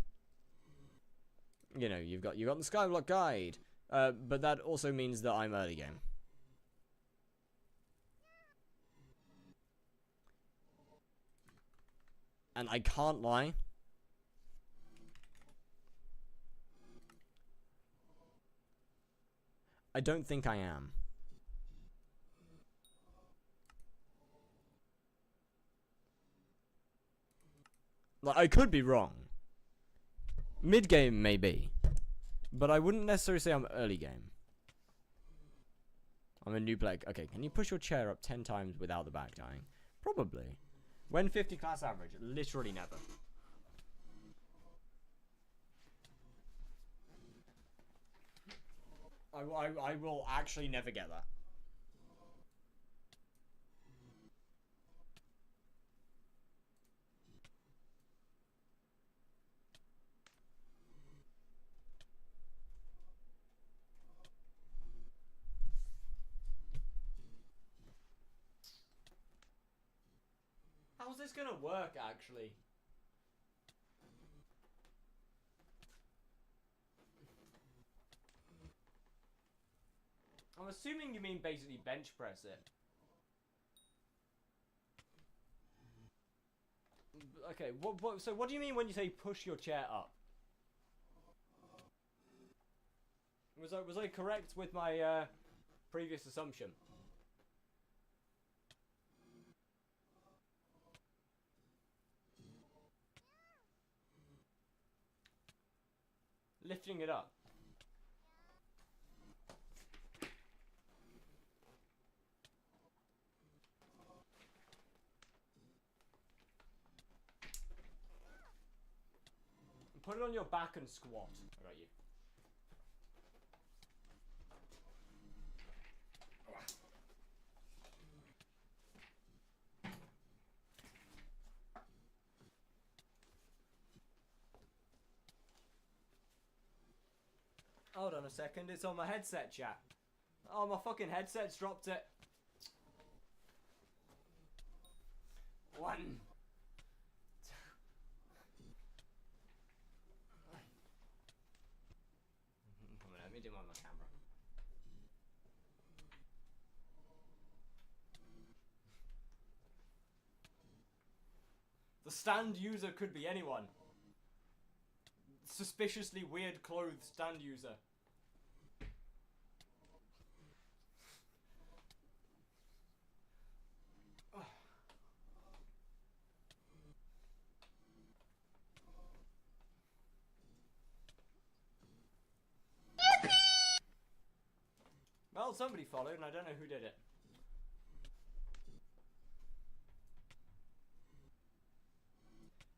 You know, you've got the skyblock guide. But that also means that I'm early game. And I can't lie. I don't think I am. Like, I could be wrong. Mid game, maybe. But I wouldn't necessarily say I'm early game. I'm a new player. Okay, can you push your chair up 10 times without the back dying? Probably. When 50 class average? Literally never. I will actually never get that. How's this gonna work, actually? I'm assuming you mean basically bench press it. Okay, so what do you mean when you say push your chair up? Was I correct with my previous assumption? Lifting it up. Put it on your back and squat. I got you. Hold on a second, it's on my headset, chat. Oh, my fucking headset's dropped it. 1. Let me do it on my camera. The stand user could be anyone. Suspiciously weird clothed stand user. Well, somebody followed and I don't know who did it.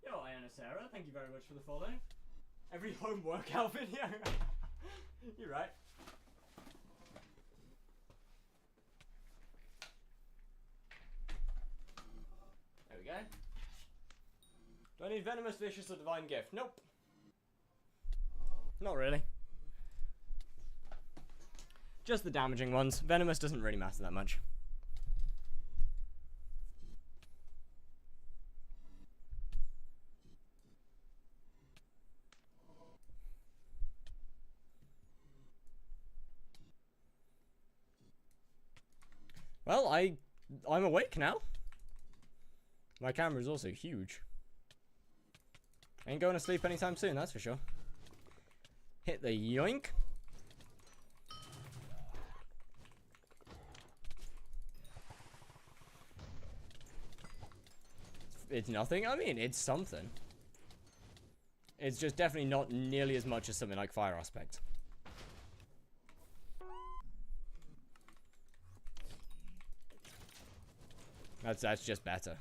Yo, Iona Sarah, thank you very much for the follow. Every home workout video. You're right. There we go. Do I need Venomous, Vicious, or Divine Gift? Nope. Not really. Just the damaging ones. Venomous doesn't really matter that much. Well, I'm awake now. My camera is also huge. Ain't going to sleep anytime soon, that's for sure. Hit the yoink. It's nothing. I mean, it's something. It's just definitely not nearly as much as something like Fire Aspect. That's just better.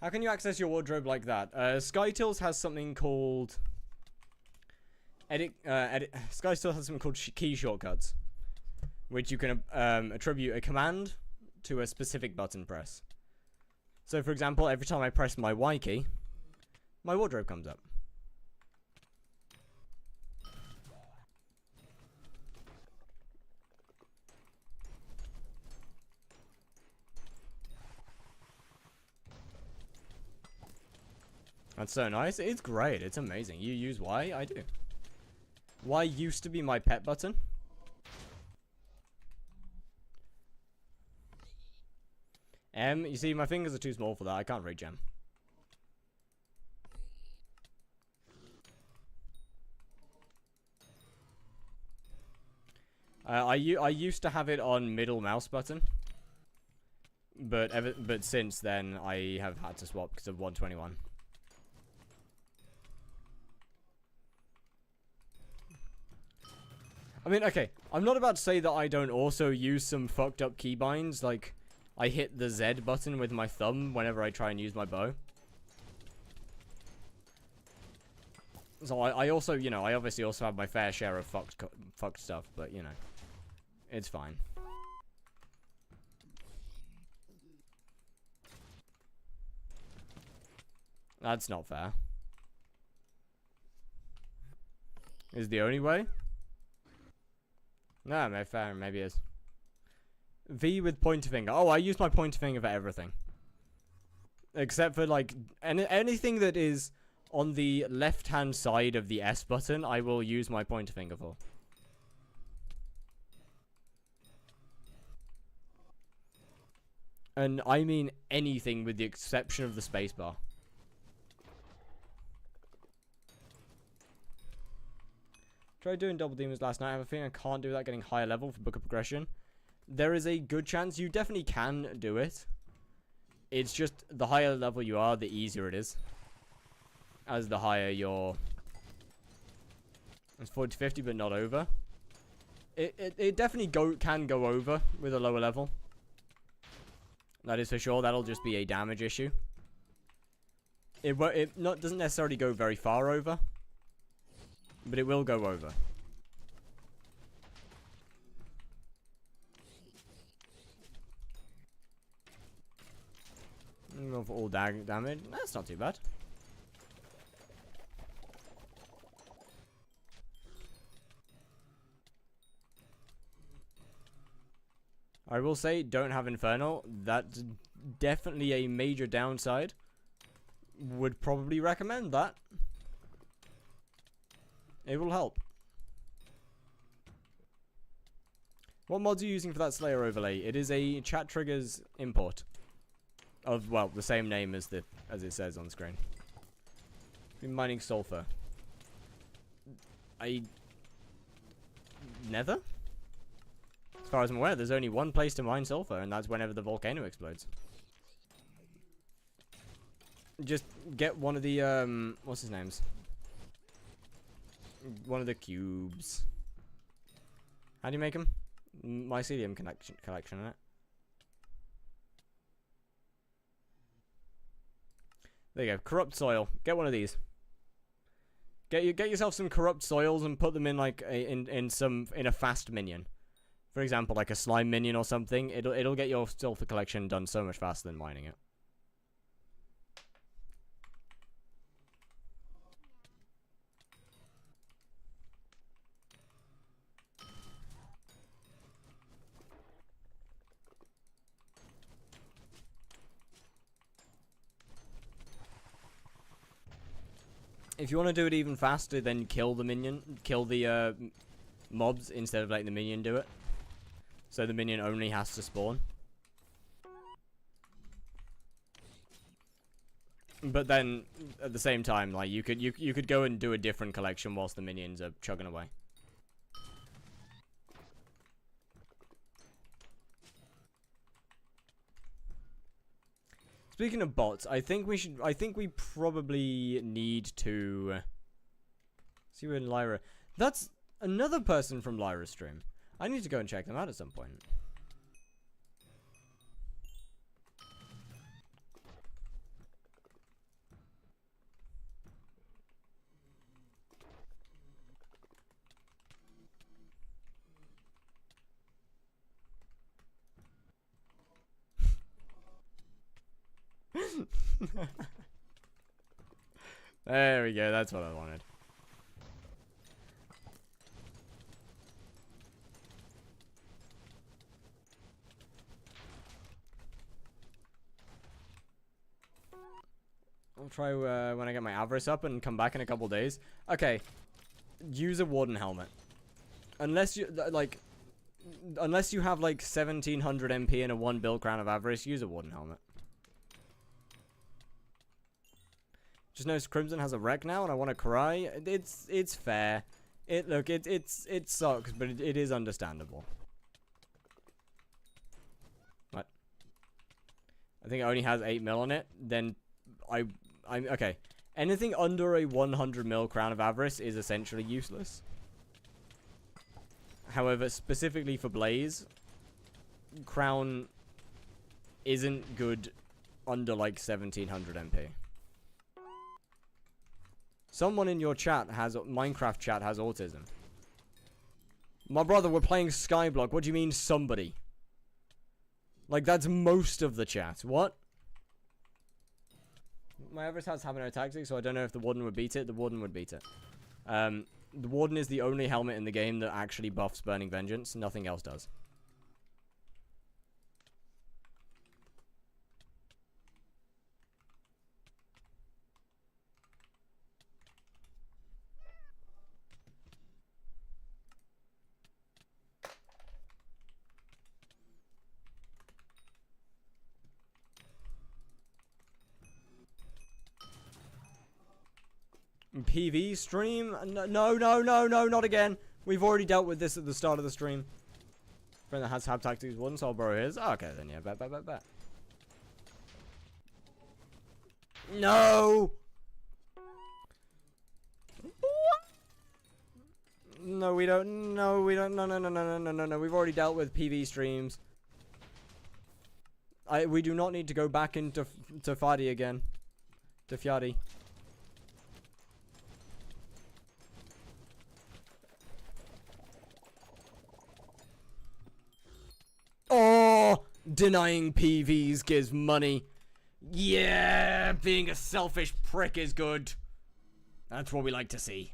How can you access your wardrobe like that? SkyTills has something called SkyTills has something called key shortcuts, which you can attribute a command to a specific button press. So, for example, every time I press my Y key, my wardrobe comes up. That's so nice. It's great. It's amazing. You use Y? I do. Y used to be my pet button. M, you see, my fingers are too small for that. I can't reach M. I used to have it on middle mouse button, but since then I have had to swap because of 121. I mean, okay, I'm not about to say that I don't also use some fucked up keybinds, like I hit the Z button with my thumb whenever I try and use my bow. So I also, you know, I obviously also have my fair share of fucked stuff, but, you know, it's fine. That's not fair. Is the only way? No, maybe fair, maybe it is. V with pointer finger. Oh, I use my pointer finger for everything. Except for, like, anything that is on the left-hand side of the S button, I will use my pointer finger for. And I mean anything with the exception of the spacebar. Tried doing double demons last night. I have a feeling I can't do that getting higher level for Book of Progression. There is a good chance you definitely can do it. It's just the higher level you are, the easier it is. As the higher your... It's 40 to 50, but not over. It definitely can go over with a lower level. That is for sure. That'll just be a damage issue. It doesn't necessarily go very far over. But it will go over. Go for all damage. That's not too bad. I will say, don't have Infernal. That's definitely a major downside. Would probably recommend that. It will help. What mods are you using for that Slayer overlay? It is a chat triggers import. Of, well, the same name as it says on screen. Been mining sulfur. Nether? As far as I'm aware, there's only one place to mine sulfur, and that's whenever the volcano explodes. Just get one of the, what's his names? One of the cubes. How do you make them? Mycelium collection, innit? There you go. Corrupt soil. Get one of these. Get yourself some corrupt soils and put them in like in a fast minion. For example, like a slime minion or something. It'll get your sulfur collection done so much faster than mining it. If you want to do it even faster, then kill the mobs instead of letting the minion do it. So the minion only has to spawn. But then, at the same time, like you could go and do a different collection whilst the minions are chugging away. Speaking of bots, I think we probably need to see when Lyra. That's another person from Lyra's stream. I need to go and check them out at some point. There we go, that's what I wanted. I'll try when I get my avarice up and come back in a couple days. Okay, use a warden helmet. Unless you have like 1700 MP and a 1 bill crown of avarice, use a warden helmet. Just noticed Crimson has a wreck now, and I want to cry. It's fair. It sucks, but it is understandable. What? I think it only has 8 mil on it. Then I'm okay. Anything under a 100 mil crown of avarice is essentially useless. However, specifically for Blaze, crown isn't good under like 1700 MP. Someone in your chat has Minecraft chat has autism. My brother, we're playing skyblock. What do you mean somebody? Like that's most of the chat. What? My Everest has Habanero Tactics, so I don't know if the Warden would beat it. The Warden would beat it. The Warden is the only helmet in the game that actually buffs Burning Vengeance. Nothing else does. PV stream? No, not again. We've already dealt with this at the start of the stream. Friend that has Hab Tactics Warden, so I'll borrow his. Oh, okay, then yeah, bet. No! No, we don't. No, we don't. No. We've already dealt with PV streams. We do not need to go back into Fadi again. To Fiadi. Oh, denying PVs gives money. Yeah, being a selfish prick is good. That's what we like to see.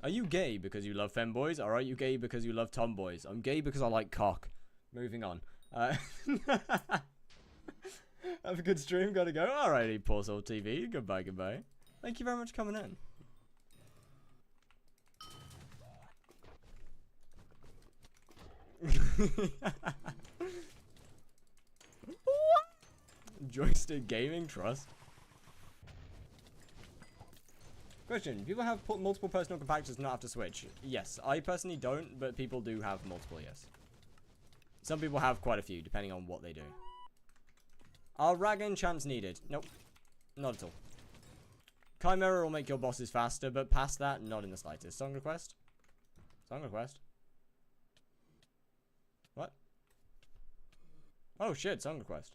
Are you gay because you love femboys, or are you gay because you love tomboys? I'm gay because I like cock. Moving on. Have a good stream, gotta go. Alrighty, Poor Soul TV. Goodbye. Thank you very much for coming in. Joystick gaming trust. Question: people have multiple personal compactors not have to switch? Yes, I personally don't, but people do have multiple. Yes, some people have quite a few depending on what they do. Are rag enchants needed? Nope, not at all. Chimera will make your bosses faster, but past that, not in the slightest. Song request? Song request. What? Oh shit, song request.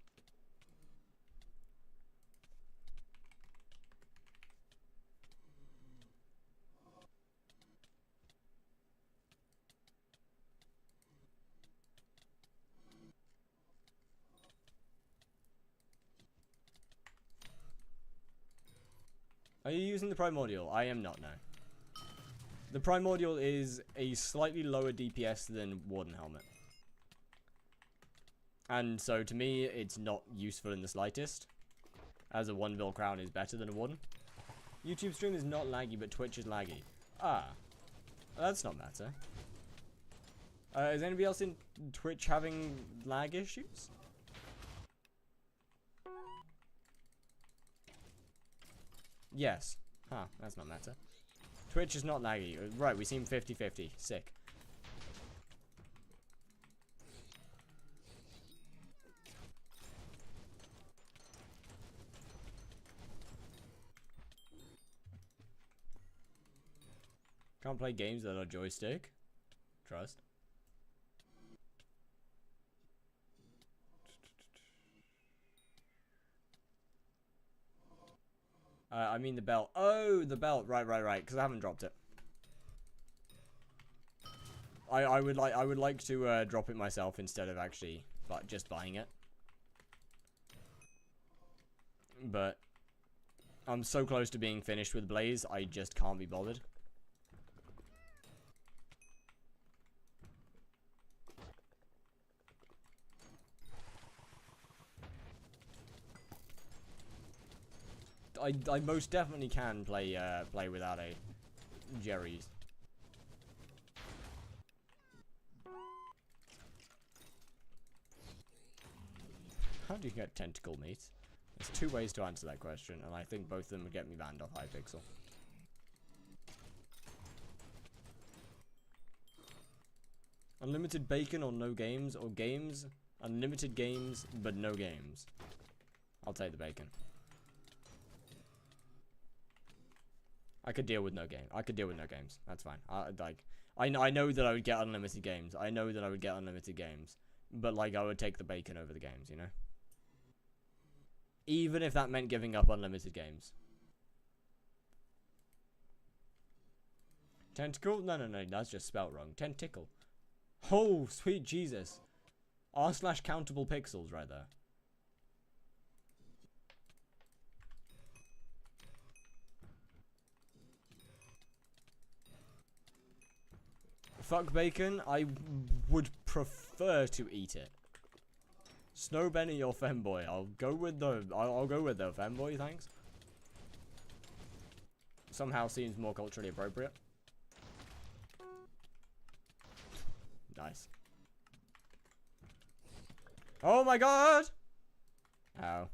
Are you using the Primordial? I am not, no. The Primordial is a slightly lower DPS than Warden Helmet. And so, to me, it's not useful in the slightest. As a 1 mil crown is better than a Warden. YouTube stream is not laggy, but Twitch is laggy. Ah. That's not matter. Is anybody else in Twitch having lag issues? Yes. Huh, that's not matter. Twitch is not laggy. Right, we seem 50-50. Sick. Can't play games that are joystick. Trust. I mean the belt. Oh, the belt. Right. Because I haven't dropped it. I would like to drop it myself instead of actually just buying it. But I'm so close to being finished with Blaze, I just can't be bothered. I most definitely can play play without a Jerry's. How do you get tentacle meat? There's 2 ways to answer that question, and I think both of them would get me banned off HYPIXEL. Unlimited bacon or no games, or games, unlimited games, but no games. I'll take the bacon. I could deal with no game. I could deal with no games. That's fine. I know that I would get unlimited games. I know that I would get unlimited games. But, like, I would take the bacon over the games, you know? Even if that meant giving up unlimited games. Tentacle? No, that's just spelled wrong. Tentacle. Oh, sweet Jesus. R/countable pixels right there. Fuck bacon. I would prefer to eat it. Snow Benny or femboy? I'll go with the femboy, thanks. Somehow seems more culturally appropriate. Nice. Oh my god! Ow.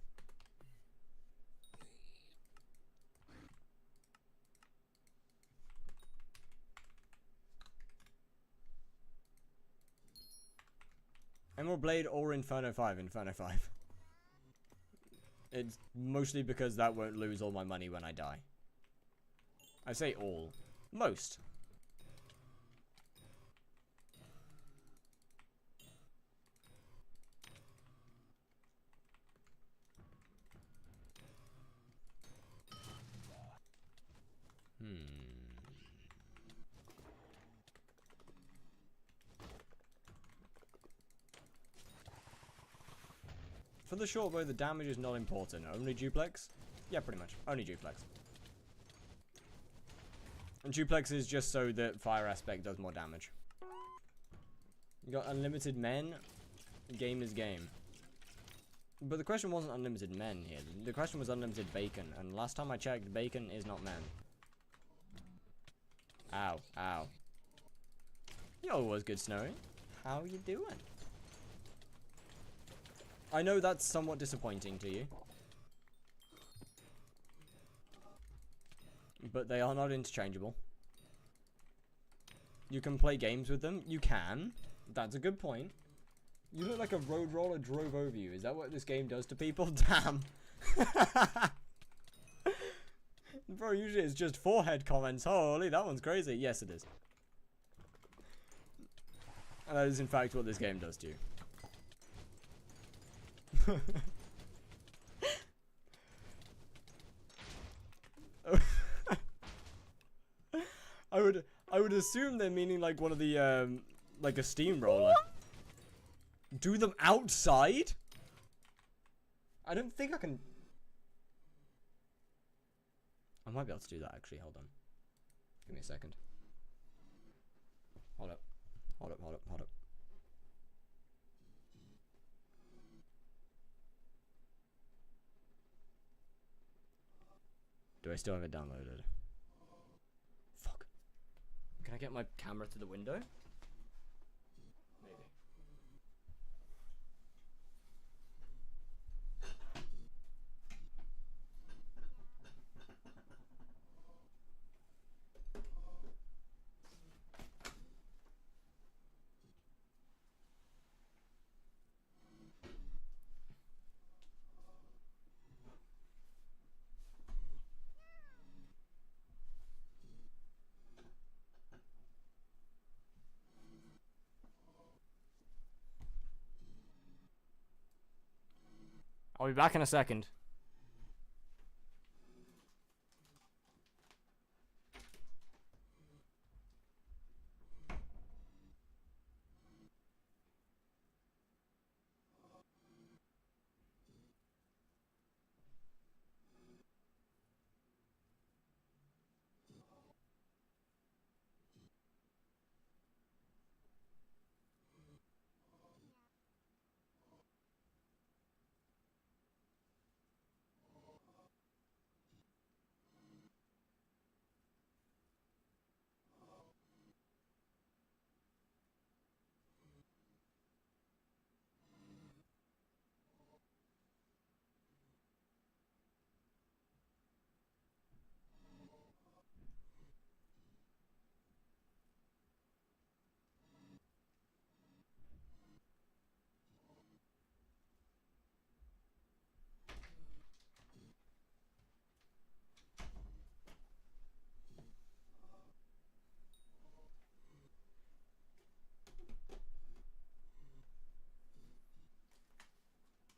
Emerald Blade or Inferno 5? Inferno 5. It's mostly because that won't lose all my money when I die. I say all. Most. For the short bow, the damage is not important. Only duplex? Yeah, pretty much. Only duplex. And duplex is just so that fire aspect does more damage. You got unlimited men. Game is game. But the question wasn't unlimited men here. The question was unlimited bacon. And last time I checked, bacon is not men. Ow, ow. Yo, was good, Snowy. How you doing? I know that's somewhat disappointing to you. But they are not interchangeable. You can play games with them. You can. That's a good point. You look like a road roller drove over you. Is that what this game does to people? Damn. Bro, usually it's just forehead comments. Holy, that one's crazy. Yes, it is. And that is in fact what this game does to you. I would assume they're meaning like one of the like a steamroller. Do them outside? I don't think I can. I might be able to do that actually. Hold on. Give me a second. Hold up. Hold up, hold up, hold up. Do I still have it downloaded? Fuck. Can I get my camera to the window? Maybe. I'll be back in a second.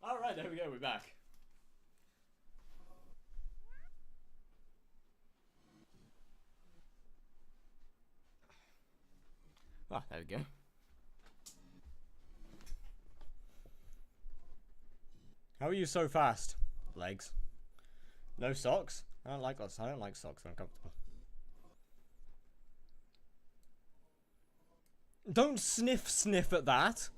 Alright, there we go, we're back. Ah, there we go. How are you so fast? Legs. No socks? I don't like socks. I don't like socks. They're uncomfortable. Don't sniff at that.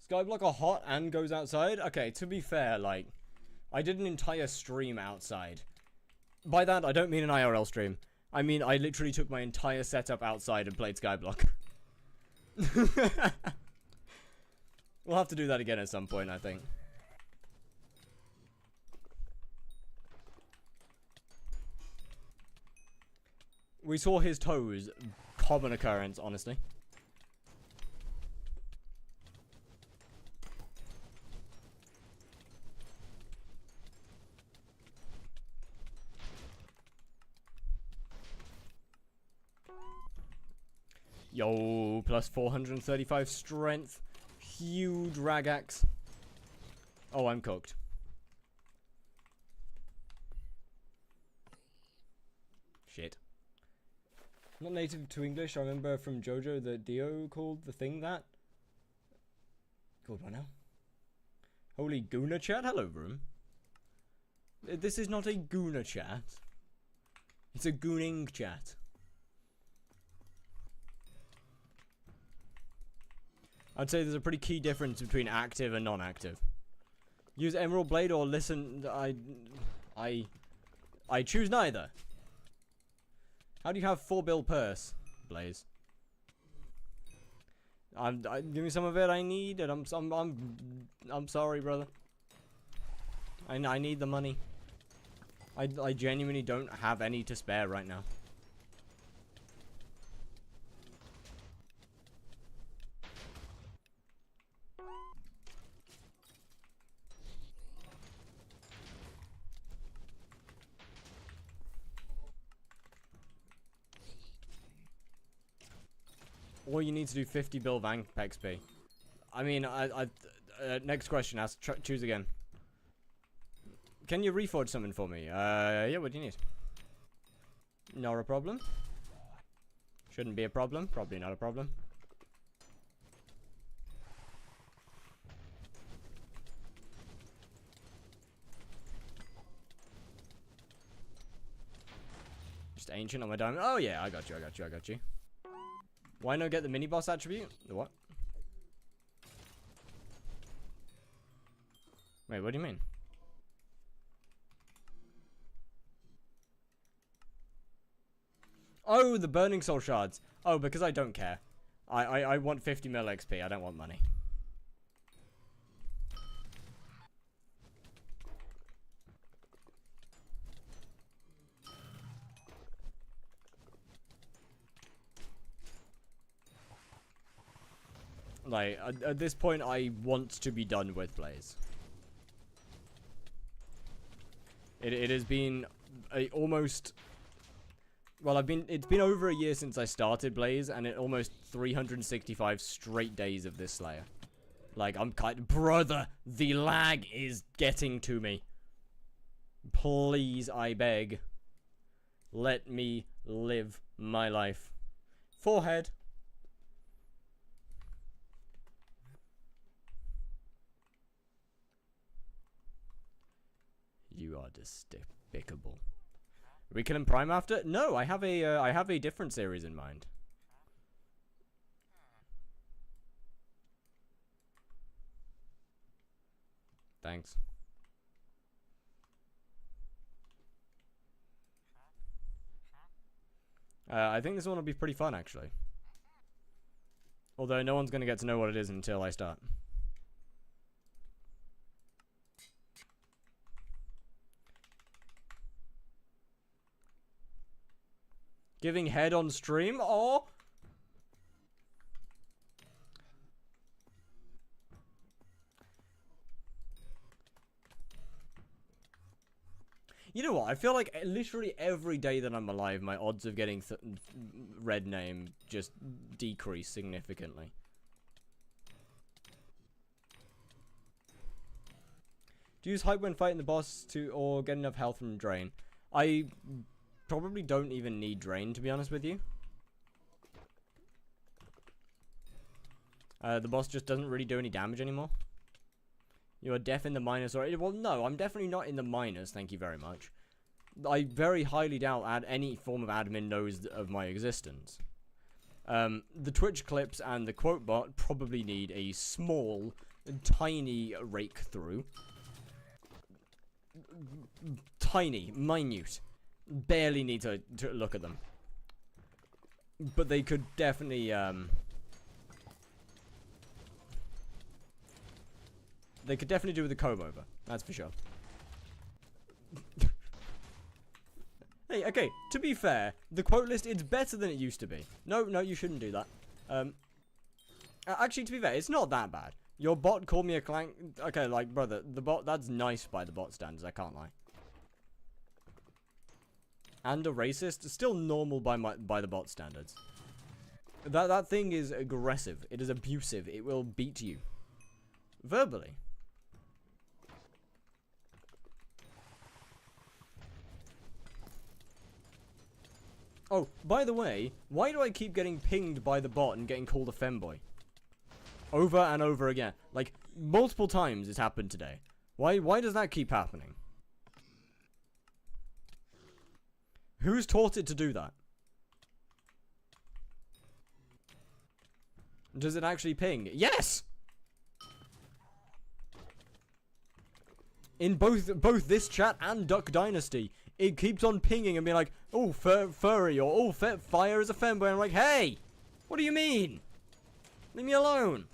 Skyblock are hot and goes outside? Okay, to be fair, like, I did an entire stream outside. By that, I don't mean an IRL stream. I mean, I literally took my entire setup outside and played Skyblock. We'll have to do that again at some point, I think. We saw his toes. Common occurrence, honestly. Yo, plus 435 strength. Huge ragax. Oh, I'm cooked. Shit. Not native to English. I remember from JoJo that Dio called the thing that. Called what now? Holy Guna chat? Hello, room. This is not a Guna chat. It's a Gooning chat. I'd say there's a pretty key difference between active and non-active. Use Emerald Blade or listen. I choose neither. How do you have 4 bill purse, Blaze? Give me some of it. I need it. I'm sorry, brother. I need the money. I genuinely don't have any to spare right now. Or you need to do 50 bill Vamp XP. I mean, next question, choose again. Can you reforge something for me? Yeah, what do you need? Not a problem. Shouldn't be a problem. Probably not a problem. Just ancient on my diamond. Oh yeah, I got you, I got you, I got you. Why not get the mini boss attribute? The what? Wait, what do you mean? Oh, the burning soul shards. Oh, because I don't care. I want 50 mil XP. I don't want money. Like, at this point, I want to be done with Blaze. It has been almost... Well, it's been over a year since I started Blaze, and it almost 365 straight days of this Slayer. Like, I'm brother, the lag is getting to me. Please, I beg. Let me live my life. Forehead. You are despicable. Are we killing Prime after? No, I have a different series in mind. Thanks. I think this one will be pretty fun, actually. Although no one's going to get to know what it is until I start. Giving head on stream, or... You know what? I feel like literally every day that I'm alive, my odds of getting red name just decrease significantly. Do you use hype when fighting the boss or get enough health from drain? I probably don't even need drain, to be honest with you. The boss just doesn't really do any damage anymore. You are deaf in the minus already. Well, no, I'm definitely not in the minus, thank you very much. I very highly doubt any form of admin knows of my existence. The Twitch clips and the quote bot probably need a small, tiny rake through. Tiny, minute. Barely need to look at them. But they could definitely, they could definitely do with a comb over. That's for sure. Hey, okay, to be fair, the quote list, it's better than it used to be. No, you shouldn't do that. Actually, to be fair, it's not that bad. Your bot called me a clank. Okay, like, brother, the bot, that's nice by the bot standards, I can't lie. And a racist, still normal by the bot standards. That thing is aggressive. It is abusive. It will beat you. Verbally. Oh, by the way, why do I keep getting pinged by the bot and getting called a femboy? Over and over again. Like, multiple times it's happened today. Why does that keep happening? Who's taught it to do that? Does it actually ping? Yes! In both this chat and Duck Dynasty, it keeps on pinging and being like, oh, furry, or oh, fire is a femboy. I'm like, hey! What do you mean? Leave me alone.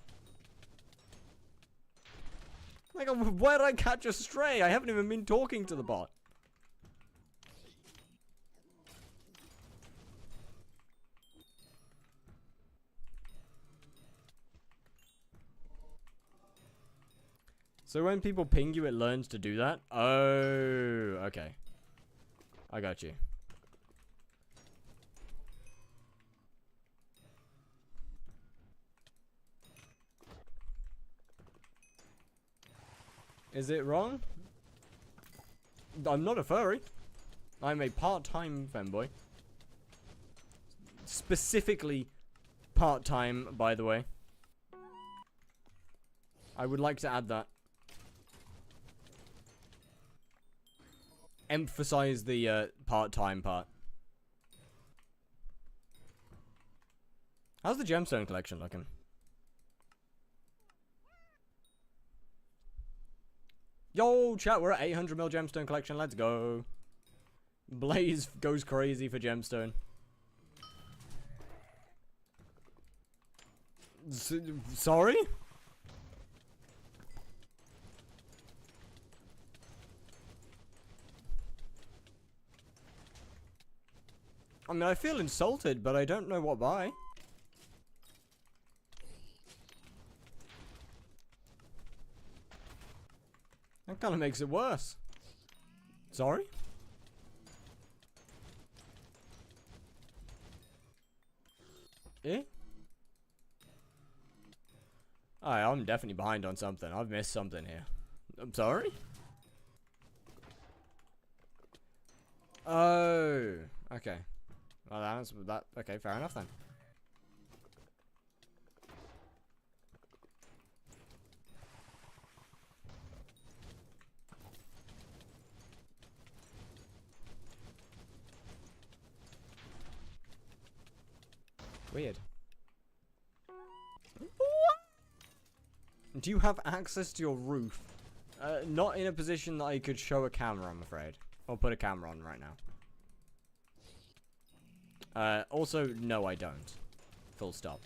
Like, where did I catch a stray? I haven't even been talking to the bot. So when people ping you, it learns to do that? Oh, okay. I got you. Is it wrong? I'm not a furry. I'm a part-time femboy. Specifically part-time, by the way. I would like to add that. Emphasize the part-time part. How's the gemstone collection looking? Yo, chat, we're at 800 mil gemstone collection. Let's go. Blaze goes crazy for gemstone. Sorry? I mean, I feel insulted, but I don't know what by. That kind of makes it worse. Sorry? Eh? I'm definitely behind on something. I've missed something here. I'm sorry? Oh, okay. Well, that's that. Okay, fair enough then. Weird. Do you have access to your roof? Not in a position that I could show a camera, I'm afraid. Or put a camera on right now. Also, no, I don't. Full stop.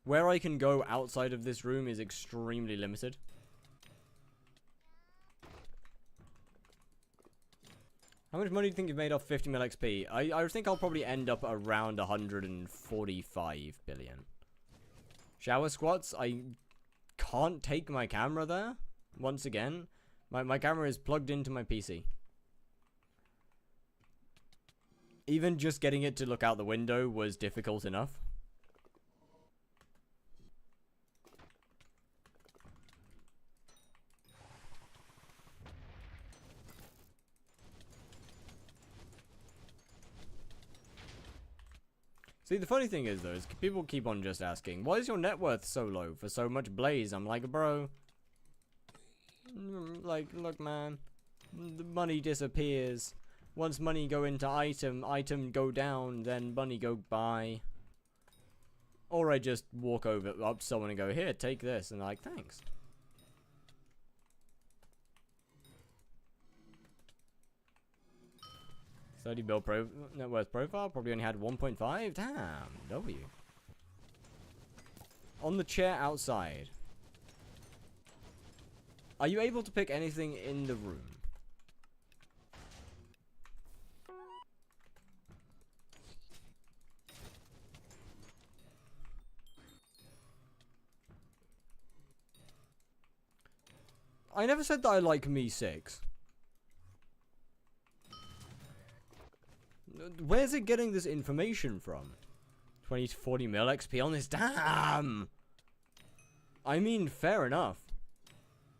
Where I can go outside of this room is extremely limited. How much money do you think you've made off 50 mil XP? I think I'll probably end up around 145 billion. Shower squats, I can't take my camera there. Once again, my camera is plugged into my PC. Even just getting it to look out the window was difficult enough. See, the funny thing is, though, is people keep on just asking, why is your net worth so low for so much blaze? I'm like, bro, like, look, man, the money disappears. Once money go into item go down, then money go by. Or I just walk up to someone and go, here, take this, and they're like, thanks. $30 bill net worth profile, probably only had 1.5. Damn, W. On the chair outside. Are you able to pick anything in the room? I never said that I like me 6. Where's it getting this information from? 20 to 40 mil XP on this? Damn! I mean, fair enough.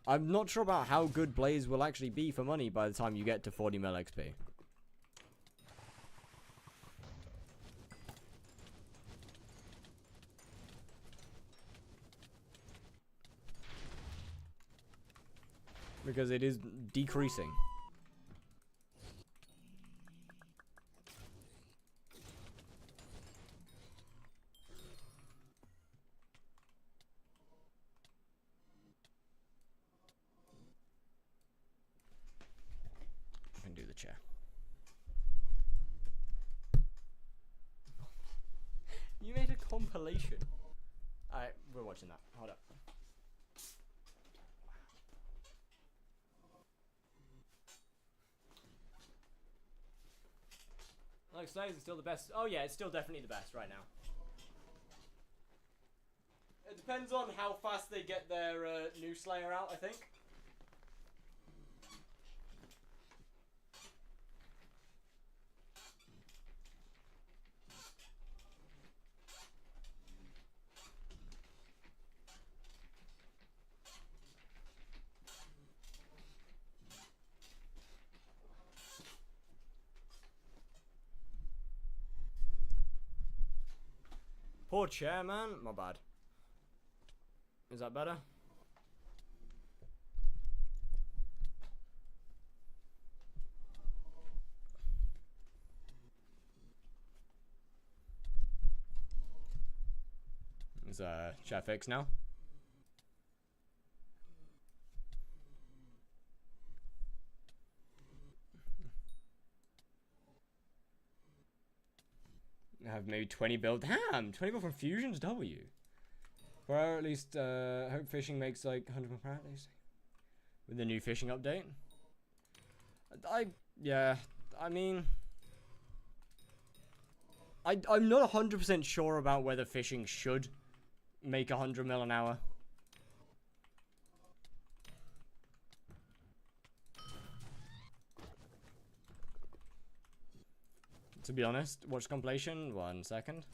I'm not sure about how good Blaze will actually be for money by the time you get to 40 mil XP. Because it is decreasing. I can do the chair. You made a compilation. Alright, we're watching that. Hold up. Like Slays is still the best. Oh yeah, it's still definitely the best right now. It depends on how fast they get their new Slayer out, I think. Poor chair, man. My bad. Is that better? Is chat fixed now? I have maybe 20 build. Damn, 20 build from Fusion's W. Or at least hope fishing makes like 100 per at least. With the new fishing update. Yeah, I mean, I'm not 100% sure about whether fishing should make 100 mil an hour. To be honest, watch compilation. 1 second.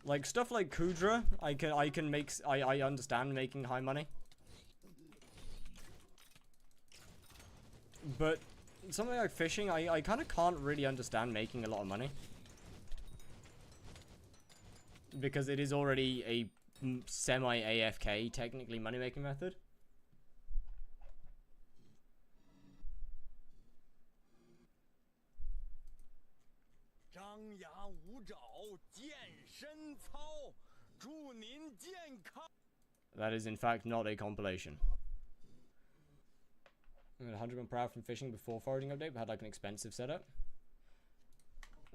Like stuff like Kudra, I understand making high money. But something like fishing, I kind of can't really understand making a lot of money. Because it is already a semi-AFK, technically, money-making method. That is, in fact, not a compilation. I got 100 per hour from fishing before forwarding update, but had like an expensive setup.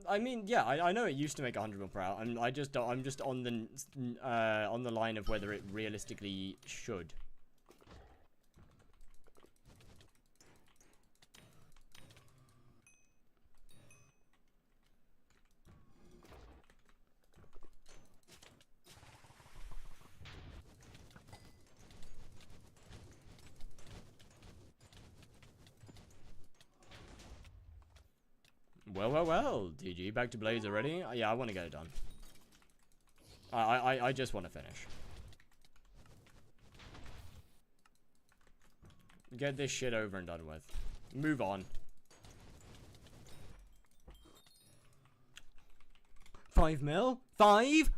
I mean, yeah, I know it used to make 100 per hour. I'm just on the line of whether it realistically should. Well, DG, back to Blaze already? Yeah, I want to get it done. I just want to finish. Get this shit over and done with. Move on. 5 mil? 5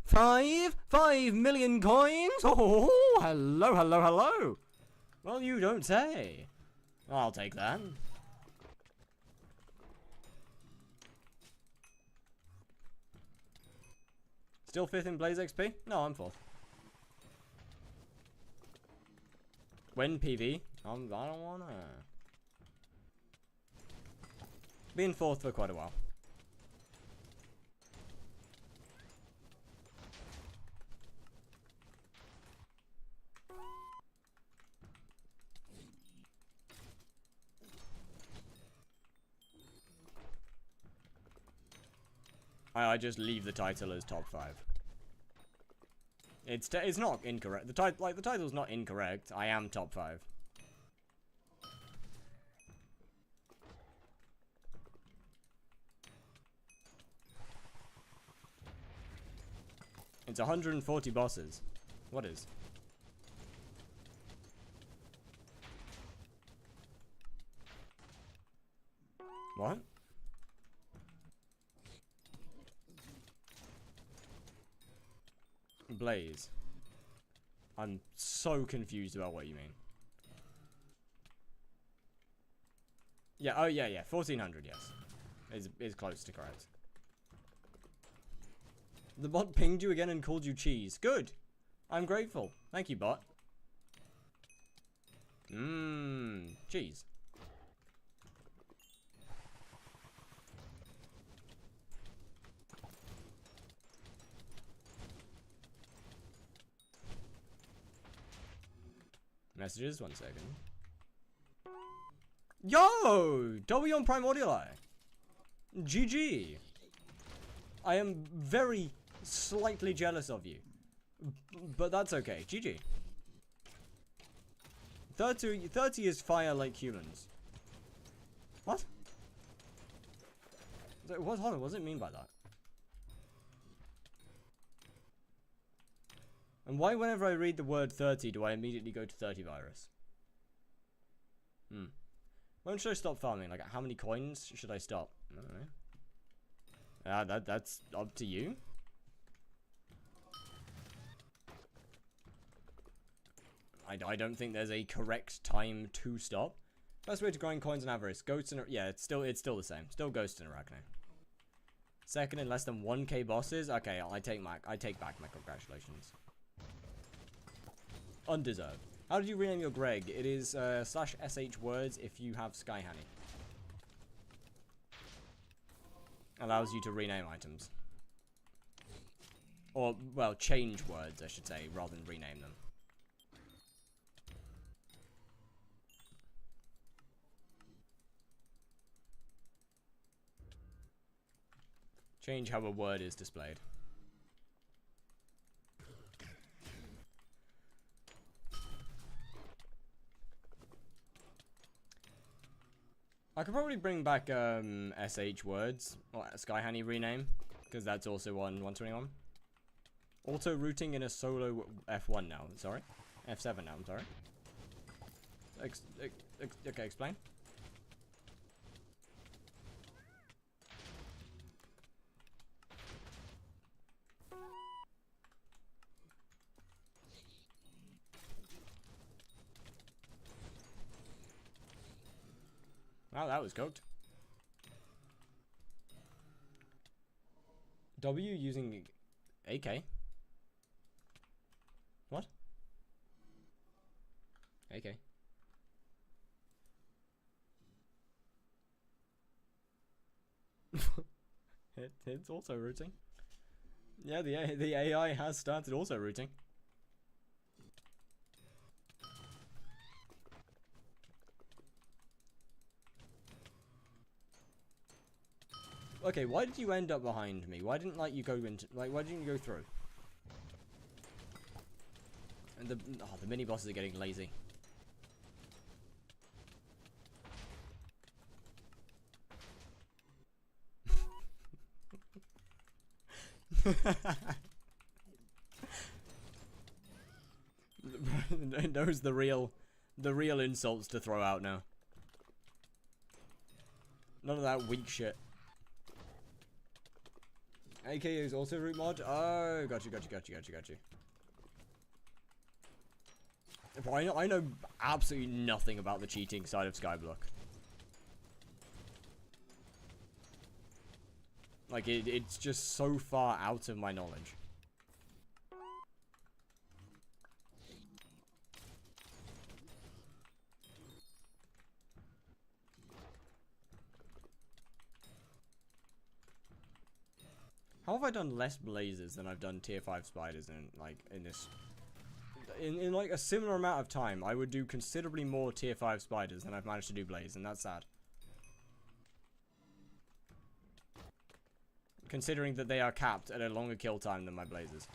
million coins? Oh, hello. Well, you don't say. I'll take that. Still 5th in Blaze XP? No, I'm 4th. When PV? I don't wanna. Been 4th for quite a while. I just leave the title as top 5. It's not incorrect. The title's not incorrect. I am top 5. It's 140 bosses. What is? What? Blaze. I'm so confused about what you mean. Yeah, oh yeah, 1400, yes. Is close to correct. The bot pinged you again and called you cheese. Good. I'm grateful. Thank you, bot. Cheese. Messages, 1 second. Yo! W on Primordial. GG. I am very slightly jealous of you. But that's okay. GG. 30 is fire like humans. What? Hold on, what does it mean by that? And why whenever I read the word 30 do I immediately go to 30 virus? When should I stop farming? Like, how many coins should I stop? I don't know. That's up to you. I don't think there's a correct time to stop. Best way to grind coins and avarice. Ghosts and... Yeah, it's still the same. Still ghosts and arachne. Second in less than 1k bosses? Okay, I take back my congratulations. Undeserved. How did you rename your Greg? It is /sh words if you have Sky Honey. Allows you to rename items. Or, well, change words, I should say, rather than rename them. Change how a word is displayed. I could probably bring back SH words or Sky Honey rename, because that's also on 121. Auto routing in a solo F1 now. Sorry, F7 now. I'm sorry. Okay, explain. Wow, that was cooked. W using AK. What? AK. It's also routing. Yeah, the AI has started also routing. Okay, why did you end up behind me? Why didn't you go into why didn't you go through? And the mini bosses are getting lazy. Those the real insults to throw out now. None of that weak shit. AK is also root mod? Oh, got you. I know absolutely nothing about the cheating side of skyblock. Like, it's just so far out of my knowledge. How have I done less blazes than I've done tier 5 spiders in like a similar amount of time? I would do considerably more tier 5 spiders than I've managed to do blaze, and that's sad. Considering that they are capped at a longer kill time than my blazes.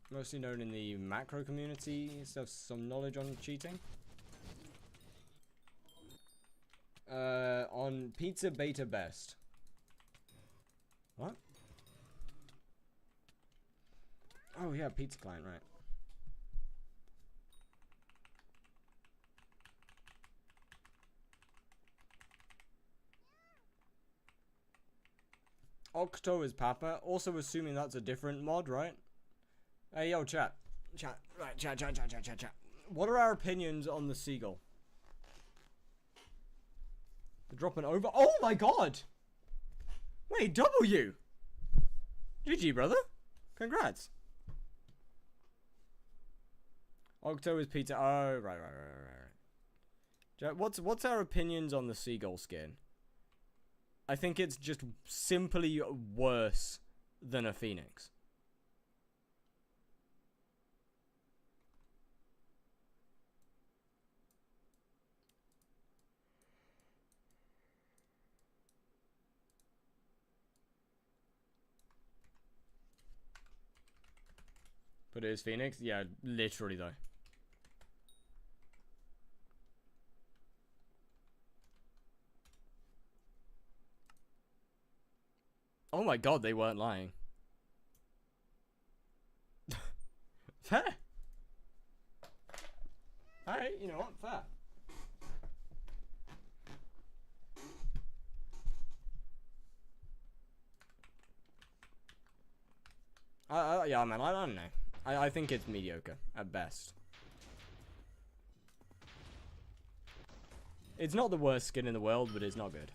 Mostly known in the macro community, have some knowledge on cheating. On Pizza Beta Best. What? Oh yeah, Pizza Client, right. Octo is Papa, also assuming that's a different mod, right? Hey, yo, chat. Chat. What are our opinions on the seagull? They're dropping over. Oh my god! Wait, W! GG, brother. Congrats. Octo is Peter. Oh, right. What's our opinions on the seagull skin? I think it's just simply worse than a phoenix. But it is Phoenix? Yeah, literally though. Oh my god, they weren't lying. Fair. Alright, you know what? Fair. Yeah, man, I don't know. I think it's mediocre, at best. It's not the worst skin in the world, but it's not good.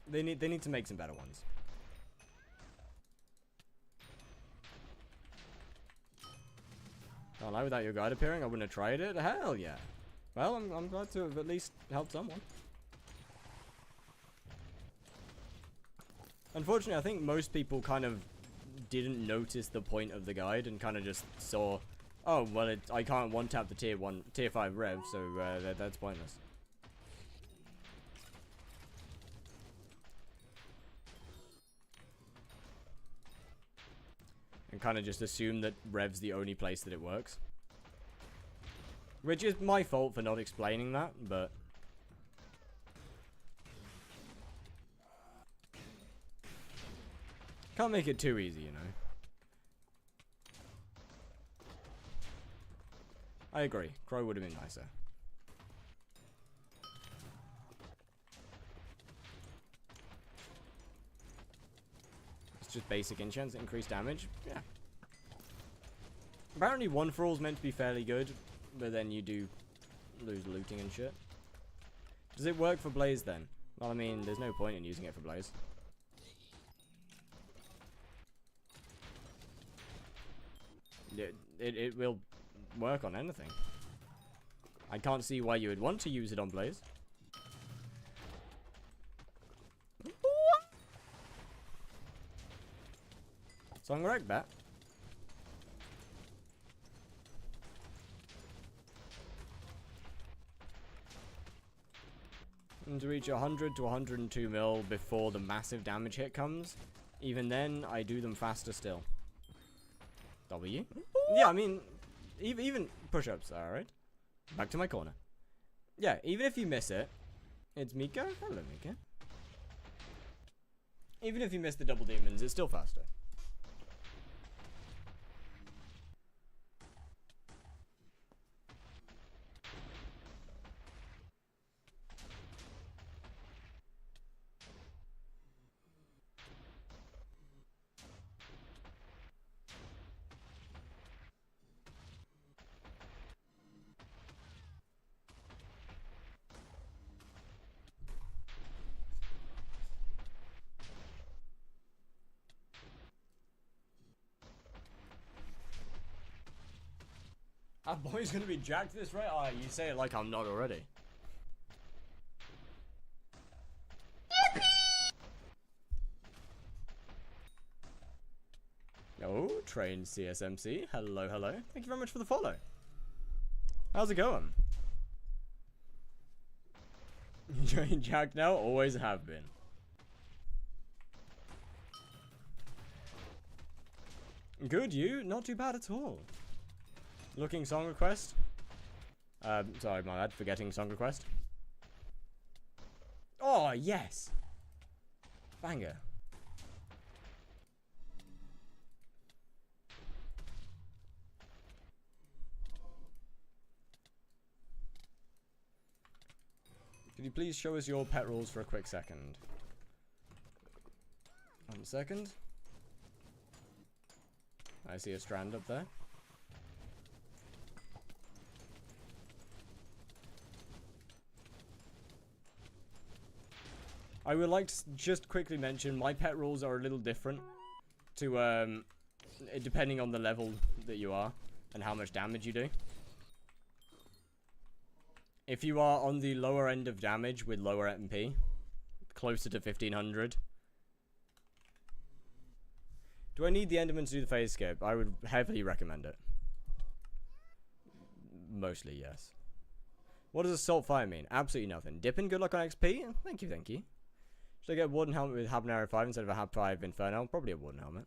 They need to make some better ones. Can't lie, without your guide appearing, I wouldn't have tried it. Hell yeah. Well, I'm glad to have at least helped someone. Unfortunately, I think most people kind of didn't notice the point of the guide and kind of just saw, oh, well, I can't one-tap the tier 5 rev, so that's pointless. And kind of just assume that rev's the only place that it works. Which is my fault for not explaining that, but... Can't make it too easy, you know. I agree. Crow would have been nicer. It's just basic enchants, increased damage. Yeah. Apparently one for all is meant to be fairly good, but then you do lose looting and shit. Does it work for Blaze then? Well, I mean, there's no point in using it for Blaze. It will work on anything. I can't see why you would want to use it on Blaze. Song wreck bat. And to reach 100 to 102 mil before the massive damage hit comes. Even then, I do them faster still. W? Yeah, I mean, even push-ups are alright. Back to my corner. Yeah, even if you miss it, it's Mika. Hello, Mika. Even if you miss the double demons, it's still faster. Our boy's gonna be jacked this right? Oh, you say it like I'm not already. Oh, trained CSMC. Hello, hello. Thank you very much for the follow. How's it going? Trained jacked now? Always have been. Good, you? Not too bad at all. Looking song request? Sorry, my bad. Forgetting song request. Oh, yes! Banger. Could you please show us your pet rules for a quick second? 1 second. I see a strand up there. I would like to just quickly mention my pet rules are a little different to depending on the level that you are and how much damage you do. If you are on the lower end of damage with lower MP, closer to 1500. Do I need the Enderman to do the phase skip? I would heavily recommend it. Mostly, yes. What does Assault Fire mean? Absolutely nothing. Dipping, good luck on XP? Thank you, thank you. Should I get a wooden helmet with Habanero 5 instead of a Hab 5 Inferno? Probably a wooden helmet.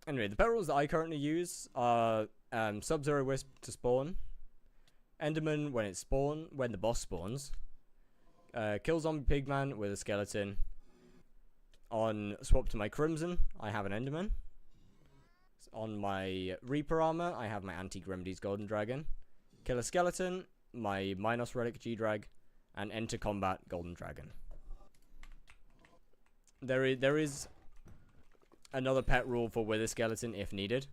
Anyway, the pet rules that I currently use are Sub-Zero Wisp to spawn, Enderman when the boss spawns. Kill zombie pigman with a skeleton. On swap to my crimson, I have an enderman. On my reaper armor, I have my antique remedies golden dragon. Kill a skeleton, my Minos relic G-drag, and enter combat golden dragon. There is another pet rule for wither skeleton if needed.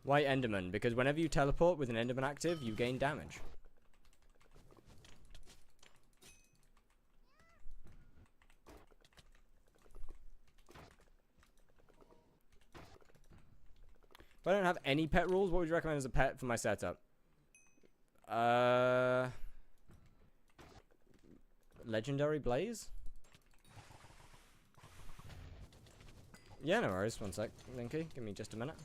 Why enderman? Because whenever you teleport with an enderman active, you gain damage. If I don't have any pet rules, what would you recommend as a pet for my setup? Legendary Blaze? Yeah, no worries. One sec, Linky. Give me just a minute.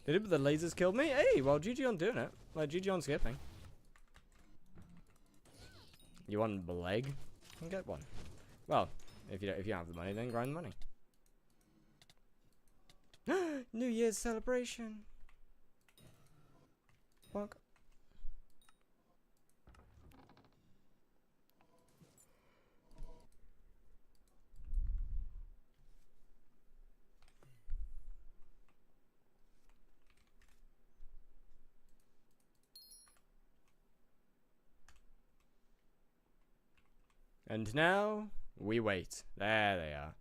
Did it, but the lasers killed me? Hey, well, GG on doing it. Like, GG on skipping. You want a leg? You can get one. Well, if you don't have the money, then grind the money. New Year's celebration. Bonk. And now, we wait. There they are.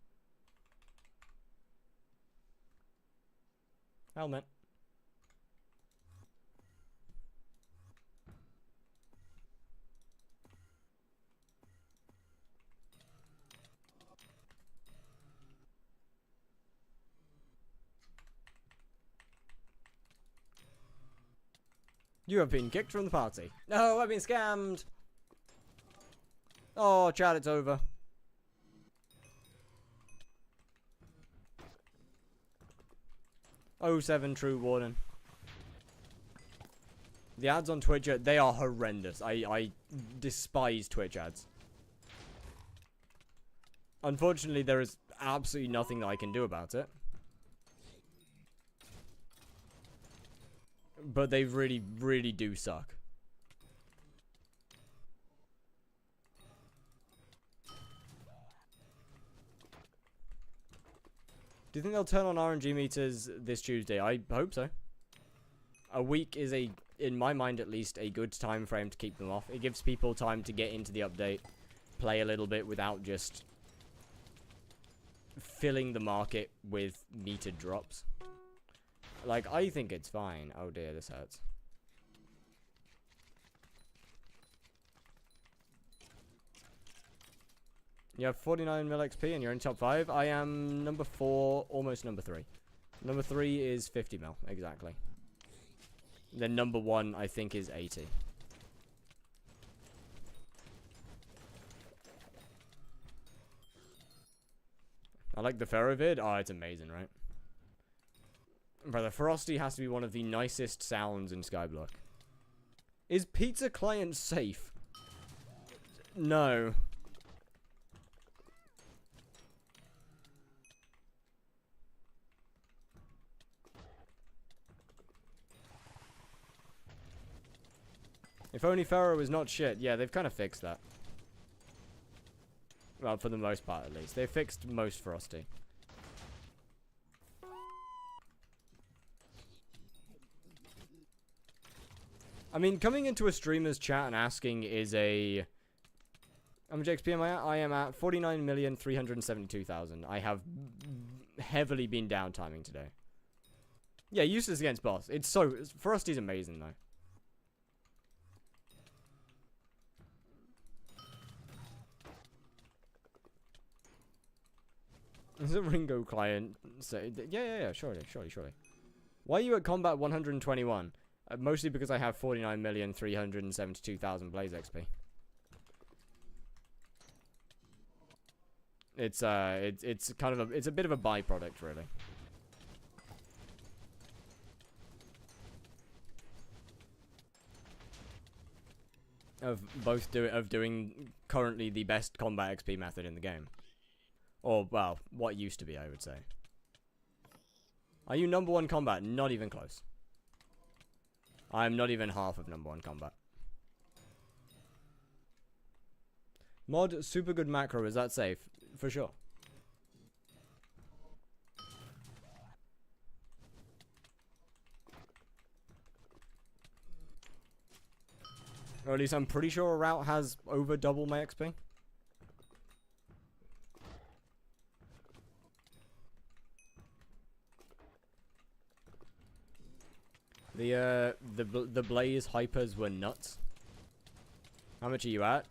Helmet. You have been kicked from the party. No, I've been scammed. Oh, chat, it's over. Oh, 07 true warning. The ads on Twitch, they are horrendous. I despise Twitch ads. Unfortunately, there is absolutely nothing that I can do about it. But they really, really do suck. Do you think they'll turn on RNG meters this Tuesday? I hope so. A week is in my mind at least, a good time frame to keep them off. It gives people time to get into the update, play a little bit without just filling the market with metered drops. Like, I think it's fine. Oh dear, this hurts. You have 49 mil XP and you're in top 5. I am number 4, almost number 3. Number 3 is 50 mil, exactly. Then number 1, I think, is 80. I like the Ferrovid. Oh, it's amazing, right? Brother, Frosty has to be one of the nicest sounds in Skyblock. Is Pizza Client safe? No. If only Pharaoh was not shit. Yeah, they've kind of fixed that. Well, for the most part, at least. They fixed most Frosty. I mean, coming into a streamer's chat and asking is a... How much XP am I at? I am at 49,372,000. I have heavily been downtiming today. Yeah, useless against boss. It's so... Frosty's amazing, though. Is a Ringo client? So, yeah, surely. Why are you at combat 121? Mostly because I have 49,372,000 Blaze XP. It's kind of it's a bit of a byproduct, really. of doing currently the best combat XP method in the game. Or, well, what used to be, I would say. Are you number 1 combat? Not even close. I'm not even half of number 1 combat. Mod, super good macro, is that safe? For sure. Or at least I'm pretty sure a route has over double my XP. The Blaze hypers were nuts. How much are you at?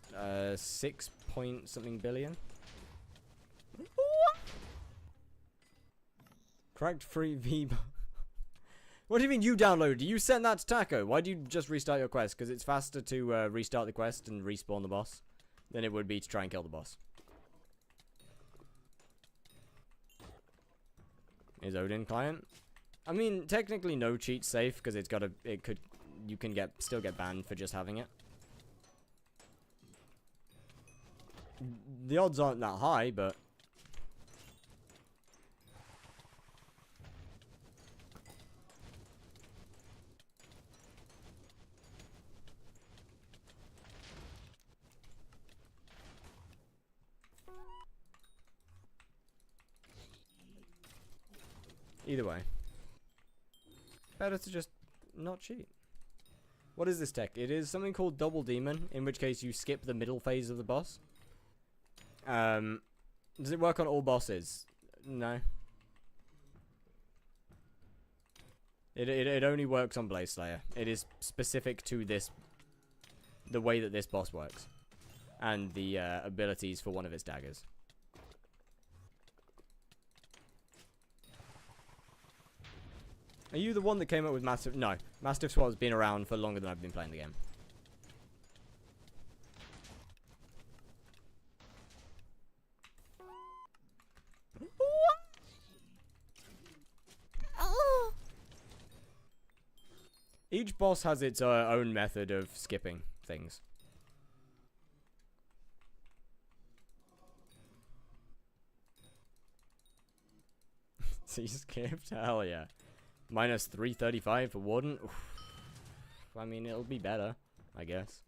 6 point something billion? Cracked free V. What do you mean you downloaded? You sent that to Taco. Why do you just restart your quest? Because it's faster to restart the quest and respawn the boss than it would be to try and kill the boss. Is Odin client? I mean, technically no cheat safe because you can still get banned for just having it. The odds aren't that high, but either way, better to just not cheat. What is this tech? It is something called Double Demon, in which case you skip the middle phase of the boss. Does it work on all bosses? No. It only works on Blaze Slayer. It is specific to the way that this boss works, and the abilities for one of its daggers. Are you the one that came up with Mastiff? No. Mastiff Swap has been around for longer than I've been playing the game. Each boss has its own method of skipping things. So you skipped? Hell yeah. Minus 335 for Warden. Oof. I mean, it'll be better, I guess.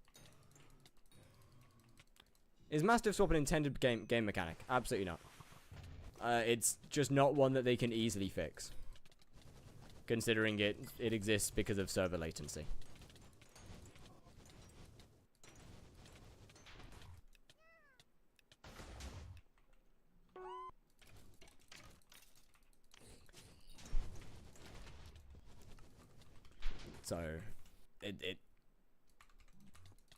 Is Mastiff Swap an intended game mechanic? Absolutely not. It's just not one that they can easily fix, considering it exists because of server latency. So,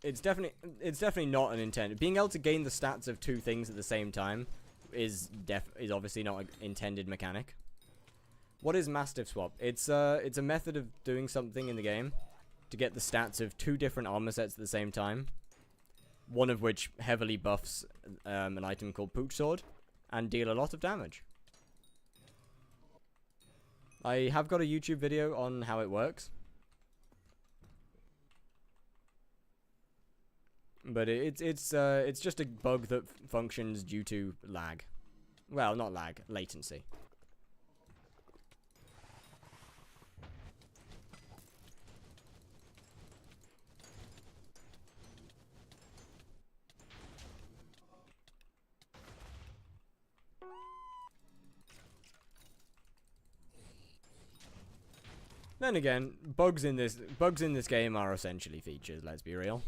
it's definitely not an intent. Being able to gain the stats of 2 things at the same time is obviously not an intended mechanic. What is Mastiff Swap? It's a method of doing something in the game to get the stats of 2 different armor sets at the same time. One of which heavily buffs an item called Pooch Sword and deal a lot of damage. I have got a YouTube video on how it works. But it's just a bug that functions due to lag. Well, not lag, latency. Then again, bugs in this game are essentially features, let's be real.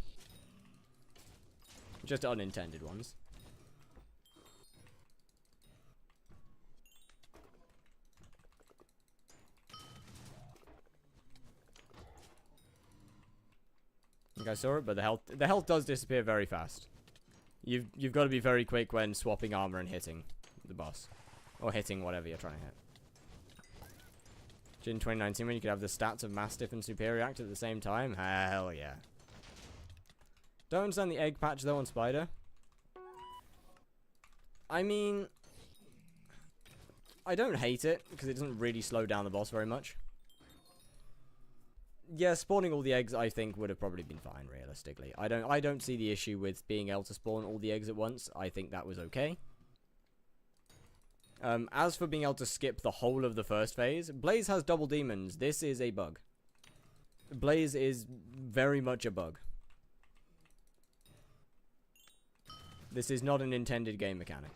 Just unintended ones. I think I saw it, but the health does disappear very fast. You've got to be very quick when swapping armor and hitting the boss, or hitting whatever you're trying to hit. In 2019, when you could have the stats of Mastiff and Superior Act at the same time, hell yeah. Don't understand the egg patch though on Spider. I mean, I don't hate it because it doesn't really slow down the boss very much. Yeah, spawning all the eggs, I think, would have probably been fine, realistically. I don't see the issue with being able to spawn all the eggs at once. I think that was okay. As for being able to skip the whole of the first phase, Blaze has double demons. This is a bug. Blaze is very much a bug. This is not an intended game mechanic.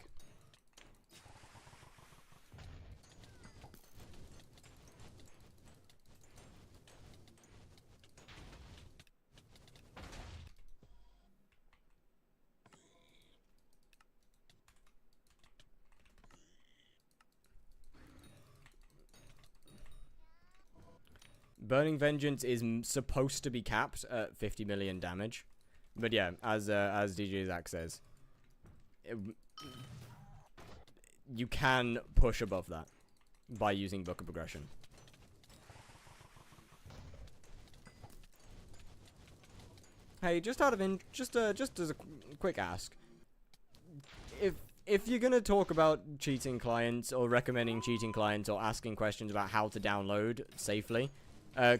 Burning Vengeance is supposed to be capped at 50 million damage. But yeah, as DJ Zach says, you can push above that by using Book of Progression. Hey, just out of just as a quick ask, if you're gonna talk about cheating clients or recommending cheating clients or asking questions about how to download safely,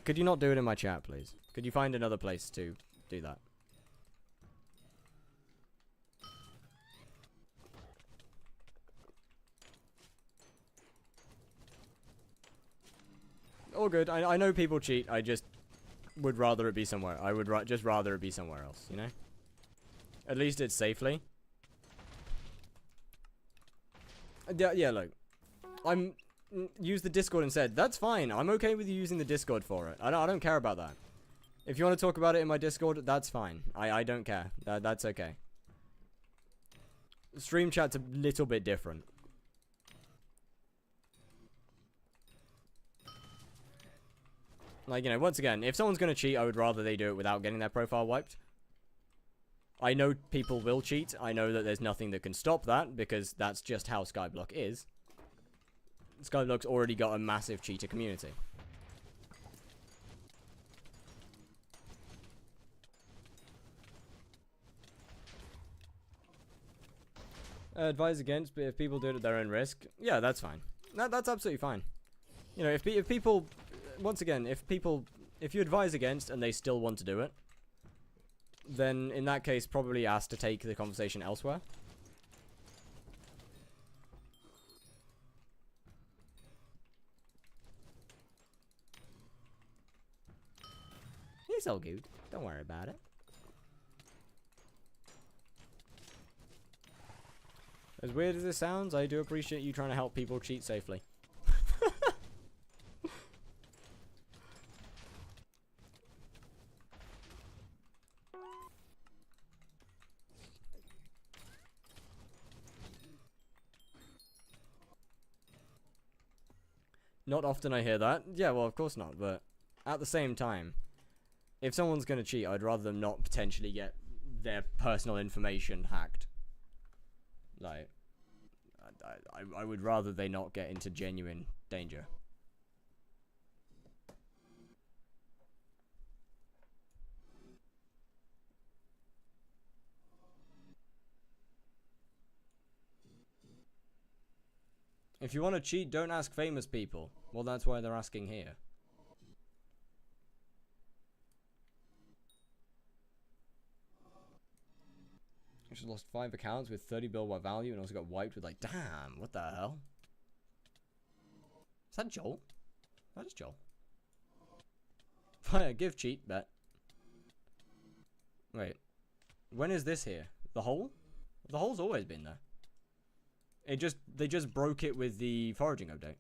could you not do it in my chat, please? Could you find another place to do that? All good. I know people cheat. I just would rather it be somewhere. I would just rather it be somewhere else, you know? At least it's safely. Yeah, look. Use the Discord instead. That's fine. I'm okay with you using the Discord for it. I don't care about that. If you want to talk about it in my Discord, that's fine. I don't care. That's okay. Stream chat's a little bit different. Like, you know, once again, if someone's going to cheat, I would rather they do it without getting their profile wiped. I know people will cheat. I know that there's nothing that can stop that, because that's just how Skyblock is. Skyblock's already got a massive cheater community. Advise against, but if people do it at their own risk, yeah, that's fine. That's absolutely fine. You know, if people... Once again, if you advise against and they still want to do it, then in that case, probably ask to take the conversation elsewhere. It's all good. Don't worry about it. As weird as this sounds, I do appreciate you trying to help people cheat safely. Not often I hear that. Yeah, well, of course not, but at the same time, if someone's going to cheat, I'd rather them not potentially get their personal information hacked. Like, I would rather they not get into genuine danger. If you want to cheat, don't ask famous people. Well, that's why they're asking here. I just lost 5 accounts with 30 bill value and also got wiped with like, damn, what the hell? Is that Joel? That is Joel. Fire, give cheat, bet. Wait. When is this here? The hole? The hole's always been there. They just broke it with the foraging update.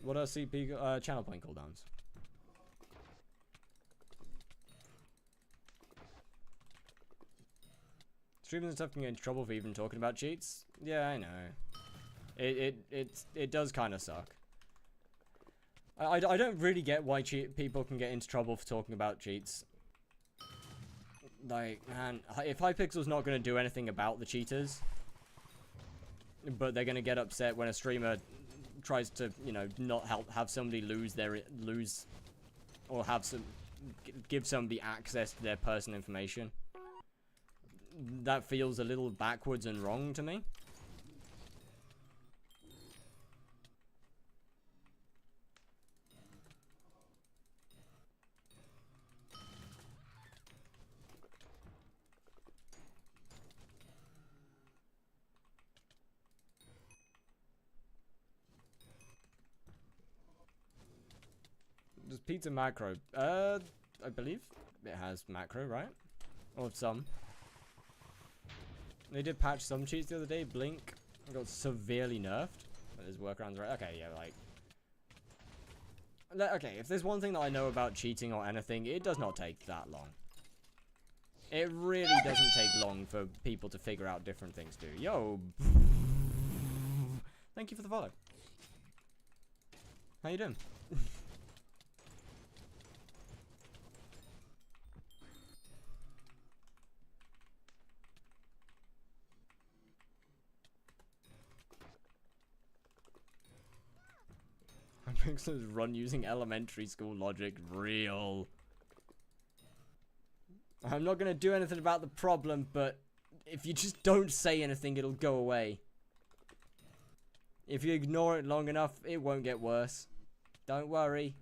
What are CP channel point cooldowns? Streamers and stuff can get into trouble for even talking about cheats. Yeah, I know. It does kind of suck. I don't really get why people can get into trouble for talking about cheats. Like, man, if HYPIXEL's not going to do anything about the cheaters, but they're gonna get upset when a streamer tries to, you know, not have somebody lose or give somebody access to their personal information. That feels a little backwards and wrong to me. Does pizza macro? I believe it has macro, right? Or some. They did patch some cheats the other day. Blink got severely nerfed. But there's workarounds, right? Okay, yeah, like... Okay, if there's one thing that I know about cheating or anything, it does not take that long. It really doesn't take long for people to figure out different things too. Yo! Thank you for the follow. How you doing? HYPIXEL run using elementary school logic. Real. I'm not gonna do anything about the problem, but if you just don't say anything, it'll go away. If you ignore it long enough, it won't get worse. Don't worry.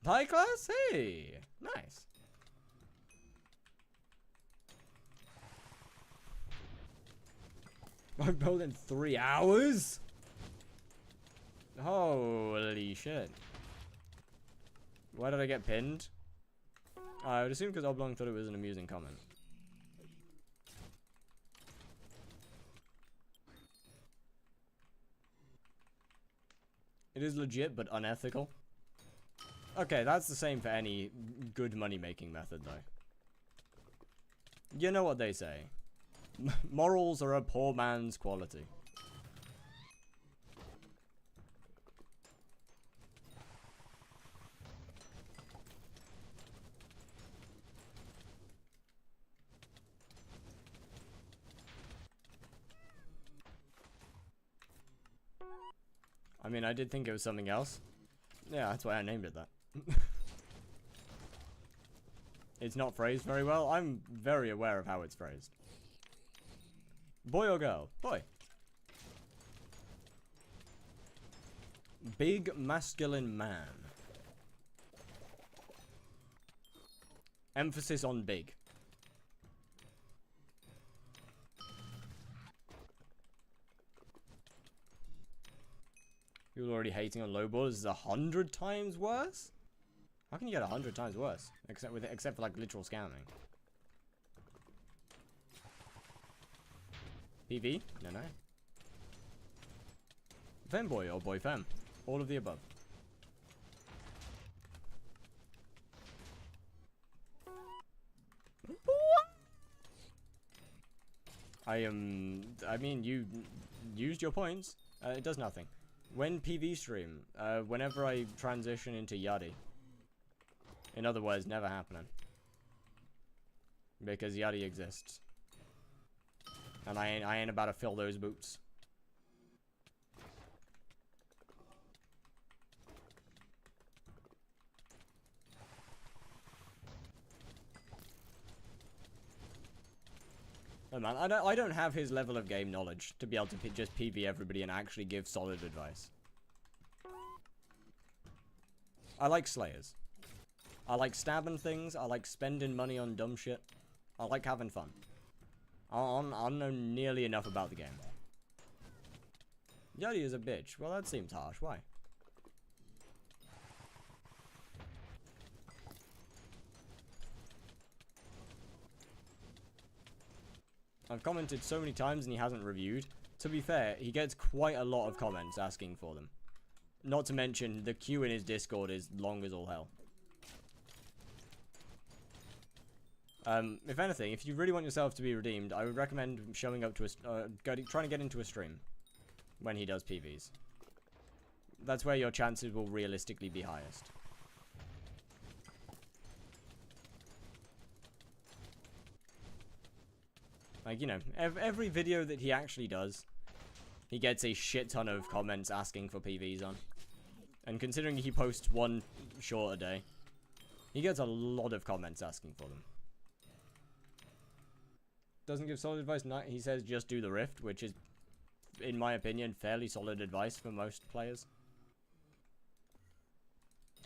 High class? Hey! Nice. I built in 3 hours? Holy shit. Why did I get pinned? I would assume because Oblong thought it was an amusing comment. It is legit, but unethical. Okay, that's the same for any good money-making method, though. You know what they say. Morals are a poor man's quality. I mean, I did think it was something else. Yeah, that's why I named it that. It's not phrased very well. I'm very aware of how it's phrased. Boy or girl? Boy. Big masculine man. Emphasis on big. People already hating on low ballers is 100 times worse? How can you get 100 times worse? Except for like literal scamming. PV? No. Femboy or boy fem? All of the above. I mean, you used your points. It does nothing. When PV stream, whenever I transition into Yachty. In other words, never happening. Because Yachty exists. And I ain't about to fill those boots. Oh man, I don't have his level of game knowledge to be able to just PV everybody and actually give solid advice. I like slayers. I like stabbing things. I like spending money on dumb shit. I like having fun. I don't know nearly enough about the game. Yachty is a bitch. Well, that seems harsh. Why? I've commented so many times and he hasn't reviewed. To be fair, he gets quite a lot of comments asking for them. Not to mention, the queue in his Discord is long as all hell. If anything, if you really want yourself to be redeemed, I would recommend showing up to trying to get into a stream when he does PVs. That's where your chances will realistically be highest. Like, you know, every video that he actually does, he gets a shit ton of comments asking for PVs on. And considering he posts one short a day, he gets a lot of comments asking for them. Doesn't give solid advice. No, he says just do the rift, which is, in my opinion, fairly solid advice for most players.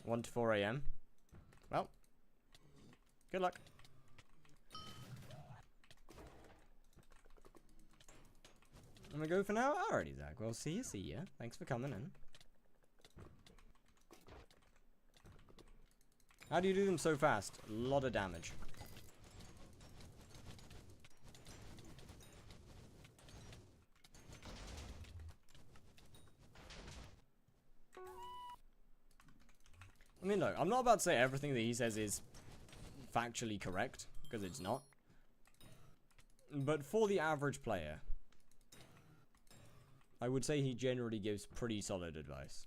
1 to 4 AM. Well, good luck. I'm gonna go for now. Alrighty, Zach. Well, see ya. Thanks for coming in. How do you do them so fast? A lot of damage. I mean, look, I'm not about to say everything that he says is factually correct, because it's not. But for the average player, I would say he generally gives pretty solid advice.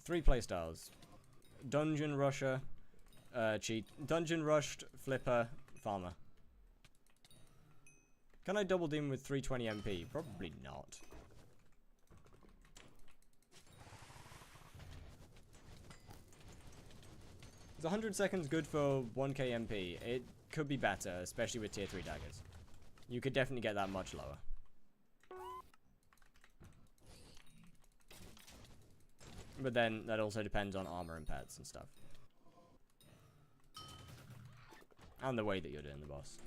Three playstyles. Dungeon Rusher, Dungeon Rushed, Flipper, Farmer. Can I double dim with 320 MP? Probably not. Is 100 seconds good for 1k MP? It could be better, especially with tier 3 daggers. You could definitely get that much lower. But then, that also depends on armor and pets and stuff. And the way that you're doing the boss.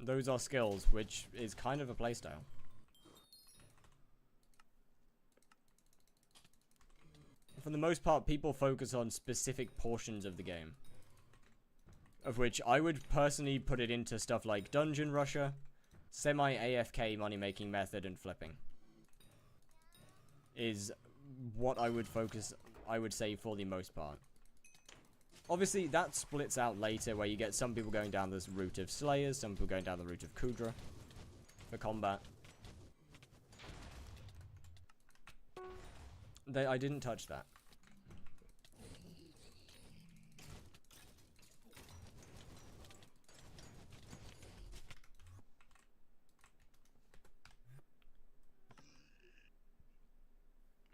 Those are skills, which is kind of a playstyle. For the most part, people focus on specific portions of the game. Of which I would personally put it into stuff like Dungeon Rusher, semi-AFK money-making method, and flipping. Is what I would focus, I would say, for the most part. Obviously, that splits out later, where you get some people going down this route of Slayers, some people going down the route of Kudra for combat. I didn't touch that.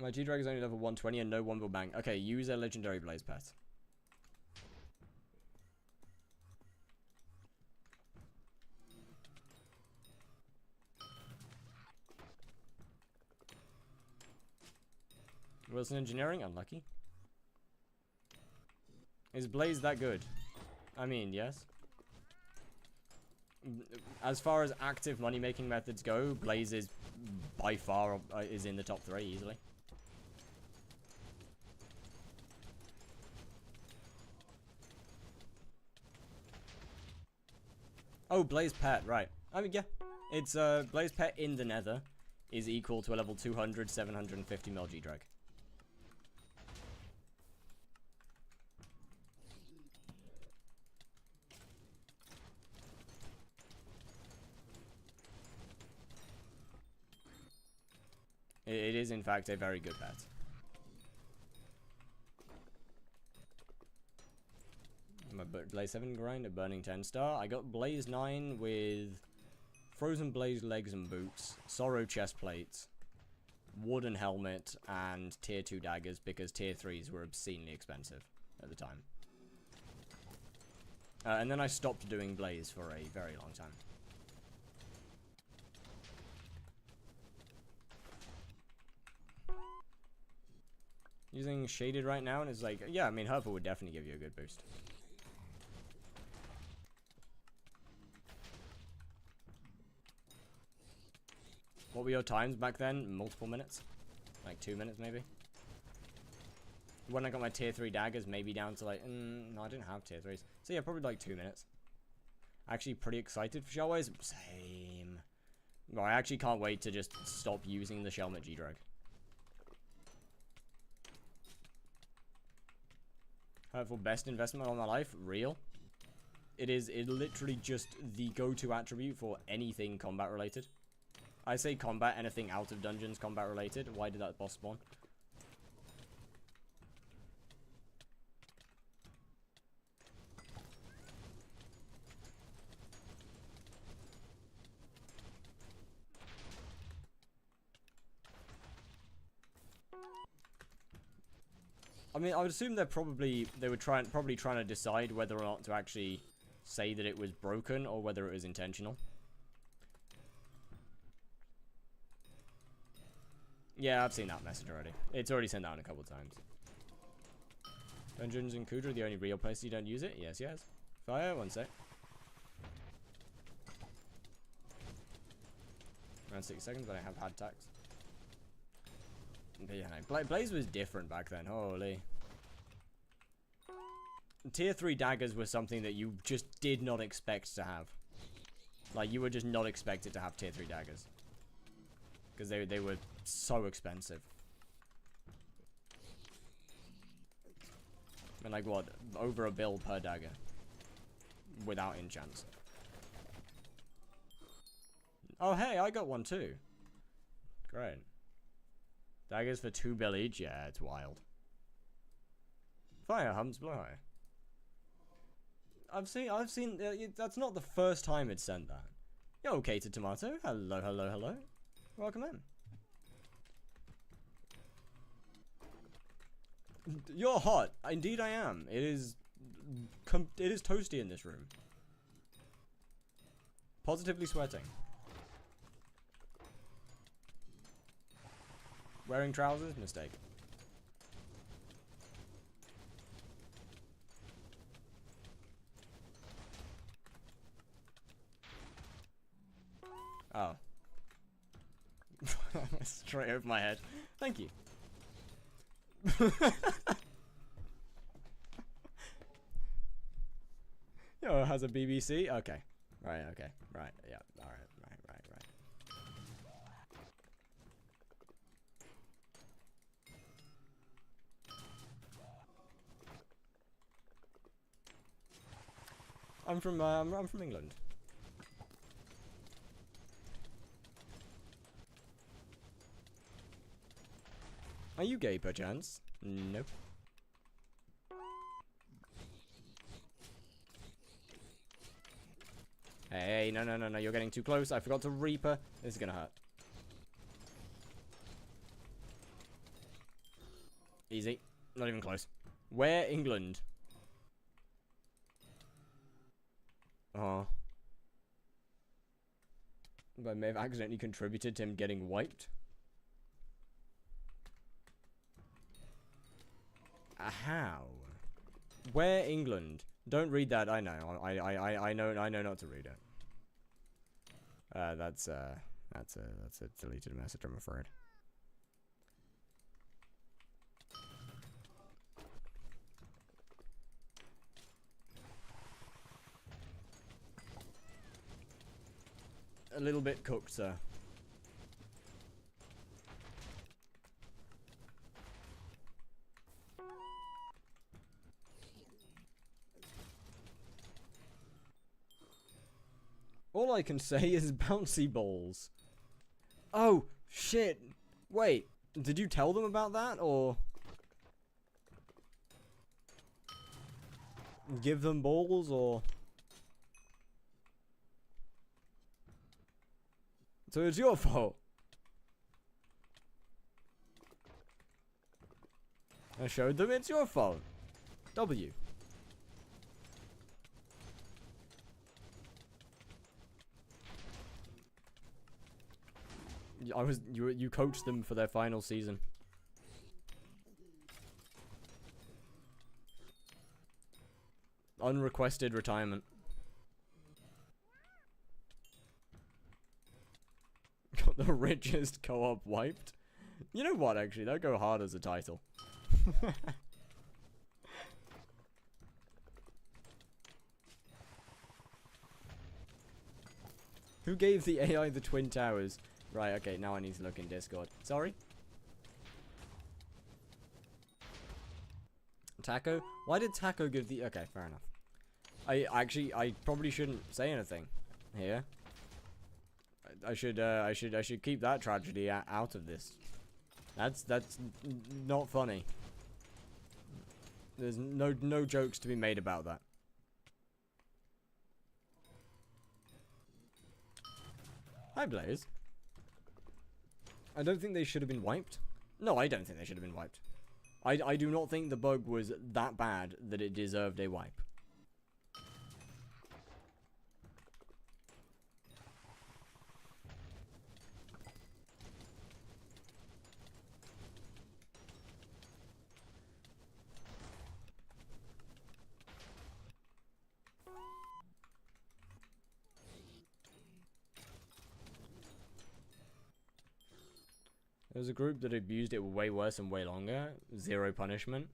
My G-Drag is only level 120 and no one will bang. Okay, use a legendary blaze pet. Wilson Engineering? Unlucky. Is Blaze that good? I mean, yes. As far as active money-making methods go, Blaze is by far is in the top 3 easily. Oh, Blaze Pet, right. I mean, yeah. It's, Blaze Pet in the Nether is equal to a level 200, 750 mil G-Drag. It is, in fact, a very good pet. I'm a Blaze 7 grind, a Burning 10 star. I got Blaze 9 with Frozen Blaze legs and boots, Sorrow chest plates, Wooden helmet, and tier 2 daggers, because tier 3s were obscenely expensive at the time. And then I stopped doing Blaze for a very long time. Using Shaded right now, and it's like, yeah, I mean, Herpa would definitely give you a good boost. What were your times back then? Multiple minutes? Like 2 minutes, maybe? When I got my tier 3 daggers, maybe down to like... no, I didn't have tier 3s. So yeah, probably like 2 minutes. Actually pretty excited for Shellways. Same. Well, I actually can't wait to just stop using the Shelmet G-Drag. Hurtful best investment of my life? Real. It is literally just the go-to attribute for anything combat related. I say combat, anything out of dungeons combat related. Why did that boss spawn? I mean, I would assume they were probably trying to decide whether or not to actually say that it was broken or whether it was intentional. Yeah, I've seen that message already. It's already sent out a couple of times. Dungeons and Kudra are the only real place you don't use it? Yes, yes. Fire, 1 sec. Around 6 seconds, but I have had tax. But yeah, no, Blaze was different back then. Holy. Tier 3 daggers were something that you just did not expect to have. Like, you were just not expected to have tier 3 daggers. Because they were so expensive. And like, what? Over $1 bill per dagger. Without enchants. Oh, hey, I got one too. Great. Daggers for 2 bill each? Yeah, it's wild. Fire humps blow high. I've seen, that's not the first time it's sent that. Yo, Cater Tomato. Hello, hello, hello. Welcome in. You're hot. Indeed I am. It is toasty in this room. Positively sweating. Wearing trousers? Mistake. Oh. Straight over my head. Thank you. Yo, it has a BBC? Okay. Right, okay. Right, yeah. Alright, right. I'm from England. Are you gay, perchance? Nope. Hey, no, you're getting too close. I forgot to Reaper. This is gonna hurt. Easy. Not even close. Where, England? Oh. But I may have accidentally contributed to him getting wiped. How? Where, England? Don't read that. I know. I know not to read it. That's a deleted message, I'm afraid. A little bit cooked, sir. All I can say is bouncy balls. Oh, shit. Wait, did you tell them about that, or? Give them balls, or? So it's your fault. I showed them it's your fault. W. You coached them for their final season. Unrequested retirement. The richest co-op wiped. You know what, actually? That'd go hard as a title. Who gave the AI the Twin Towers? Right, okay, now I need to look in Discord. Sorry? Taco? Why did Taco give the... Okay, fair enough. I probably shouldn't say anything here. I should keep that tragedy out of this. That's not funny. There's no jokes to be made about that. Hi, Blaze. I don't think they should have been wiped. No, I don't think they should have been wiped. I do not think the bug was that bad that it deserved a wipe. There was a group that abused it way worse and way longer. Zero punishment.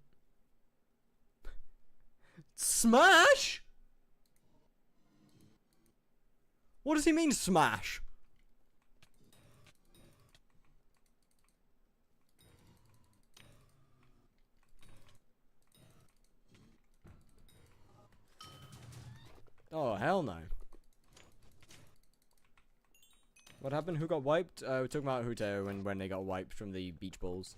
Smash? What does he mean, smash? Oh, hell no. What happened? Who got wiped? We're talking about Huteo when they got wiped from the beach balls.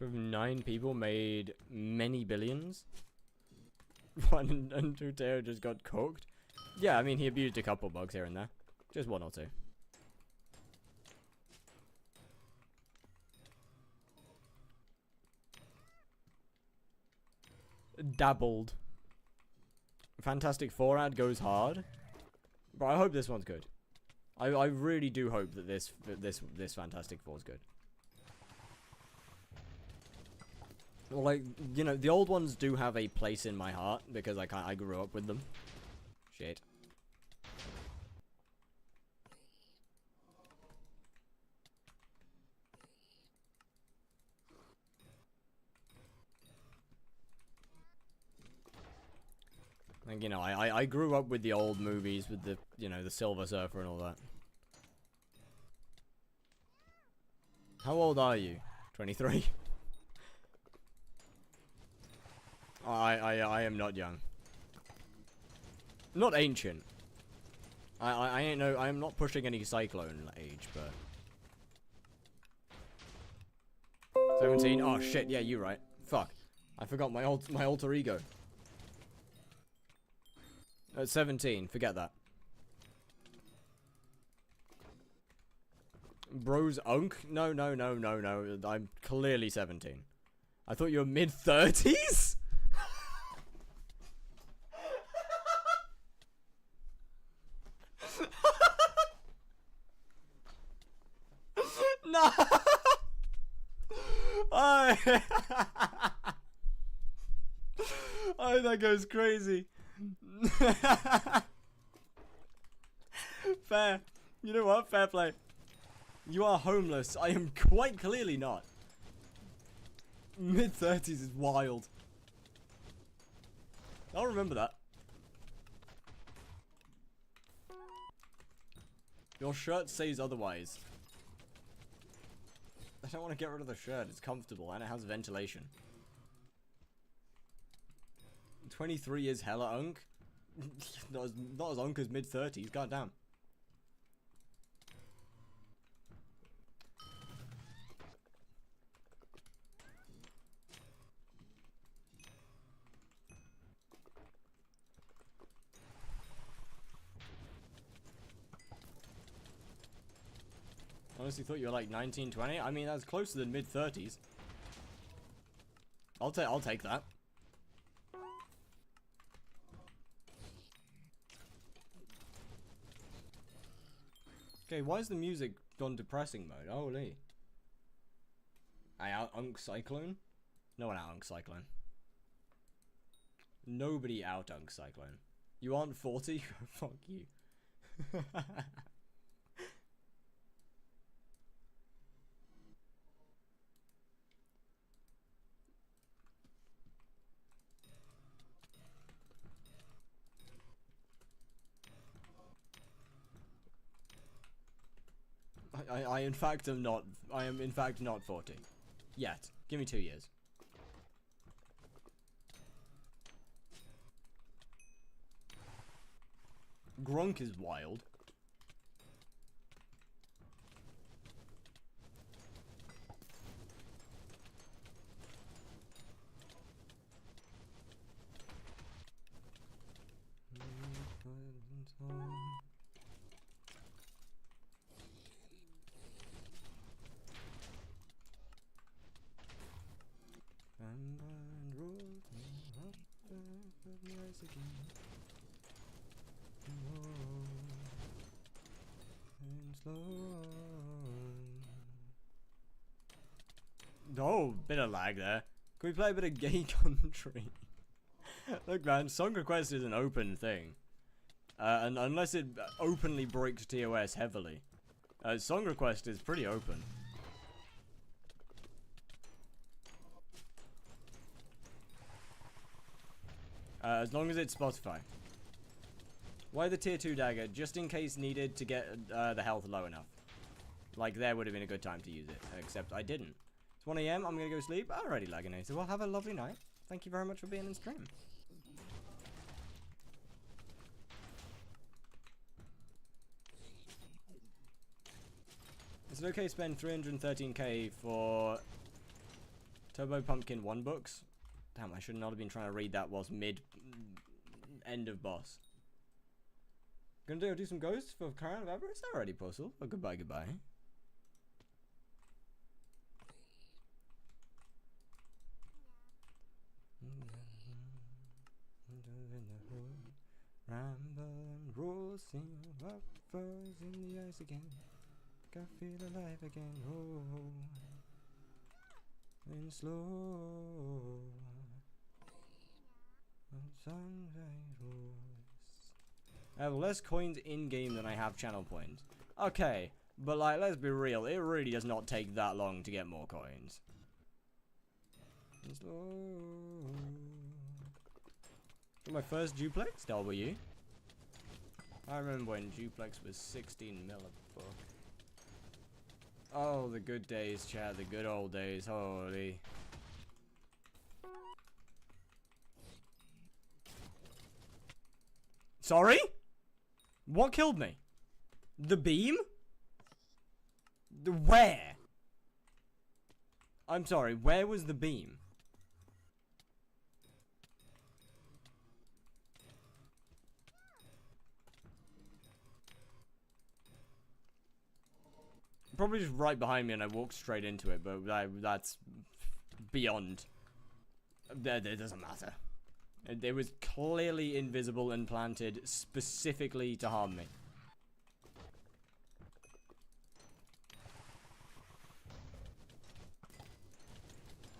With 9 people made many billions. One and Huteo just got cooked. Yeah, I mean he abused a couple bugs here and there. Just 1 or 2. Dabbled. Fantastic 4 ad goes hard. But I hope this one's good. I really do hope that this Fantastic 4 is good. Like, you know, the old ones do have a place in my heart because I grew up with them. Shit. Like, you know, I grew up with the old movies with the, you know, the Silver Surfer and all that. How old are you? 23? I am not young. Not ancient. I ain't no. I am not pushing any cyclone age, but 17. Oh shit! Yeah, you're right. Fuck. I forgot my alter ego. 17. Forget that. Bro's unk? No. I'm clearly 17. I thought you were mid-30s? No! Oh, oh, that goes crazy. Fair. You know what? Fair play. You are homeless. I am quite clearly not. Mid-30s is wild. I'll remember that. Your shirt says otherwise. I don't want to get rid of the shirt. It's comfortable and it has ventilation. 23 is hella unk. not as unk as mid-30s. Goddamn. Honestly thought you were like 19, 20. I mean, that's closer than mid-30s. I'll take that. Okay, why is the music gone depressing mode? Holy. I out-unk Cyclone? No one out-unk Cyclone. Nobody out-unk Cyclone. You aren't 40? Fuck you. I in fact am not. I am in fact not 40. Yet. Give me 2 years. Gronk is wild. Oh, bit of lag there. Can we play a bit of gay country? Look, man, song request is an open thing. And unless it openly breaks TOS heavily. Song request is pretty open. As long as it's Spotify. Why the tier 2 dagger? Just in case needed to get the health low enough. Like, there would have been a good time to use it. Except I didn't. It's 1 AM, I'm gonna go sleep. Alrighty, Laginator. Well, have a lovely night. Thank you very much for being in stream. Is it okay to spend 313k for Turbo Pumpkin 1 books? Damn, I should not have been trying to read that whilst end of boss. Gonna do some ghosts for Crown of Avarice? Alrighty, Puzzle. Oh, goodbye, goodbye. Ramble and roll, sing up froze in the ice again. Can feel alive again. Oh, and slow. Sunrise rose. I have less coins in game than I have channel points. Okay, but like, let's be real. It really does not take that long to get more coins. And slow. My first duplex, W. I remember when duplex was 16 mil a book. Oh, the good days, chat. The good old days. Holy. Sorry? What killed me? The beam? Where? I'm sorry, where was the beam? Probably just right behind me and I walked straight into it, but that's beyond. That doesn't matter. It was clearly invisible and planted specifically to harm me.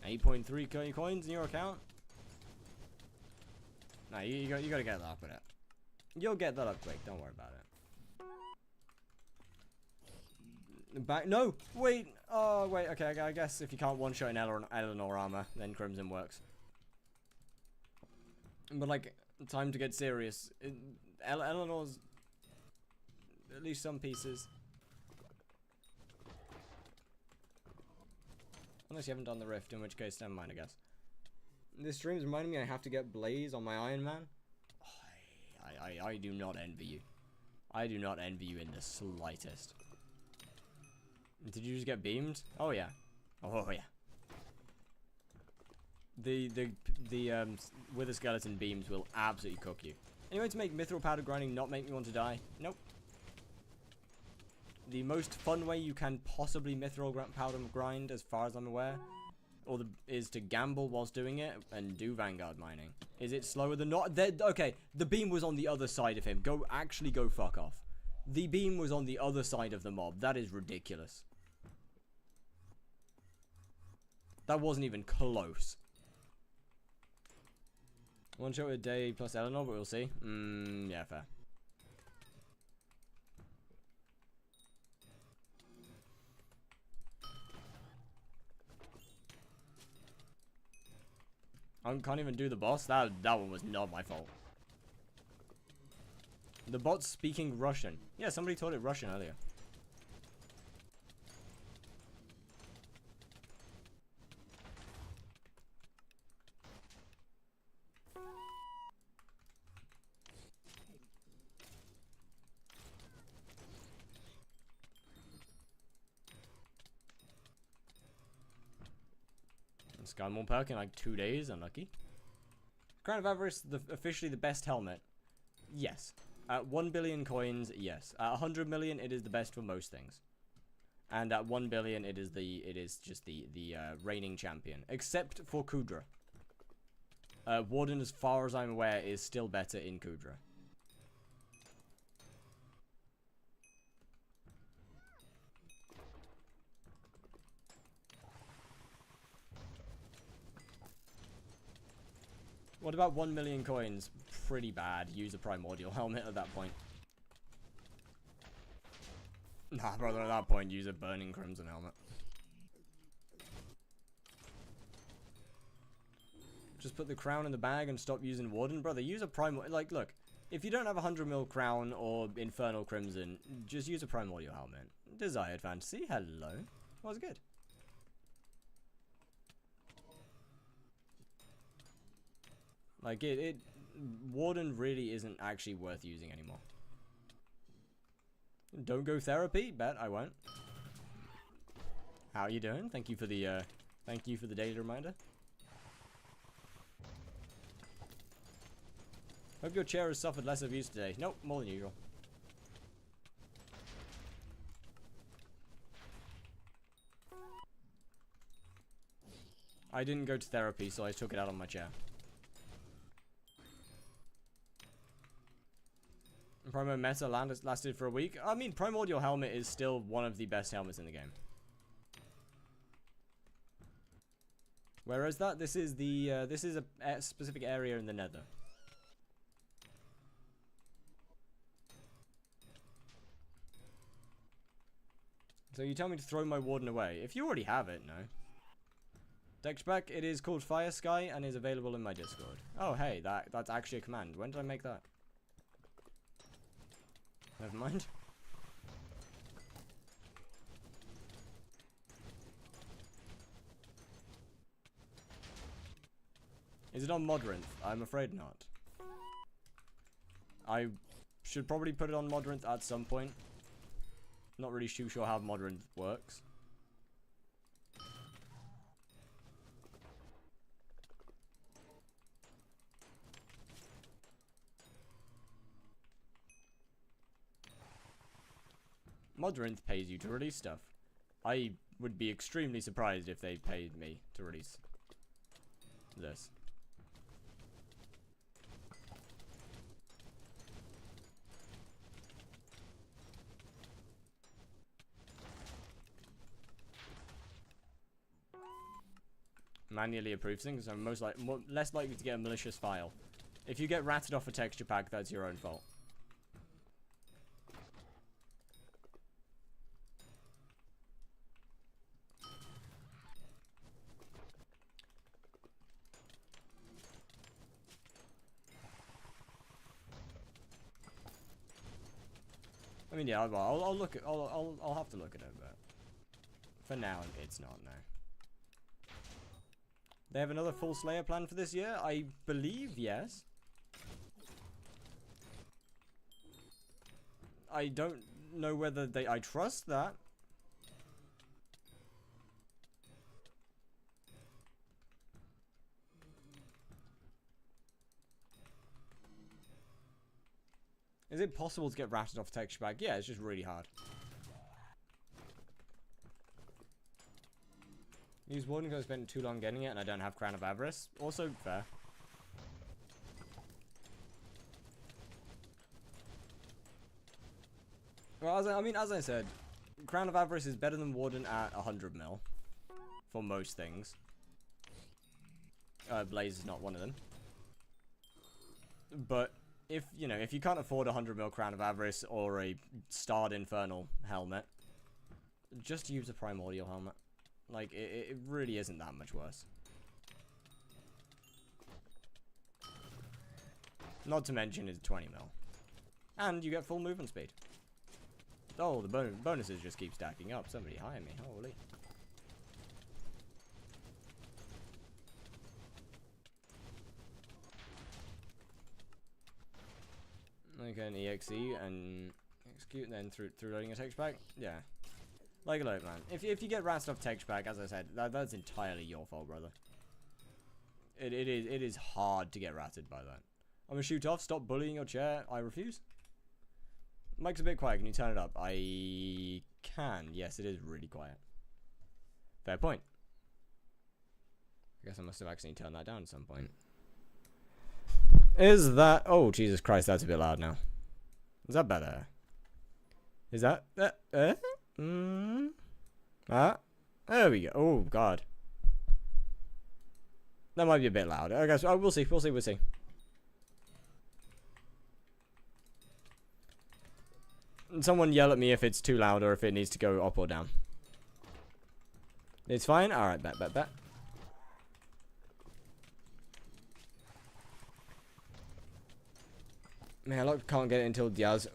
8.3 coins in your account? Nah, you gotta get that up with it. You'll get that up quick, don't worry about it. Back. No! Wait! Oh, wait, okay, I guess if you can't one-shot in Eleanor armor, then Crimson works. But, like, time to get serious. Eleanor's... at least some pieces. Unless you haven't done the rift, in which case, never mind, I guess. This stream's reminding me I have to get Blaze on my Iron Man. I do not envy you. I do not envy you in the slightest. Did you just get beamed? Oh yeah. Oh yeah. The Wither Skeleton beams will absolutely cook you. Anyway, to make mithril powder grinding not make me want to die? Nope. the most fun way you can possibly mithril powder grind, as far as I'm aware, is to gamble whilst doing it and do vanguard mining. Is it slower than not? Okay, the beam was on the other side of him. Actually go fuck off. The beam was on the other side of the mob. That is ridiculous. That wasn't even close. One shot a day plus Eleanor, but we'll see. Yeah, fair. I can't even do the boss. That one was not my fault. The bot's speaking Russian. Yeah, somebody taught it Russian earlier. Skymore perk in like 2 days, unlucky. Crown of Avarice, officially the best helmet. Yes. At 1 billion coins, yes. At 100 million, it is the best for most things. And at 1 billion, it is just the reigning champion. Except for Kudra. Warden, as far as I'm aware, is still better in Kudra. What about 1 million coins? Pretty bad. Use a primordial helmet at that point. Nah, brother, at that point, use a burning crimson helmet. Just put the crown in the bag and stop using warden. Brother, use a primordial. Like, look. If you don't have a 100 mil crown or infernal crimson, just use a primordial helmet. Desired fantasy. Hello. Was good. Like, Warden really isn't actually worth using anymore. Don't go therapy? Bet I won't. How are you doing? Thank you for the daily reminder. Hope your chair has suffered less abuse today. Nope, more than usual. I didn't go to therapy, so I took it out on my chair. Promo meta lasted for a week. I mean, Primordial Helmet is still one of the best helmets in the game. Where is that? This is the this is a specific area in the Nether. So you tell me to throw my warden away. If you already have it, no. Text back, it is called Fire Sky and is available in my Discord. Oh hey, that's actually a command. When did I make that? Never mind. Is it on Modrinth? I'm afraid not. I should probably put it on Modrinth at some point. Not really too sure how Modrinth works. Modrinth pays you to release stuff. I would be extremely surprised if they paid me to release this. Manually approve things, so I'm less likely to get a malicious file. If you get ratted off a texture pack, that's your own fault. I mean, yeah, I'll look at, I'll have to look at it, but for now, it's not, no. They have another full Slayer plan for this year? I believe, yes. I don't know whether I trust that. Is it possible to get ratted off texture pack? Yeah, it's just really hard. Use Warden because I spent too long getting it and I don't have Crown of Avarice. Also fair. Well, as I said, Crown of Avarice is better than Warden at 100 mil. For most things. Blaze is not one of them. But, if you can't afford 100 mil Crown of Avarice or a Starred Infernal helmet, just use a Primordial helmet. Like, it really isn't that much worse. Not to mention it's 20 mil. And you get full movement speed. Oh, the bonuses just keep stacking up. Somebody hire me. Holy. Okay, an EXE and execute, then through loading a text pack. Yeah. Like a load, man. If you get rat stuff text pack, as I said, that's entirely your fault, brother. It is hard to get ratted by that. I'm gonna shoot off. Stop bullying your chair. I refuse. Mike's a bit quiet. Can you turn it up? I can. Yes, it is really quiet. Fair point. I guess I must have accidentally turned that down at some point. Is that... Oh, Jesus Christ, that's a bit loud now. Is that better? Is that... There we go. Oh, God. That might be a bit loud. I guess... Oh, we'll see. We'll see. Someone yell at me if it's too loud or if it needs to go up or down. It's fine? Alright, bet. Man, I can't get it until Diaz.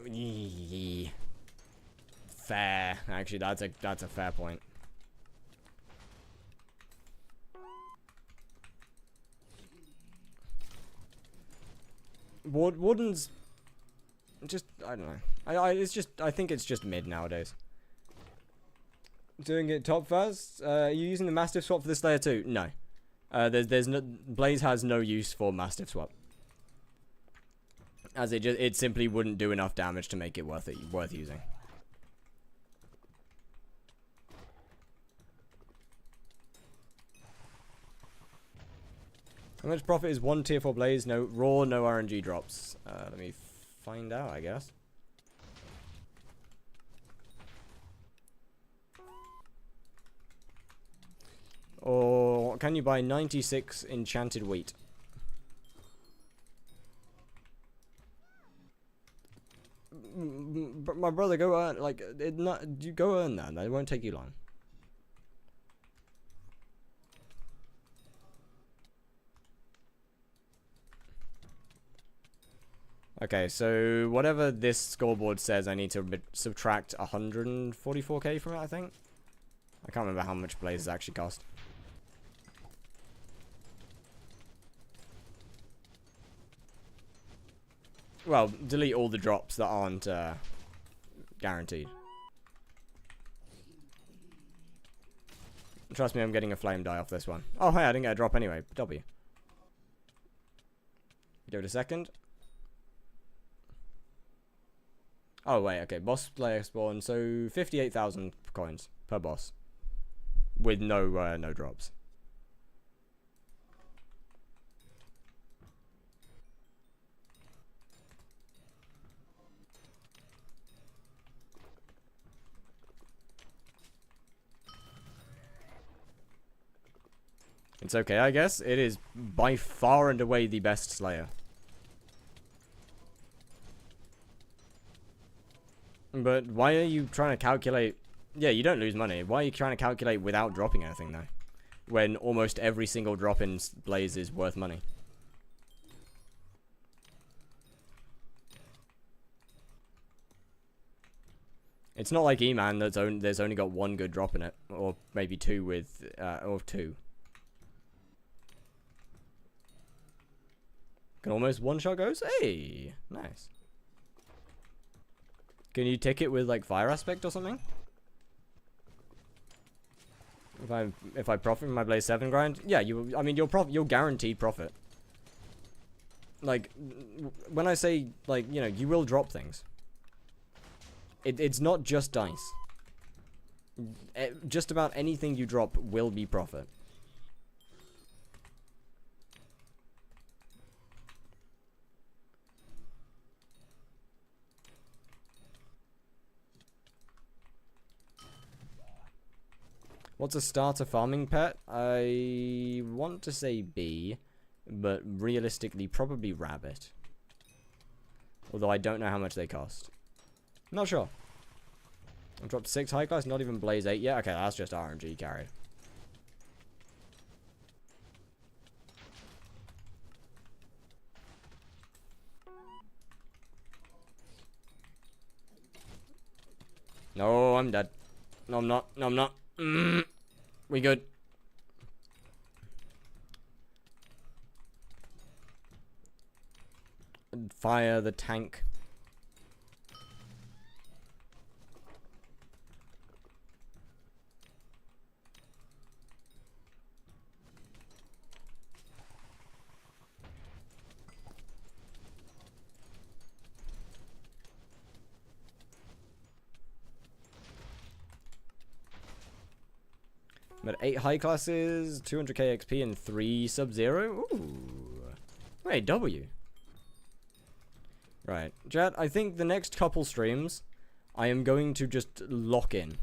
Fair. Actually, that's a fair point. Warden's just, I don't know. I think it's just mid nowadays. Doing it top first. Are you using the Mastiff swap for this layer too? No. There's no, Blaze has no use for Mastiff swap. As it simply wouldn't do enough damage to make it worth using. How much profit is one tier 4 Blaze? No raw, no RNG drops. Let me find out, I guess. Or can you buy 96 enchanted wheat? My brother, go earn, like, you go earn that. It won't take you long. Okay, so whatever this scoreboard says, I need to subtract 144k from it, I think. I can't remember how much blazes actually cost. Well, delete all the drops that aren't guaranteed. Trust me, I'm getting a flame die off this one. Oh, hey, I didn't get a drop anyway. W. Give it a second. Oh, wait, okay. Boss player spawn, so 58,000 coins per boss. With no drops. It's okay, I guess. It is by far and away the best Slayer. But why are you trying to calculate... Yeah, you don't lose money. Why are you trying to calculate without dropping anything, though? When almost every single drop in Blaze is worth money. It's not like E-Man there's only got one good drop in it. Or maybe two with... or two. Can almost one-shot goes? Hey! Nice. Can you tick it with, like, Fire Aspect or something? If I profit from my Blaze 7 grind? Yeah, I mean, you'll guaranteed profit. Like, when I say, like, you know, you will drop things. It's not just dice. Just about anything you drop will be profit. What's a starter farming pet? I want to say bee, but realistically probably rabbit. Although I don't know how much they cost. Not sure. I've dropped 6 high class, not even Blaze 8 yet. Okay, that's just RNG carried. No, I'm dead. No, I'm not. No, I'm not. We good. Fire the tank. But 8 high classes, 200k XP, and 3 Sub-Zero. Ooh. Wait, W. Right. Chat, I think the next couple streams, I am going to just lock in.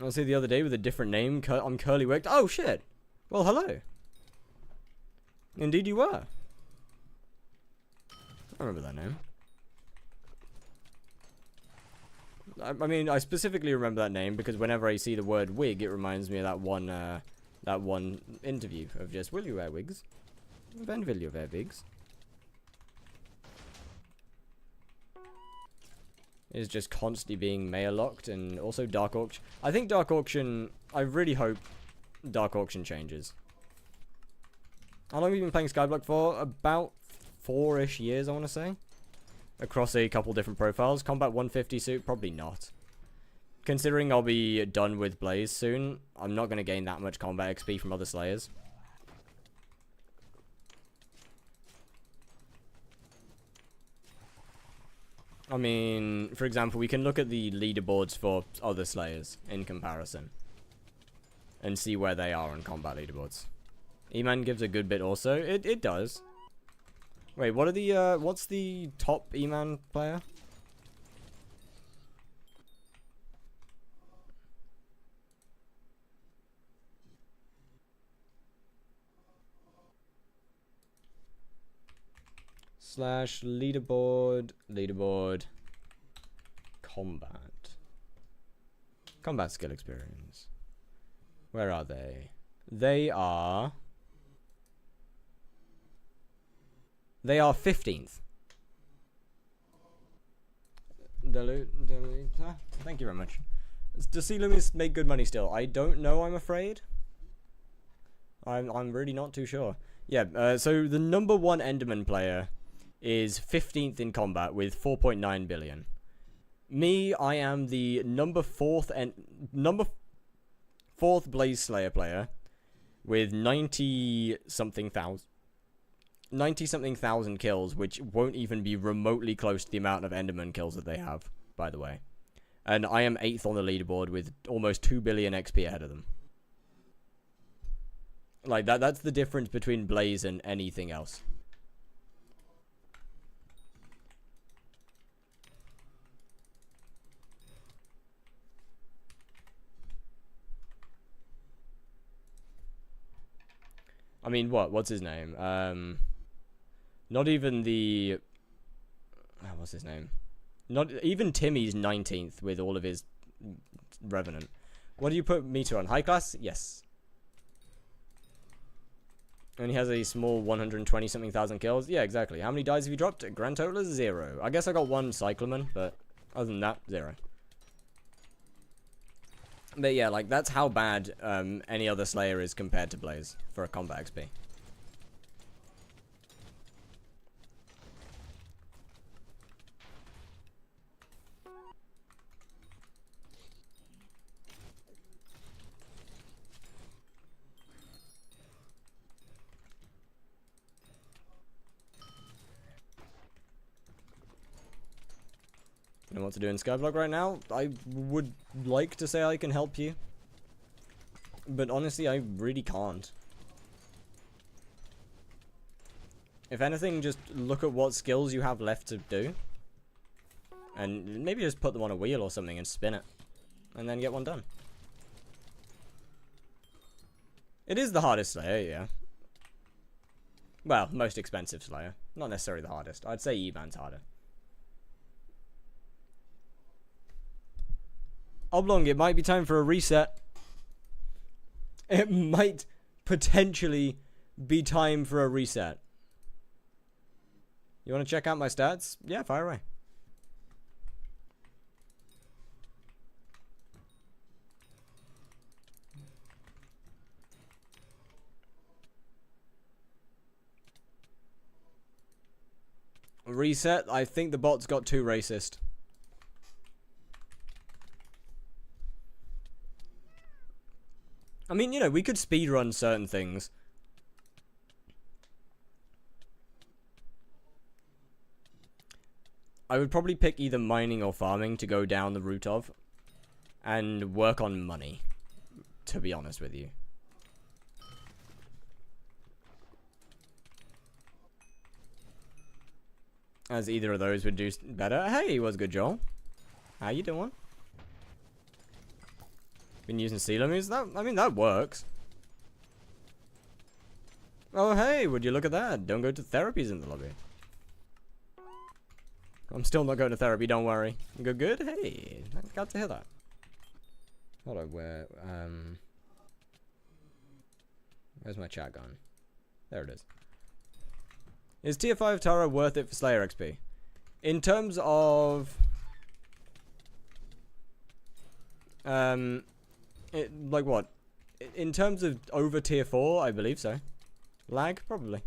I was here the other day with a different name. I'm Curly Wicked. Oh, shit. Well, hello. Indeed you were. I remember that name. I mean, I specifically remember that name because whenever I see the word wig, it reminds me of that one interview of just, will you wear wigs? When will you wear wigs? It's just constantly being mail locked, and also Dark Auction. I think Dark Auction, I really hope Dark Auction changes. How long have you been playing Skyblock for? About 4-ish years, I want to say. Across a couple different profiles. Combat 150 suit? Probably not. Considering I'll be done with Blaze soon, I'm not going to gain that much combat XP from other Slayers. I mean, for example, we can look at the leaderboards for other Slayers in comparison. And see where they are on combat leaderboards. E-Man gives a good bit also. It does. Wait, what are the, what's the top E-Man player? Slash leaderboard, combat skill experience. Where are they? They are 15th. Thank you very much. Does Sea Loomis make good money still? I don't know, I'm afraid. I'm really not too sure. Yeah, so the number 1 Enderman player is 15th in combat with 4.9 billion. Me, I am the number 4th Blaze Slayer player with 90-something thousand kills, which won't even be remotely close to the amount of Enderman kills that they have, by the way. And I am 8th on the leaderboard with almost 2 billion XP ahead of them. Like, that's the difference between Blaze and anything else. I mean, what's his name? Not even the... what's his name? Not even Timmy's 19th with all of his Revenant. What do you put meter on? High class? Yes. And he has a small 120-something thousand kills? Yeah, exactly. How many dies have you dropped? Grand total is 0. I guess I got 1 Cyclamen, but other than that, 0. But yeah, like, that's how bad any other Slayer is compared to Blaze for a combat XP. You know what to do in skyblock right now. I would like to say I can help you, but honestly, I really can't. If anything, just look at what skills you have left to do. And maybe just put them on a wheel or something and spin it. And then get one done. It is the hardest Slayer, yeah. Well, most expensive Slayer. Not necessarily the hardest. I'd say Evan's harder. Oblong, it might be time for a reset. It might potentially be time for a reset. You want to check out my stats? Yeah, fire away. Reset. I think the bots got too racist. I mean, you know, we could speedrun certain things. I would probably pick either mining or farming to go down the route of. And work on money, to be honest with you. As either of those would do better. Hey, what's good, Joel? How you doing? Been using Sealer moves? I mean, that works. Oh, hey, would you look at that? Don't go to therapies in the lobby. I'm still not going to therapy, don't worry. You go good? Hey, got to hear that. Hold on, where's my chat gone? There it is. Is tier 5 Tara worth it for Slayer XP? In terms of... like what? In terms of over tier 4, I believe so. Lag? Probably.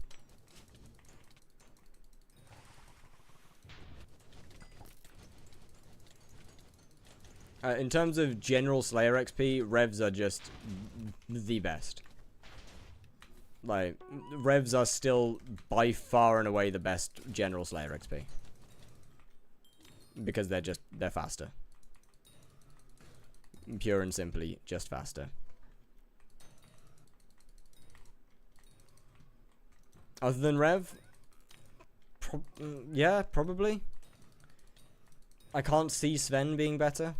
In terms of general Slayer XP, Revs are just the best. Like, Revs are still by far and away the best general Slayer XP. Because they're faster. Pure and simply, just faster. Other than Rev? Yeah, probably. I can't see Sven being better.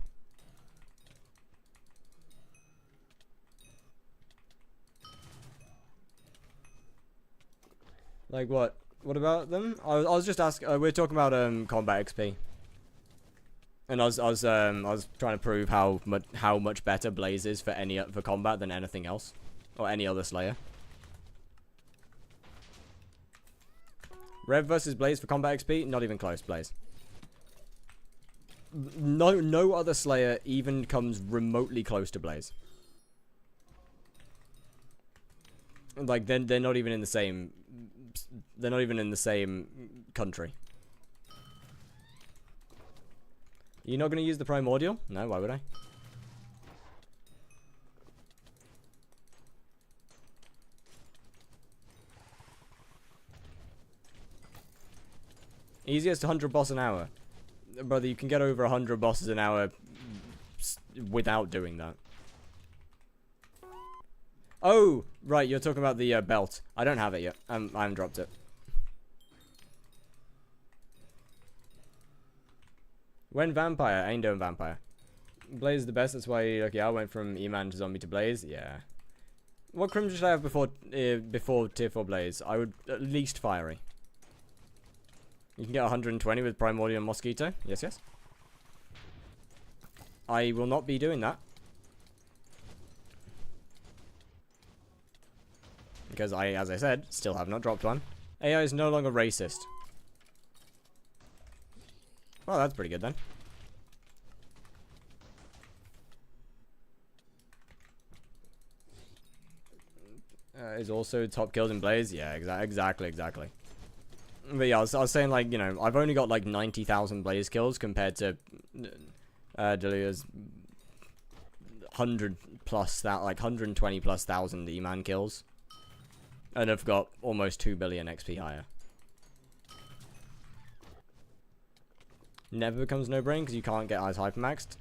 Like what? What about them? I was just asking. We're talking about combat XP, and I was trying to prove how much better Blaze is for combat than anything else, or any other Slayer. Rev versus Blaze for combat XP, not even close. Blaze. No other Slayer even comes remotely close to Blaze. Like they're not even in the same. They're not even in the same country. You're not going to use the Primordial? No, why would I? Easiest 100 boss an hour. Brother, you can get over 100 bosses an hour without doing that. Oh, right, you're talking about the belt. I don't have it yet. I haven't dropped it. When Vampire? I ain't doing Vampire. Blaze is the best, that's why okay, I went from E-Man to Zombie to Blaze. Yeah. What crimson should I have before tier 4 Blaze? I would at least Fiery. You can get 120 with Primordial and Mosquito. Yes, yes. I will not be doing that. Because I, as I said, still have not dropped one. AI is no longer racist. Well, that's pretty good then. Is also top kills in Blaze? Yeah, exactly. But yeah, I was saying, like, you know, I've only got like 90,000 Blaze kills compared to Delia's 100 plus that, like 120 plus thousand E-Man kills. And I've got almost 2 billion XP higher. never becomes no brain because you can't get eyes hypermaxed.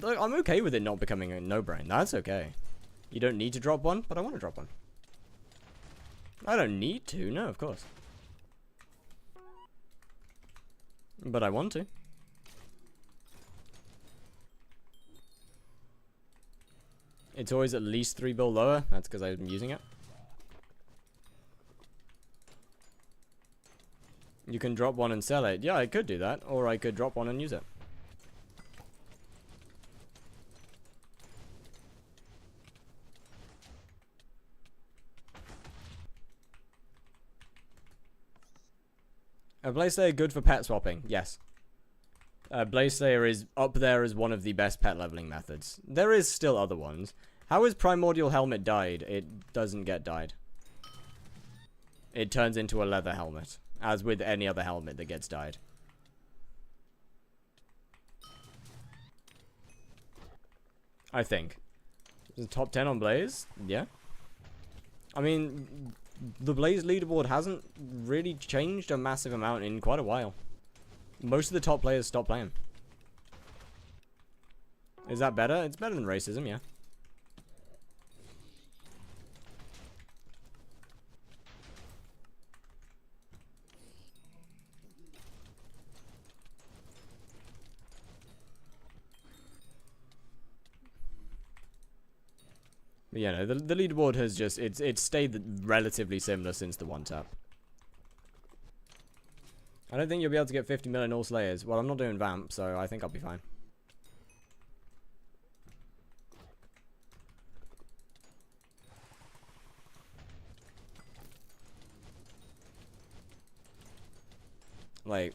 I'm okay with it not becoming a no brain. That's okay. You don't need to drop one, but I want to drop one. I don't need to, no, of course. But I want to. It's always at least 3 bill lower. That's because I'm using it. You can drop one and sell it. Yeah, I could do that. Or I could drop one and use it. A Blaze Slayer good for pet swapping. Yes. Blaze Slayer is up there as one of the best pet leveling methods. There is still other ones. How is Primordial Helmet dyed? It doesn't get dyed. It turns into a leather helmet, as with any other helmet that gets dyed. I think. The top 10 on Blaze? Yeah. I mean, the Blaze leaderboard hasn't really changed a massive amount in quite a while. Most of the top players stopped playing. Is that better? It's better than racism, yeah. But yeah, no, the leaderboard has just, it's stayed relatively similar since the one tap. I don't think you'll be able to get 50 million all Slayers. Well, I'm not doing Vamp, so I think I'll be fine. Like,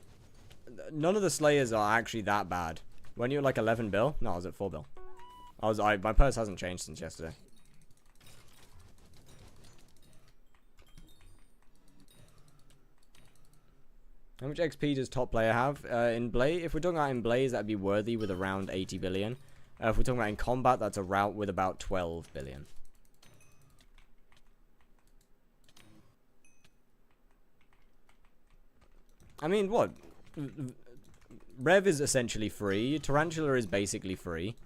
none of the Slayers are actually that bad. When you're like 11 bill? No, I was at 4 bill. My purse hasn't changed since yesterday. How much XP does top player have? In Blaze, if we're talking about in Blaze, that'd be worthy with around 80 billion. If we're talking about in combat, that's a route with about 12 billion. I mean, what? Rev is essentially free. Tarantula is basically free.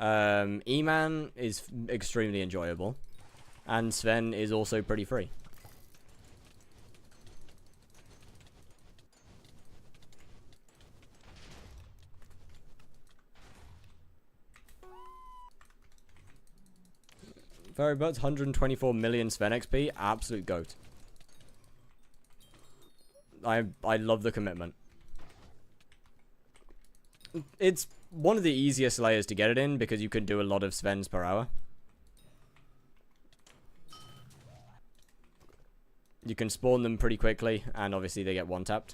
E-Man is extremely enjoyable. And Sven is also pretty free. Fairy Butts, 124 million Sven XP. Absolute goat. I love the commitment. It's one of the easiest layers to get it in because you can do a lot of Svens per hour. You can spawn them pretty quickly, and obviously they get one-tapped.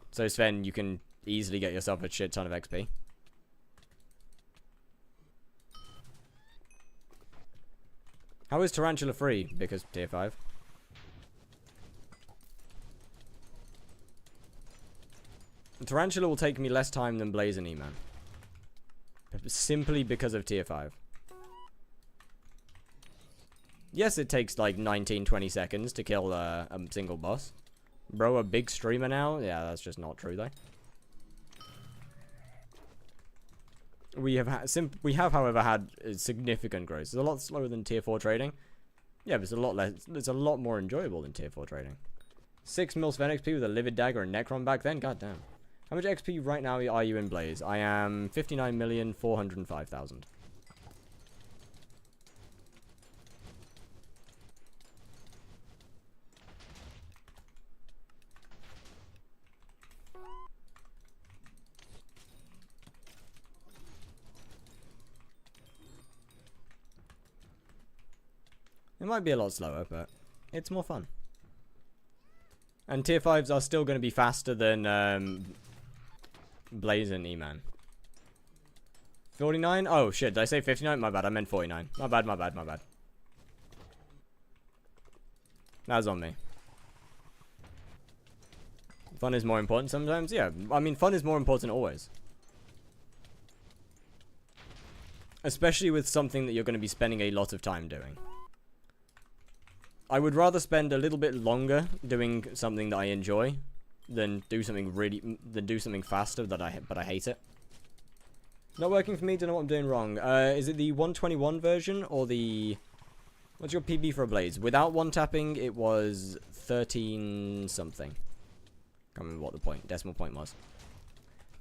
So Sven, you can easily get yourself a shit ton of XP. How is Tarantula free? Because tier 5. Tarantula will take me less time than Blaze and E-Man. Simply because of tier 5. Yes, it takes like 19-20 seconds to kill a single boss. Bro, a big streamer now? Yeah, that's just not true though. We have, however, had significant growth. It's a lot slower than tier 4 trading. Yeah, but it's a lot less. It's a lot more enjoyable than tier 4 trading. 6 mil Sven XP with a Livid Dagger and Necron back then? God damn. How much XP right now are you in Blaze? I am 59,405,000. It might be a lot slower, but it's more fun. And tier 5s are still going to be faster than Blaze and E-Man. 49? Oh shit, did I say 59? My bad, I meant 49. My bad. That was on me. Fun is more important sometimes? Yeah, I mean fun is more important always. Especially with something that you're going to be spending a lot of time doing. I would rather spend a little bit longer doing something that I enjoy than do something faster but I hate it. Not working for me, don't know what I'm doing wrong. Is it the 121 version or the... What's your PB for a Blaze? Without one tapping, it was 13 something. Can't remember what the decimal point was.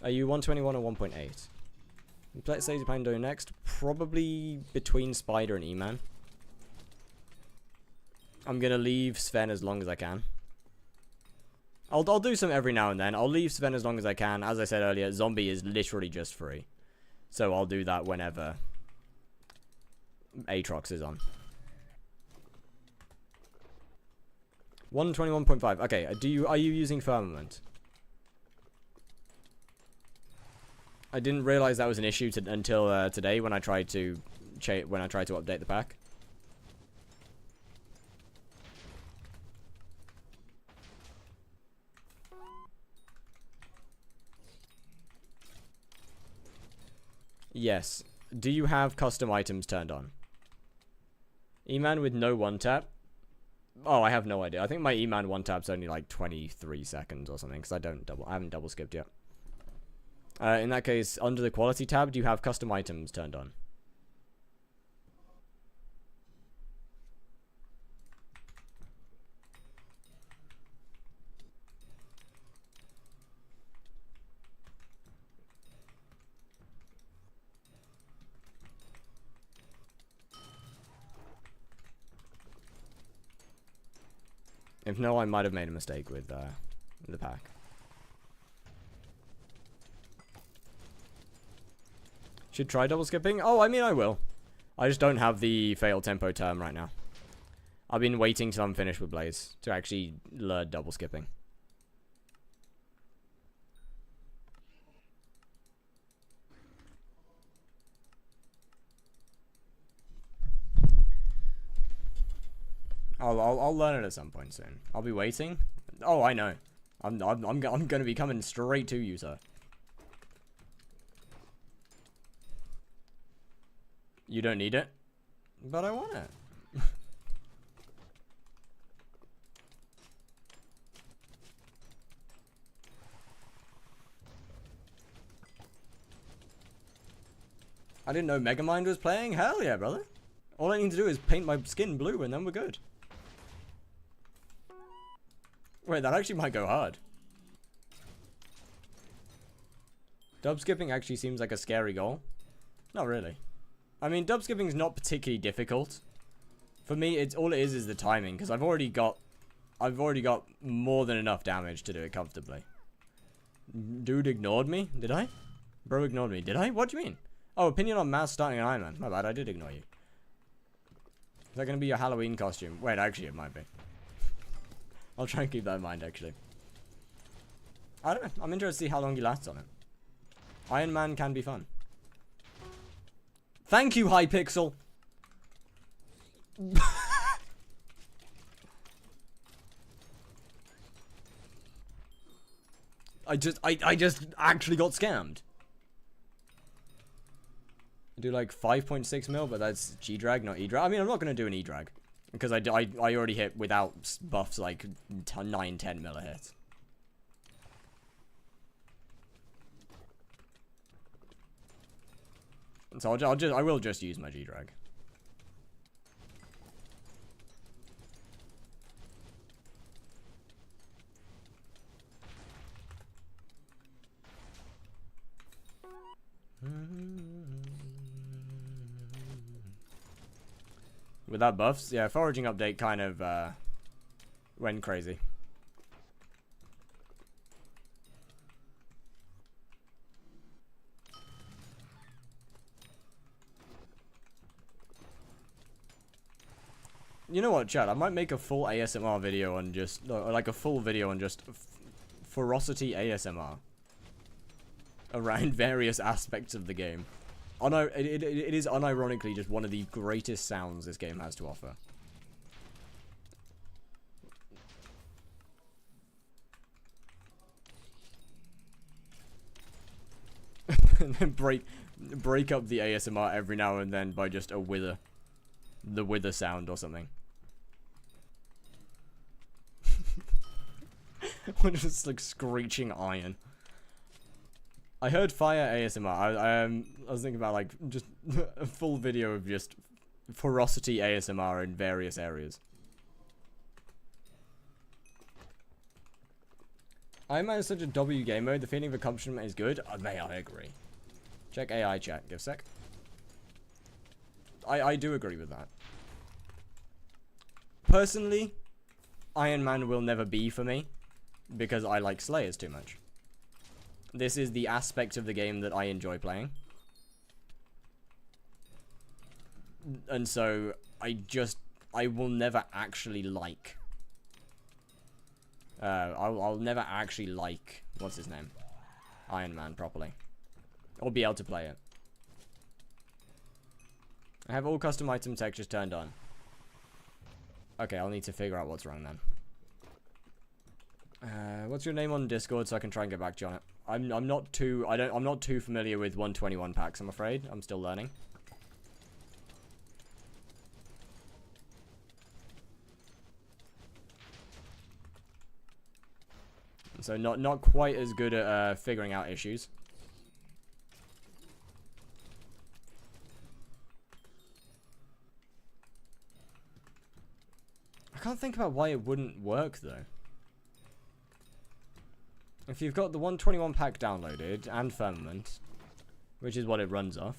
Are you 121 or 1.8? Let's say you're planning to do next. Probably between Spider and E-Man. I'm gonna leave Sven as long as I can. I'll do some every now and then. I'll leave Sven as long as I can. As I said earlier, Zombie is literally just free. So I'll do that whenever Aatrox is on. 121.5. Okay, are you using Firmament? I didn't realize that was an issue until today when I tried to update the pack. Yes. Do you have custom items turned on? E-Man with no one tap? Oh, I have no idea. I think my E-Man one tap's only like 23 seconds or something because I haven't double skipped yet. In that case, under the quality tab, do you have custom items turned on? If no, I might have made a mistake with the pack. Should try double skipping? Oh, I mean, I will. I just don't have the fail tempo term right now. I've been waiting till I'm finished with Blaze to actually learn double skipping. I'll learn it at some point soon. I'll be waiting. Oh, I know. I'm gonna be coming straight to you, sir. You don't need it, but I want it. I didn't know Megamind was playing. Hell yeah, brother. All I need to do is paint my skin blue and then we're good. Wait, that actually might go hard. Dub skipping actually seems like a scary goal. Not really. I mean, dub skipping is not particularly difficult. For me, it's all it is the timing, because I've already got more than enough damage to do it comfortably. Dude ignored me? Did I? Bro ignored me. Did I? What do you mean? Oh, opinion on Mouse starting an Iron Man. My bad, I did ignore you. Is that going to be your Halloween costume? Wait, actually, it might be. I'll try and keep that in mind, actually. I don't know. I'm interested to see how long he lasts on it. Iron Man can be fun. Thank you, HYPIXEL. I just actually got scammed. I do like 5.6 mil, but that's G-drag, not E-drag. I mean, I'm not going to do an E-drag. Because I already hit without buffs like 9-10 mil a hit. So I will just use my G-drag. Without buffs, yeah, foraging update kind of went crazy. You know what, chat? I might make a full ASMR video on just, like a full video on just ferocity ASMR around various aspects of the game. Oh no, it is unironically just one of the greatest sounds this game has to offer. And then break up the ASMR every now and then by just a wither. The wither sound or something. Just like screeching iron. I heard fire ASMR. I was thinking about like just a full video of just ferocity ASMR in various areas. Iron Man is such a W game mode. The feeling of accomplishment is good. May I agree. Check AI chat. Give a sec. I do agree with that. Personally, Iron Man will never be for me because I like Slayers too much. This is the aspect of the game that I enjoy playing. And so, I will never actually like... I'll never actually like... What's his name? Iron Man properly. Or be able to play it. I have all custom item textures turned on. Okay, I'll need to figure out what's wrong then. What's your name on Discord so I can try and get back to you on it? I'm not too familiar with 121 packs, I'm afraid. I'm still learning. So not quite as good at figuring out issues. I can't think about why it wouldn't work though. If you've got the 121 pack downloaded and Firmament, which is what it runs off,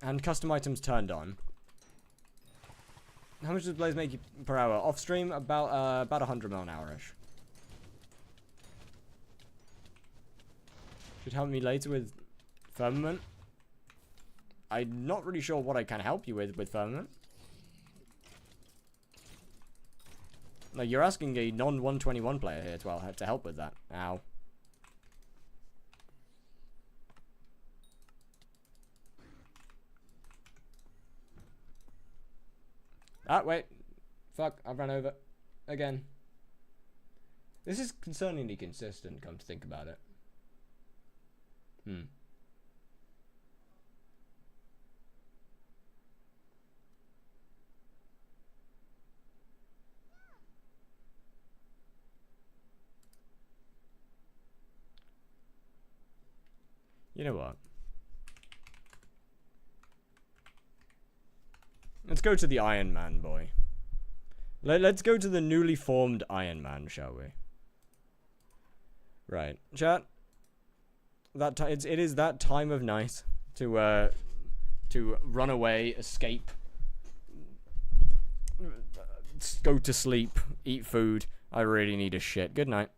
and custom items turned on, how much does Blaze make you per hour? Off stream, about 100 mil an hour-ish. Should help me later with Firmament. I'm not really sure what I can help you with Firmament. Like, you're asking a non-121 player here to help with that. Ow. Ah, wait. Fuck, I've run over. Again. This is concerningly consistent, come to think about it. You know what? Let's go to the Iron Man, boy. Let's go to the newly formed Iron Man, shall we? Right, chat. It is that time of night to run away, escape, go to sleep, eat food. I really need a shit. Good night.